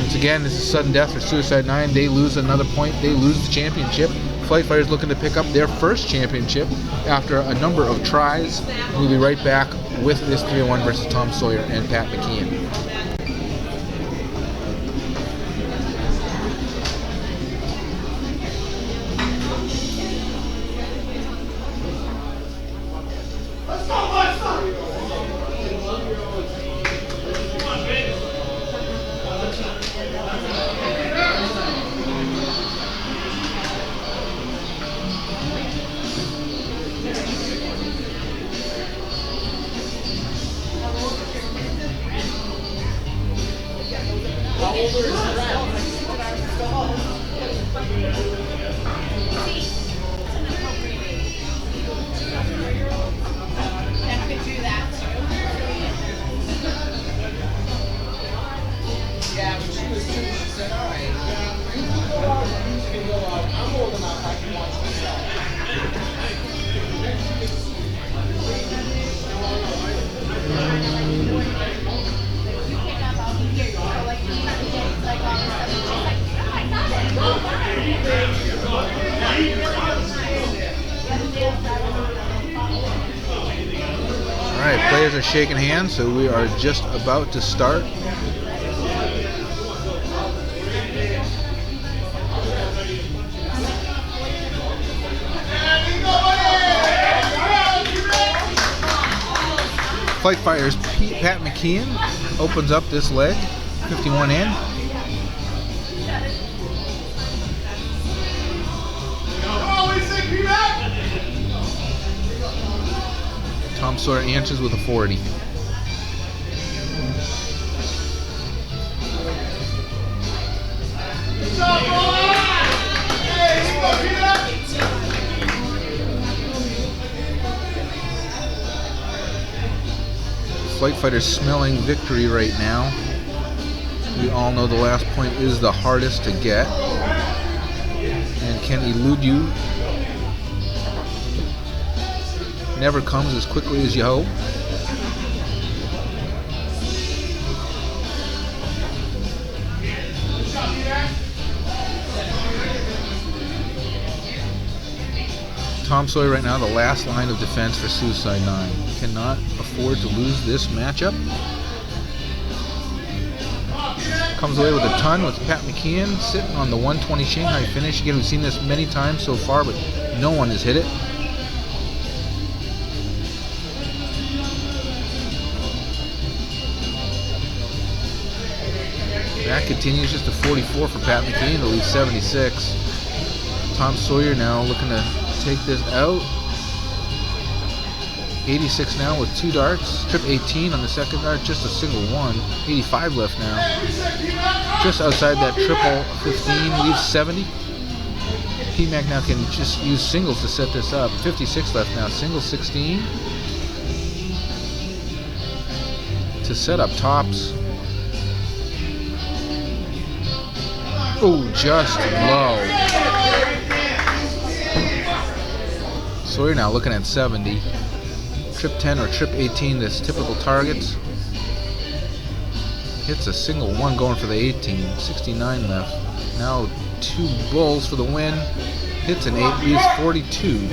Once again, this is sudden death for Suicide 9. They lose another point. They lose the championship. Flight Fighters looking to pick up their first championship after a number of tries. We'll be right back with this 3-on-1 versus Tom Sawyer and Pat McKeon. Alright, players are shaking hands, so we are just about to start. Flight Fighters' Pat McKeon opens up this leg, 51 in. Tom Sawyer answers with a 40. Flight Fighters smelling victory right now. We all know the last point is the hardest to get and can elude you. Never comes as quickly as you hope. Tom Sawyer right now, the last line of defense for Suicide 9. Cannot afford to lose this matchup. Comes away with a ton with Pat McKeon sitting on the 120 Shanghai finish. Again, we've seen this many times so far, but no one has hit it. That continues just a 44 for Pat McKeon to leave 76. Tom Sawyer now looking to take this out. 86 now with 2 darts. Trip 18 on the second dart, just a single one. 85 left now. Just outside that triple 15, leaves 70. PMAC now can just use singles to set this up. 56 left now, single 16. To set up tops. Oh, just low. Sawyer now looking at 70. Trip 10 or trip 18, this typical targets. Hits a single one going for the 18. 69 left. Now 2 bulls for the win. Hits an 8, leaves 42.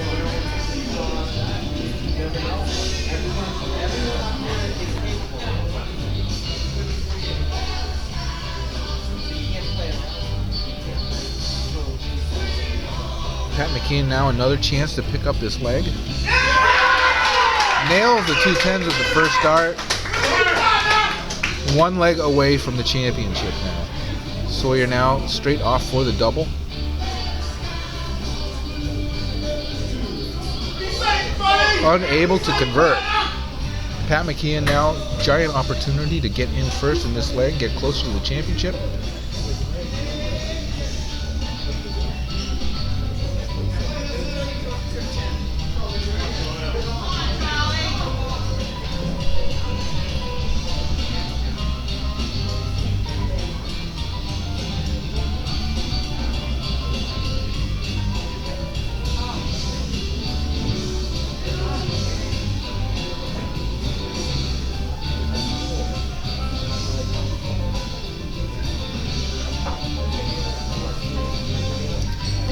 Pat McKeon now another chance to pick up this leg. Nails the 210s with the first start. One leg away from the championship now. Sawyer now straight off for the double. Unable to convert. Pat McKeon now, giant opportunity to get in first in this leg, get closer to the championship.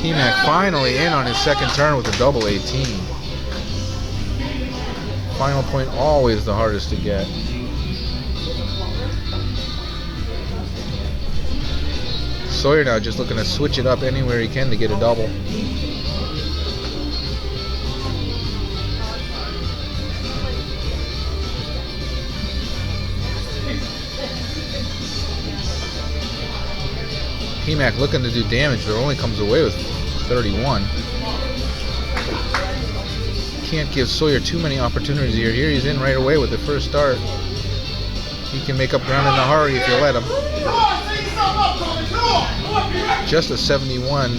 P-Mac finally in on his second turn with a double 18. Final point always the hardest to get. Sawyer now just looking to switch it up anywhere he can to get a double. P-Mac looking to do damage, but only comes away with 31. Can't give Sawyer too many opportunities here. Here he's in right away with the first start. He can make up ground in a hurry if you let him. Just a 71.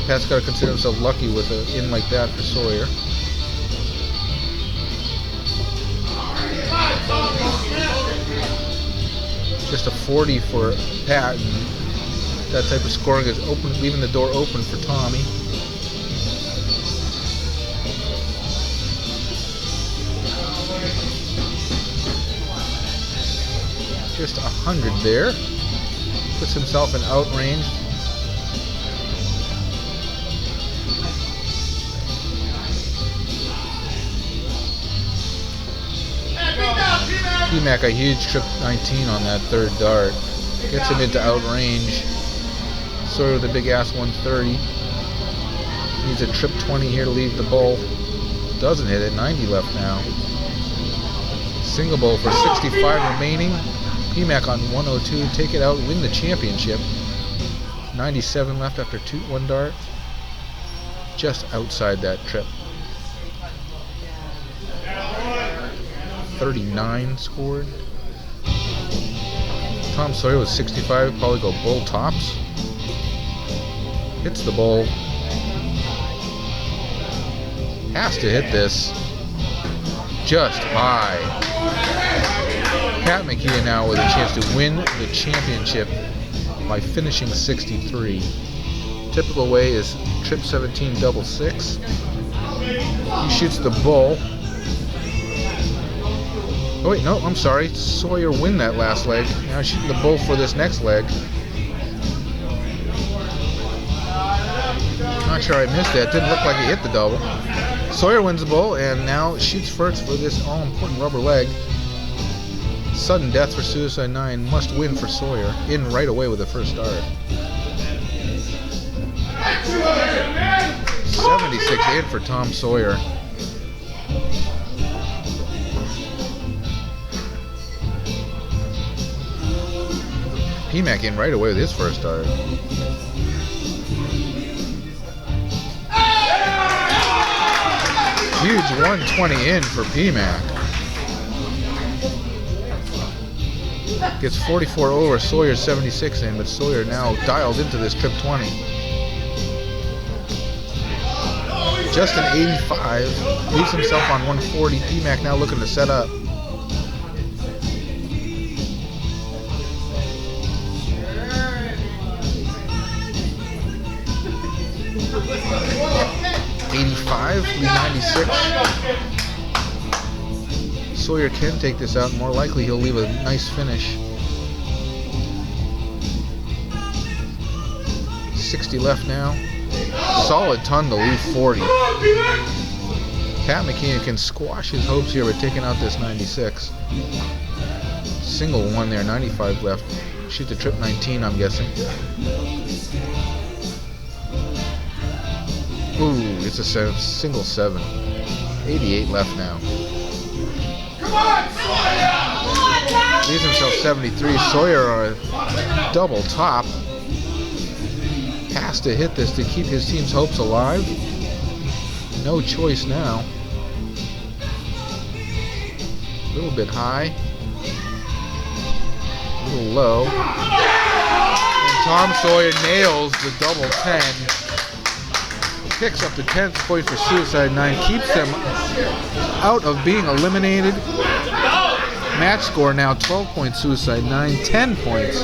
Pat's got to consider himself lucky with an in like that for Sawyer. Just a 40 for Pat, and that type of scoring is open, leaving the door open for Tommy. Just 100 there. Puts himself in outrange. P-Mac a huge trip 19 on that third dart. Gets him into outrange. Sawyer with a big ass 130. Needs a trip 20 here to leave the bowl. Doesn't hit it. 90 left now. Single bowl for 65 remaining. P-Mac on 102. Take it out. Win the championship. 97 left after one dart. Just outside that trip. 39 scored. Tom Sawyer with 65, probably go bull tops. Hits the bowl. Has to hit this. Just high. Pat McKeon now with a chance to win the championship by finishing 63. Typical way is trip 17 double 6. He shoots the bull. Oh wait, no, I'm sorry. Sawyer win that last leg. Now shooting the bull for this next leg. Not sure I missed that. Didn't look like he hit the double. Sawyer wins the bull and now shoots first for this all-important rubber leg. Sudden death for Suicide 9. Must win for Sawyer. In right away with the first start. 76 in for Tom Sawyer. P-Mac in right away with his first start. Huge 120 in for P-Mac. Gets 44 over, Sawyer 76 in, but Sawyer now dialed into this trip 20. Just an 85. Leaves himself on 140. P-Mac now looking to set up. .85, 396. Sawyer can take this out. More likely he'll leave a nice finish. 60 left now. Solid ton to leave 40. Pat McKeon can squash his hopes here by taking out this 96. Single one there, 95 left. Shoot the trip 19, I'm guessing. Ooh, it's a single 7. 88 left now. Leaves himself 73. Sawyer on a double top. Has to hit this to keep his team's hopes alive. No choice now. A little bit high. A little low. And Tom Sawyer nails the double 10. Picks up the 10th point for Suicide 9. Keeps them out of being eliminated. Match score now 12 points Suicide 9, 10 points.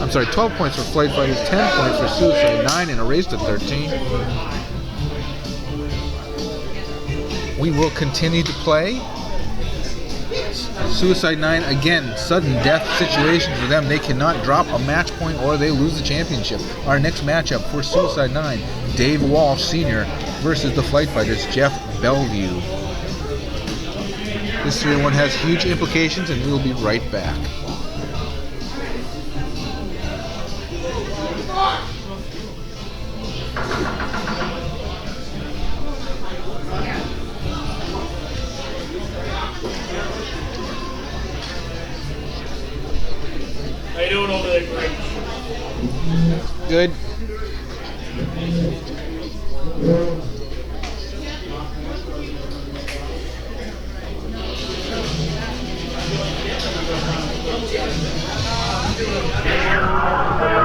I'm sorry, 12 points for Flight Fighters, 10 points for Suicide 9, and a race to 13. We will continue to play. Suicide 9, again, sudden death situation for them. They cannot drop a match point or they lose the championship. Our next matchup for Suicide 9, Dave Walsh Sr. versus the Flight Fighters, Jeff Bellevue. This 3-1 has huge implications, and we'll be right back. How you doing over there, Greg? Good.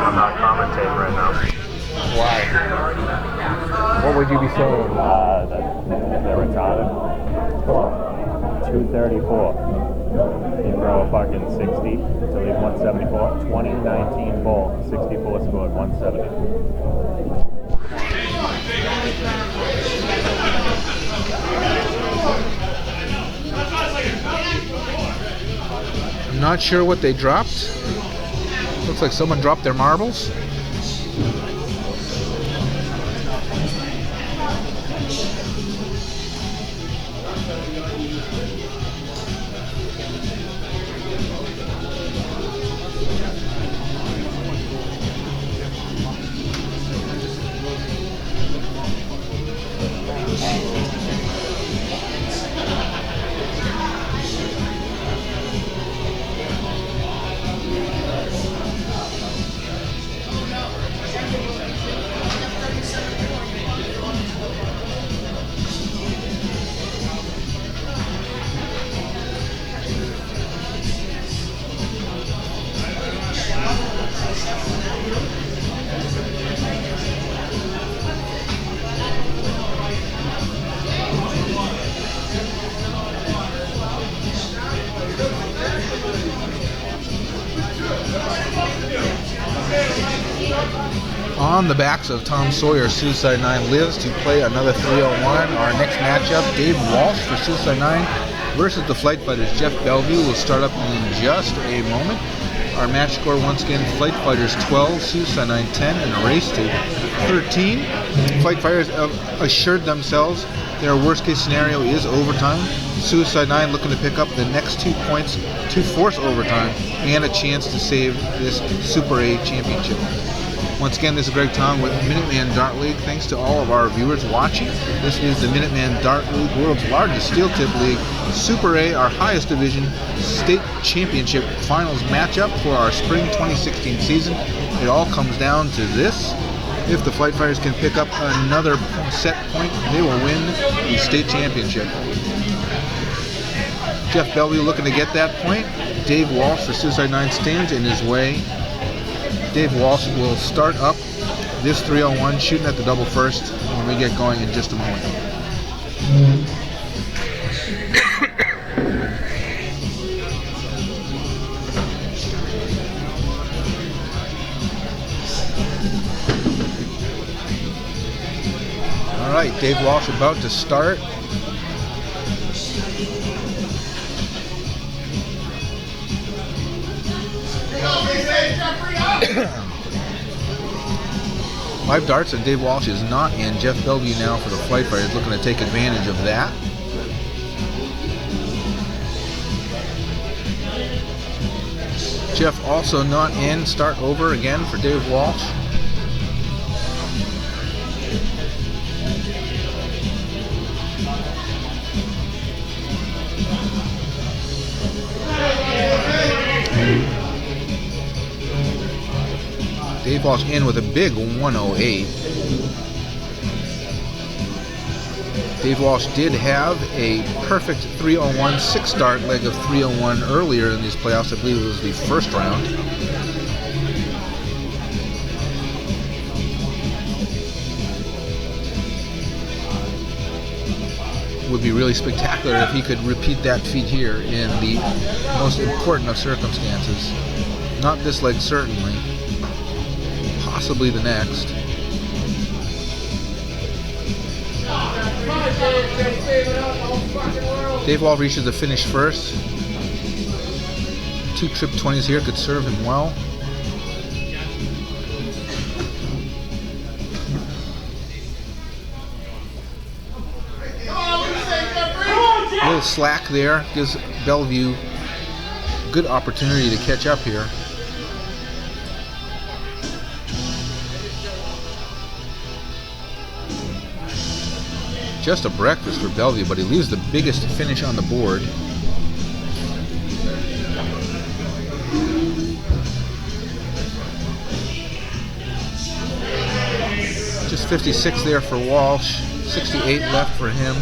I'm not commentating right now. Why? What would you be saying? That they're retarded. 234. You throw a fucking 60 to leave 174. 2019 ball. 64 scored 170. I'm not sure what they dropped. Looks like someone dropped their marbles. On the backs of Tom Sawyer, Suicide 9 lives to play another 3-on-1. Our next matchup, Dave Walsh for Suicide 9 versus the Flight Fighters. Jeff Bellevue will start up in just a moment. Our match score, once again, Flight Fighters 12, Suicide 9 10, and a race to 13. Flight Fighters have assured themselves their worst case scenario is overtime. Suicide 9 looking to pick up the next 2 points to force overtime and a chance to save this Super A championship. Once again, this is Greg Tong with Minuteman Dart League. Thanks to all of our viewers watching. This is the Minuteman Dart League, world's largest steel tip league. Super A, our highest division, state championship finals matchup for our spring 2016 season. It all comes down to this. If the Flight Fighters can pick up another set point, they will win the state championship. Jeff Bellevue looking to get that point. Dave Walsh for Suicide 9 stands in his way. Dave Walsh will start up this 3-on-1, shooting at the double first when we get going in just a moment. All right, Dave Walsh about to start. Live darts, and Dave Walsh is not in. Jeff Bellevue now for the Flight Fighters, looking to take advantage of that. Jeff also not in. Start over again for Dave Walsh. Dave Walsh in with a big 108. Dave Walsh did have a perfect 301 6-start leg of 301 earlier in these playoffs. I believe it was the first round. Would be really spectacular if he could repeat that feat here in the most important of circumstances. Not this leg, certainly. Possibly the next. Dave Walsh reaches the finish first. 2 trip 20s here could serve him well. A little slack there gives Bellevue good opportunity to catch up here. Just a breakfast for Bellevue, but he leaves the biggest finish on the board. Just 56 there for Walsh, 68 left for him.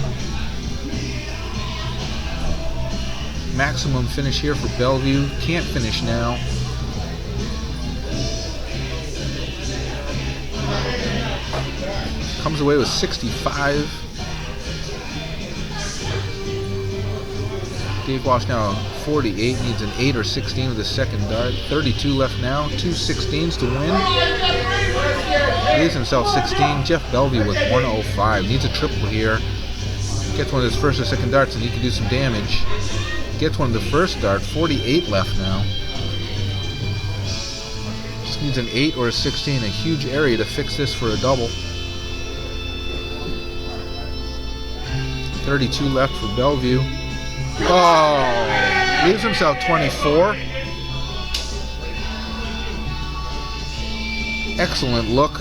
Maximum finish here for Bellevue. Can't finish now. Comes away with 65. Dave Walsh now 48, needs an 8 or 16 with his second dart. 32 left now, 2 16s to win. Leaves himself 16. Jeff Bellevue with 105, needs a triple here. Gets one of his first or second darts and he can do some damage. Gets one of the first dart, 48 left now. Just needs an 8 or a 16, a huge area to fix this for a double. 32 left for Bellevue. Oh, leaves himself 24. Excellent look.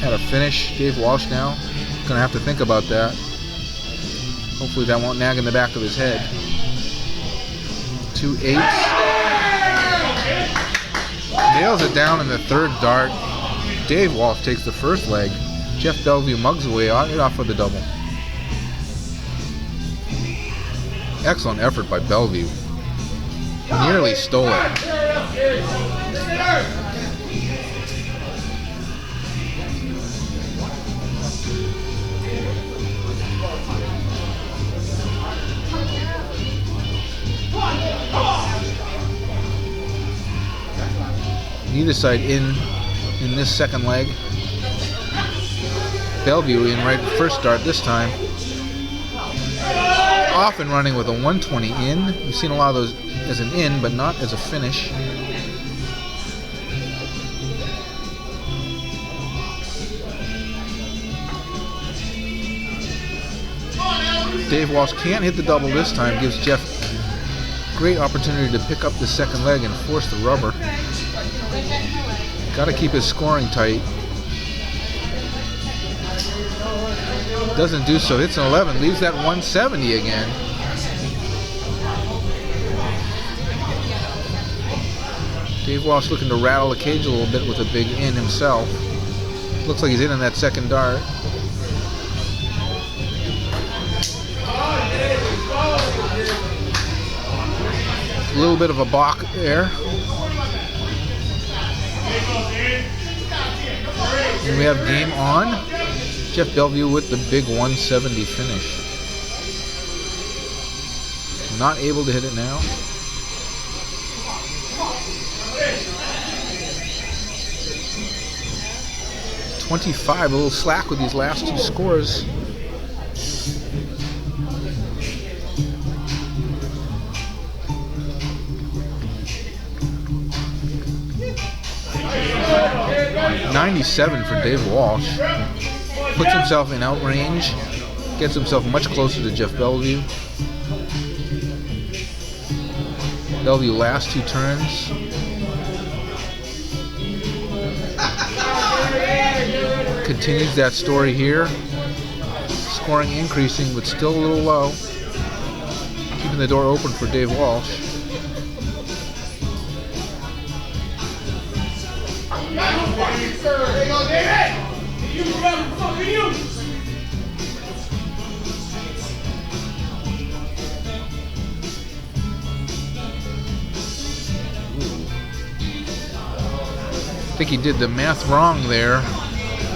Had a finish. Dave Walsh now. Gonna have to think about that. Hopefully that won't nag in the back of his head. 2 8s. Nails it down in the third dart. Dave Walsh takes the first leg. Jeff Bellevue mugs away off with the double. Excellent effort by Bellevue. Nearly stole it. Neither side in this second leg. Bellevue in right first start this time. Off and running with a 120 in. We've seen a lot of those as an in, but not as a finish. Dave Walsh can't hit the double this time. Gives Jeff great opportunity to pick up the second leg and force the rubber. Got to keep his scoring tight. Doesn't do so. Hits an 11. Leaves that 170 again. Dave Walsh looking to rattle the cage a little bit with a big in himself. Looks like he's in on that second dart. A little bit of a balk there. And we have game on. Jeff Bellevue with the big 170 finish. Not able to hit it now. .25, a little slack with these last two scores. .97 for Dave Walsh. Puts himself in outrange. Gets himself much closer to Jeff Bellevue. Bellevue last two turns. Continues that story here. Scoring increasing, but still a little low. Keeping the door open for Dave Walsh. There you go, David! You brother, fucking you! I think he did the math wrong there.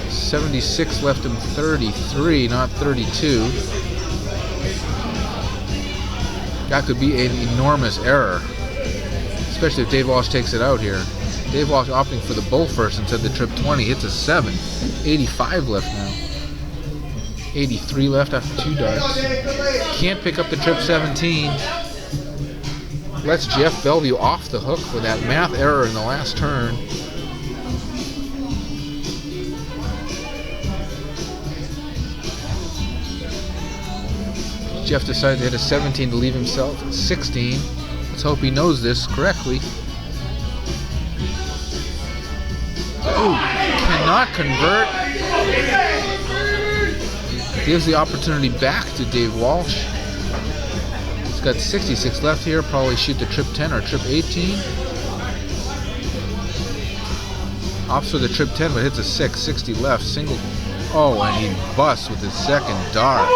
76 left him 33, not 32. That could be an enormous error, especially if Dave Walsh takes it out here. Dave Walsh opting for the bull first instead of the trip 20. Hits a 7. 85 left now. 83 left after 2 darts. Can't pick up the trip 17. Lets Jeff Bellevue off the hook for that math error in the last turn. Jeff decided to hit a 17 to leave himself at 16. Let's hope he knows this correctly. Ooh, cannot convert. Gives the opportunity back to Dave Walsh. He's got 66 left here. Probably shoot the trip 10 or trip 18. Opts for the trip 10, but hits a 6. 60 left. Single. Oh, and he busts with his second dart.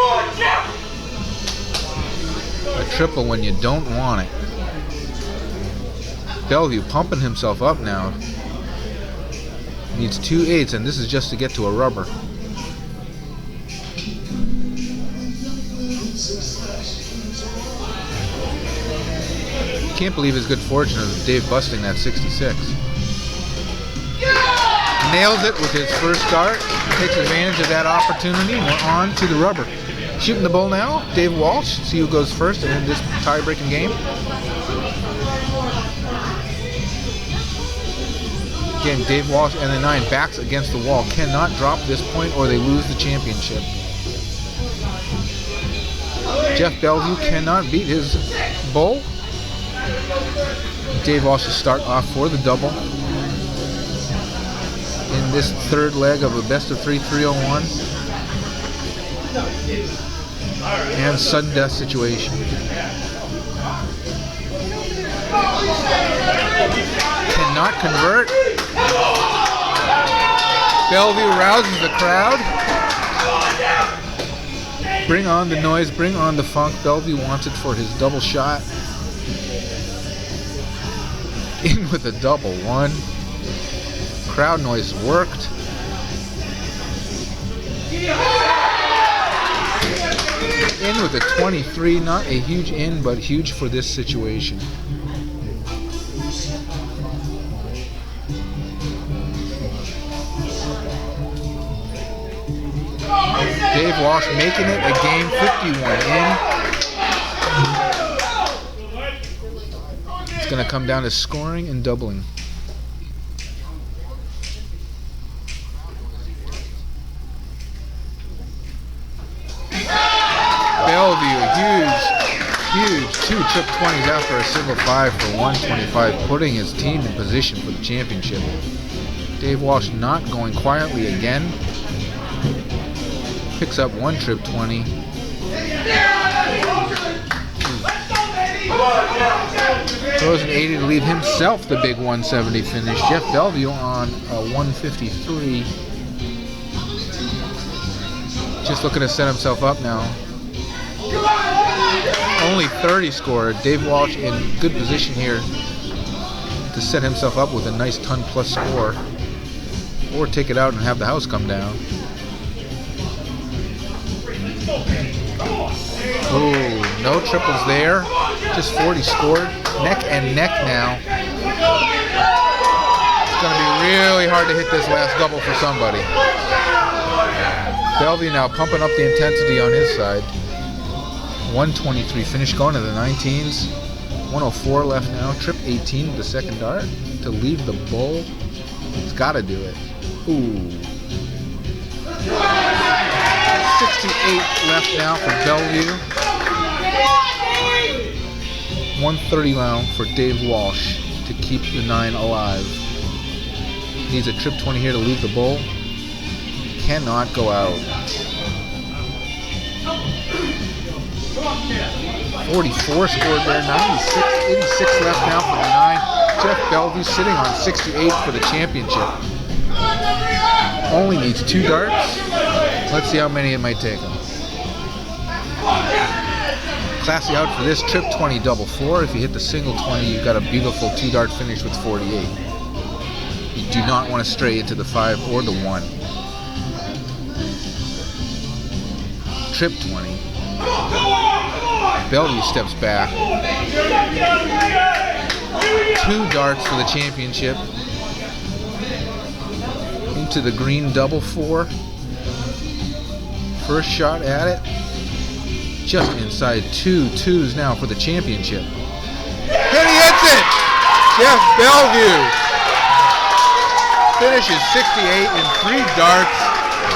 A triple when you don't want it. Bellevue pumping himself up now. Needs 2 8s, and this is just to get to a rubber. Can't believe his good fortune of Dave busting that 66. Nails it with his first dart. Takes advantage of that opportunity. We're on to the rubber. Shooting the bull now, Dave Walsh. See who goes first in this tie-breaking game. Again, Dave Walsh and the 9 backs against the wall. Cannot drop this point or they lose the championship. Jeff Bellevue cannot beat his bull. Dave Walsh will start off for the double in this third leg of a best of 3 301. And sudden death situation. Cannot convert. Bellevue rouses the crowd. Bring on the noise, bring on the funk. Bellevue wants it for his double shot. In with a double 1. Crowd noise worked. In with a 23, not a huge in, but huge for this situation. Dave Walsh making it a game 51 in. It's going to come down to scoring and doubling. Bellevue, huge 2 trip 20s after a single 5 for 125, putting his team in position for the championship. Dave Walsh not going quietly again. Picks up 1 trip 20. Throws an 80 to leave himself the big 170 finish. Jeff Bellevue on a 153. Just looking to set himself up now. Only 30 scored. Dave Walsh in good position here to set himself up with a nice ton plus score. Or take it out and have the house come down. Ooh, no triples there. Just 40 scored. Neck and neck now. It's going to be really hard to hit this last double for somebody. Bellevue now pumping up the intensity on his side. 123 finish going to the 19s. 104 left now. Trip 18 the second dart to leave the bull. He's got to do it. Ooh. 68 left now for Bellevue. 130 round for Dave Walsh to keep the 9 alive. Needs a trip 20 here to leave the bull. Cannot go out. 44 scored there. 86 left now for the 9. Jeff Bellevue sitting on 68 for the championship. only needs 2 darts. Let's see how many it might take him. Classy out for this trip, 20 double 4. If you hit the single 20, you've got a beautiful 2-dart finish with 48. You do not want to stray into the 5 or the 1. Trip 20. Bellevue steps back. 2 darts for the championship. Into the green double 4. First shot at it. Just inside 2 twos now for the championship. And he hits it! Jeff Bellevue finishes 68 in 3 darts.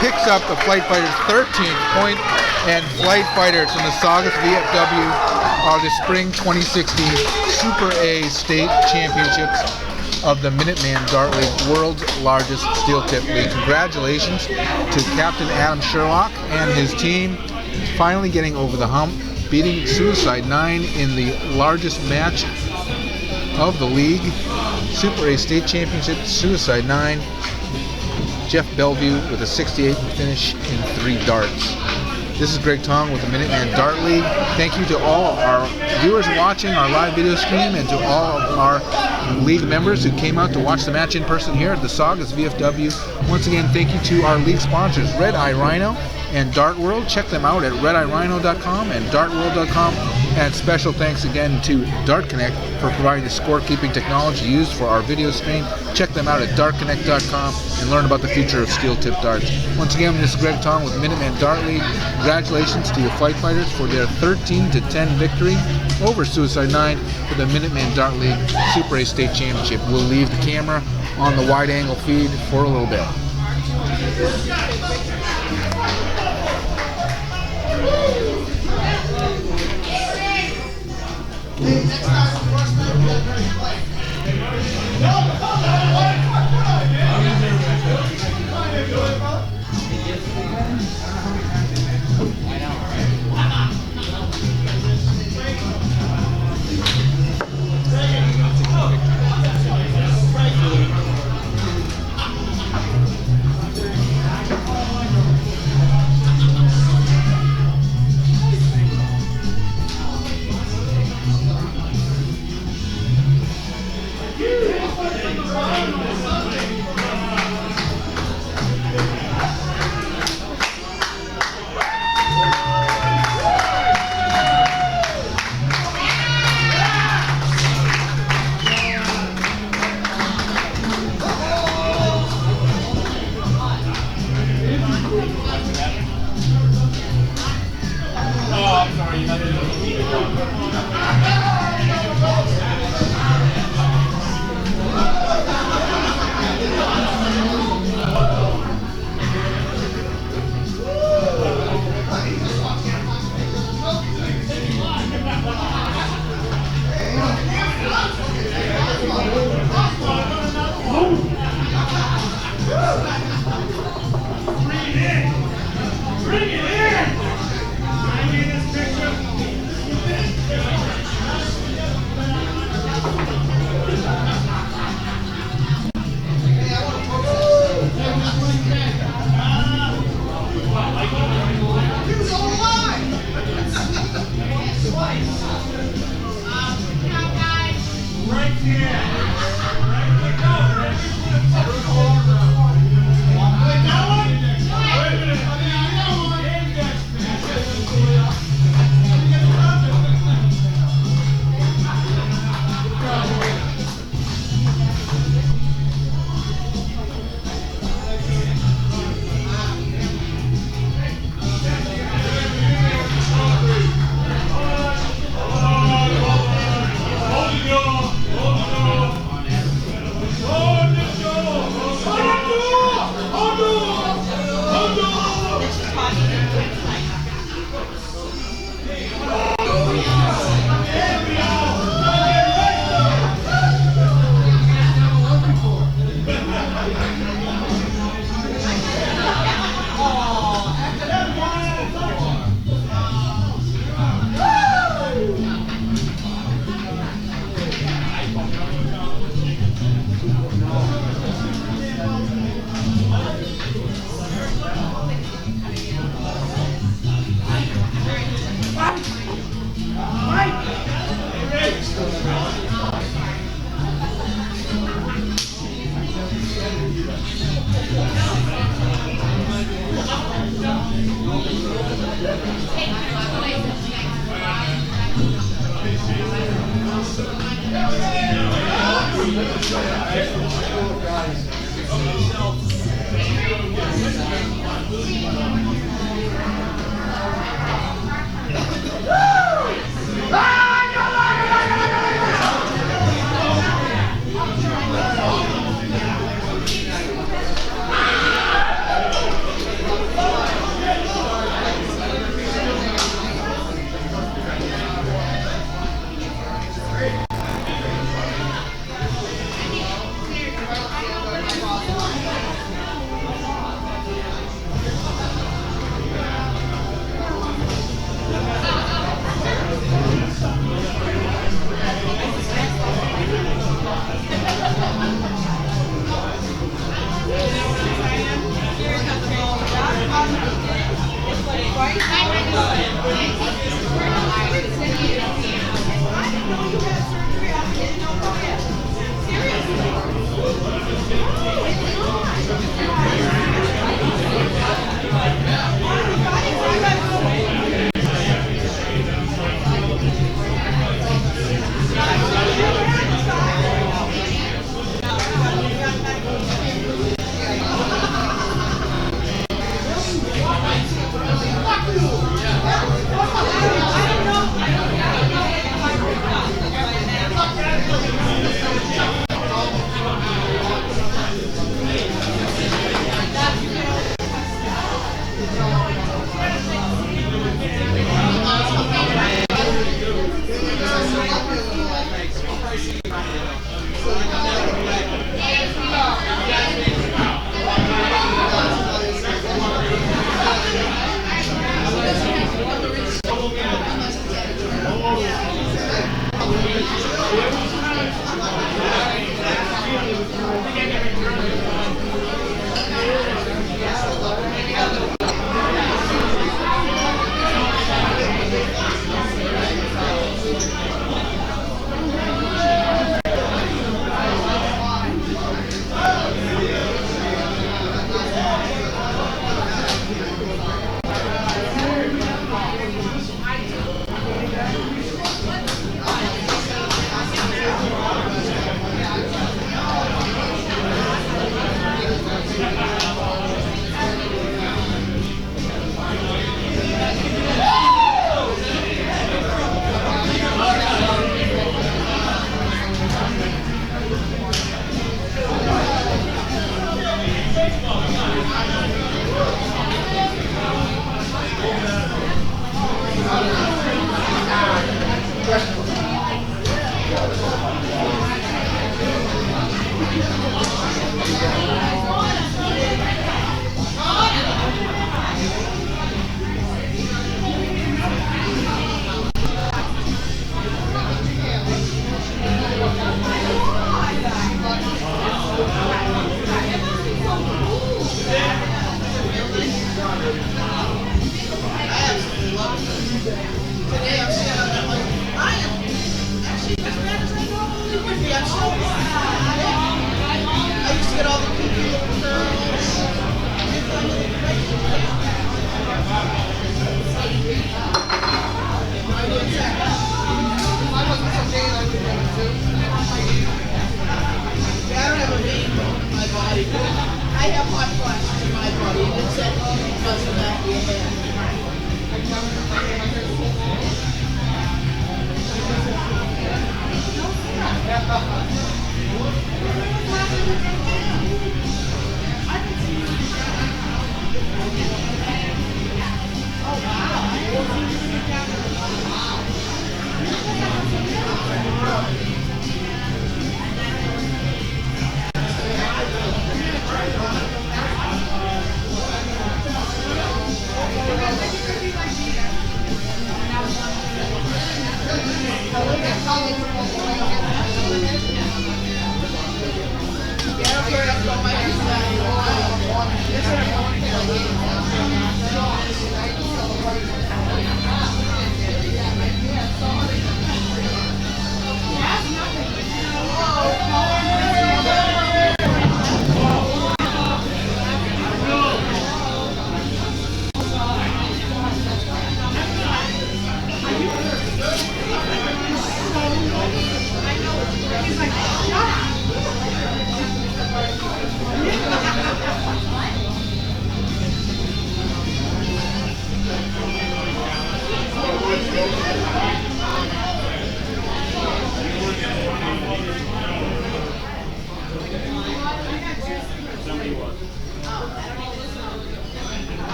Picks up the Flight Fighters' 13th point, and Flight Fighters from the Saugus VFW are the Spring 2016 Super A State Championships of the Minuteman Dart League, world's largest steel tip league. Congratulations to Captain Adam Sherlock and his team, finally getting over the hump, beating Suicide 9 in the largest match of the league. Super A State Championship, Suicide 9. Jeff Bellevue with a 68 finish in 3 darts. This is Greg Tong with the Minuteman Dart League. Thank you to all our viewers watching our live video stream and to all of our league members who came out to watch the match in person here at the Saugus VFW. Once again, thank you to our league sponsors, Red Eye Rhino and Dart World. Check them out at redeyerhino.com and dartworld.com. And special thanks again to Dart Connect for providing the scorekeeping technology used for our video stream. Check them out at dartconnect.com and learn about the future of steel tip darts. Once again, this is Greg Tong with Minuteman Dart League. Congratulations to the Flight Fighters for their 13-10 victory over Suicide 9 for the Minuteman Dart League Super A State Championship. We'll leave the camera on the wide angle feed for a little bit.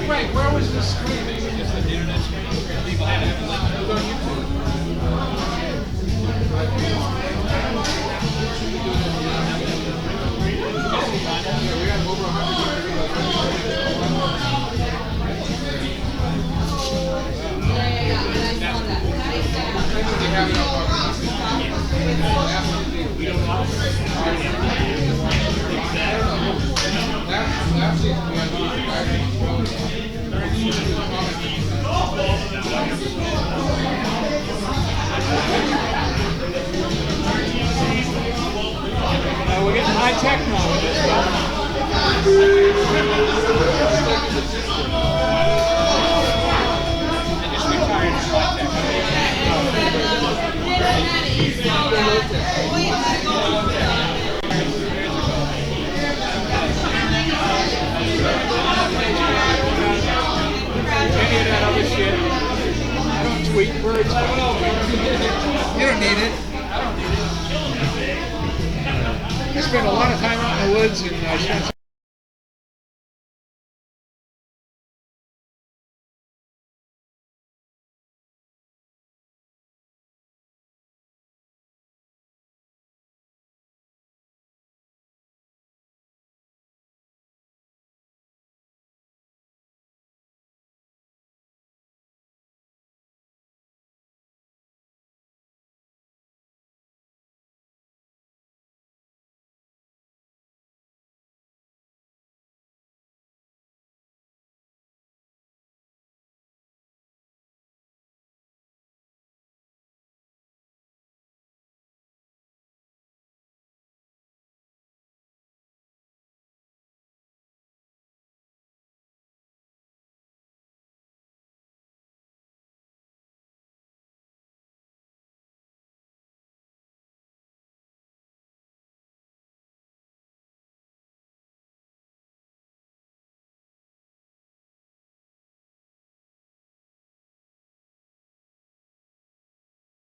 Frank, where was this streaming? Just the internet streaming. People had it on YouTube. We're getting high tech now with this stuff. I just retired from high tech. Any of that other shit. I don't tweet words. You don't need it. I don't need it. I spent a lot of time out in the woods and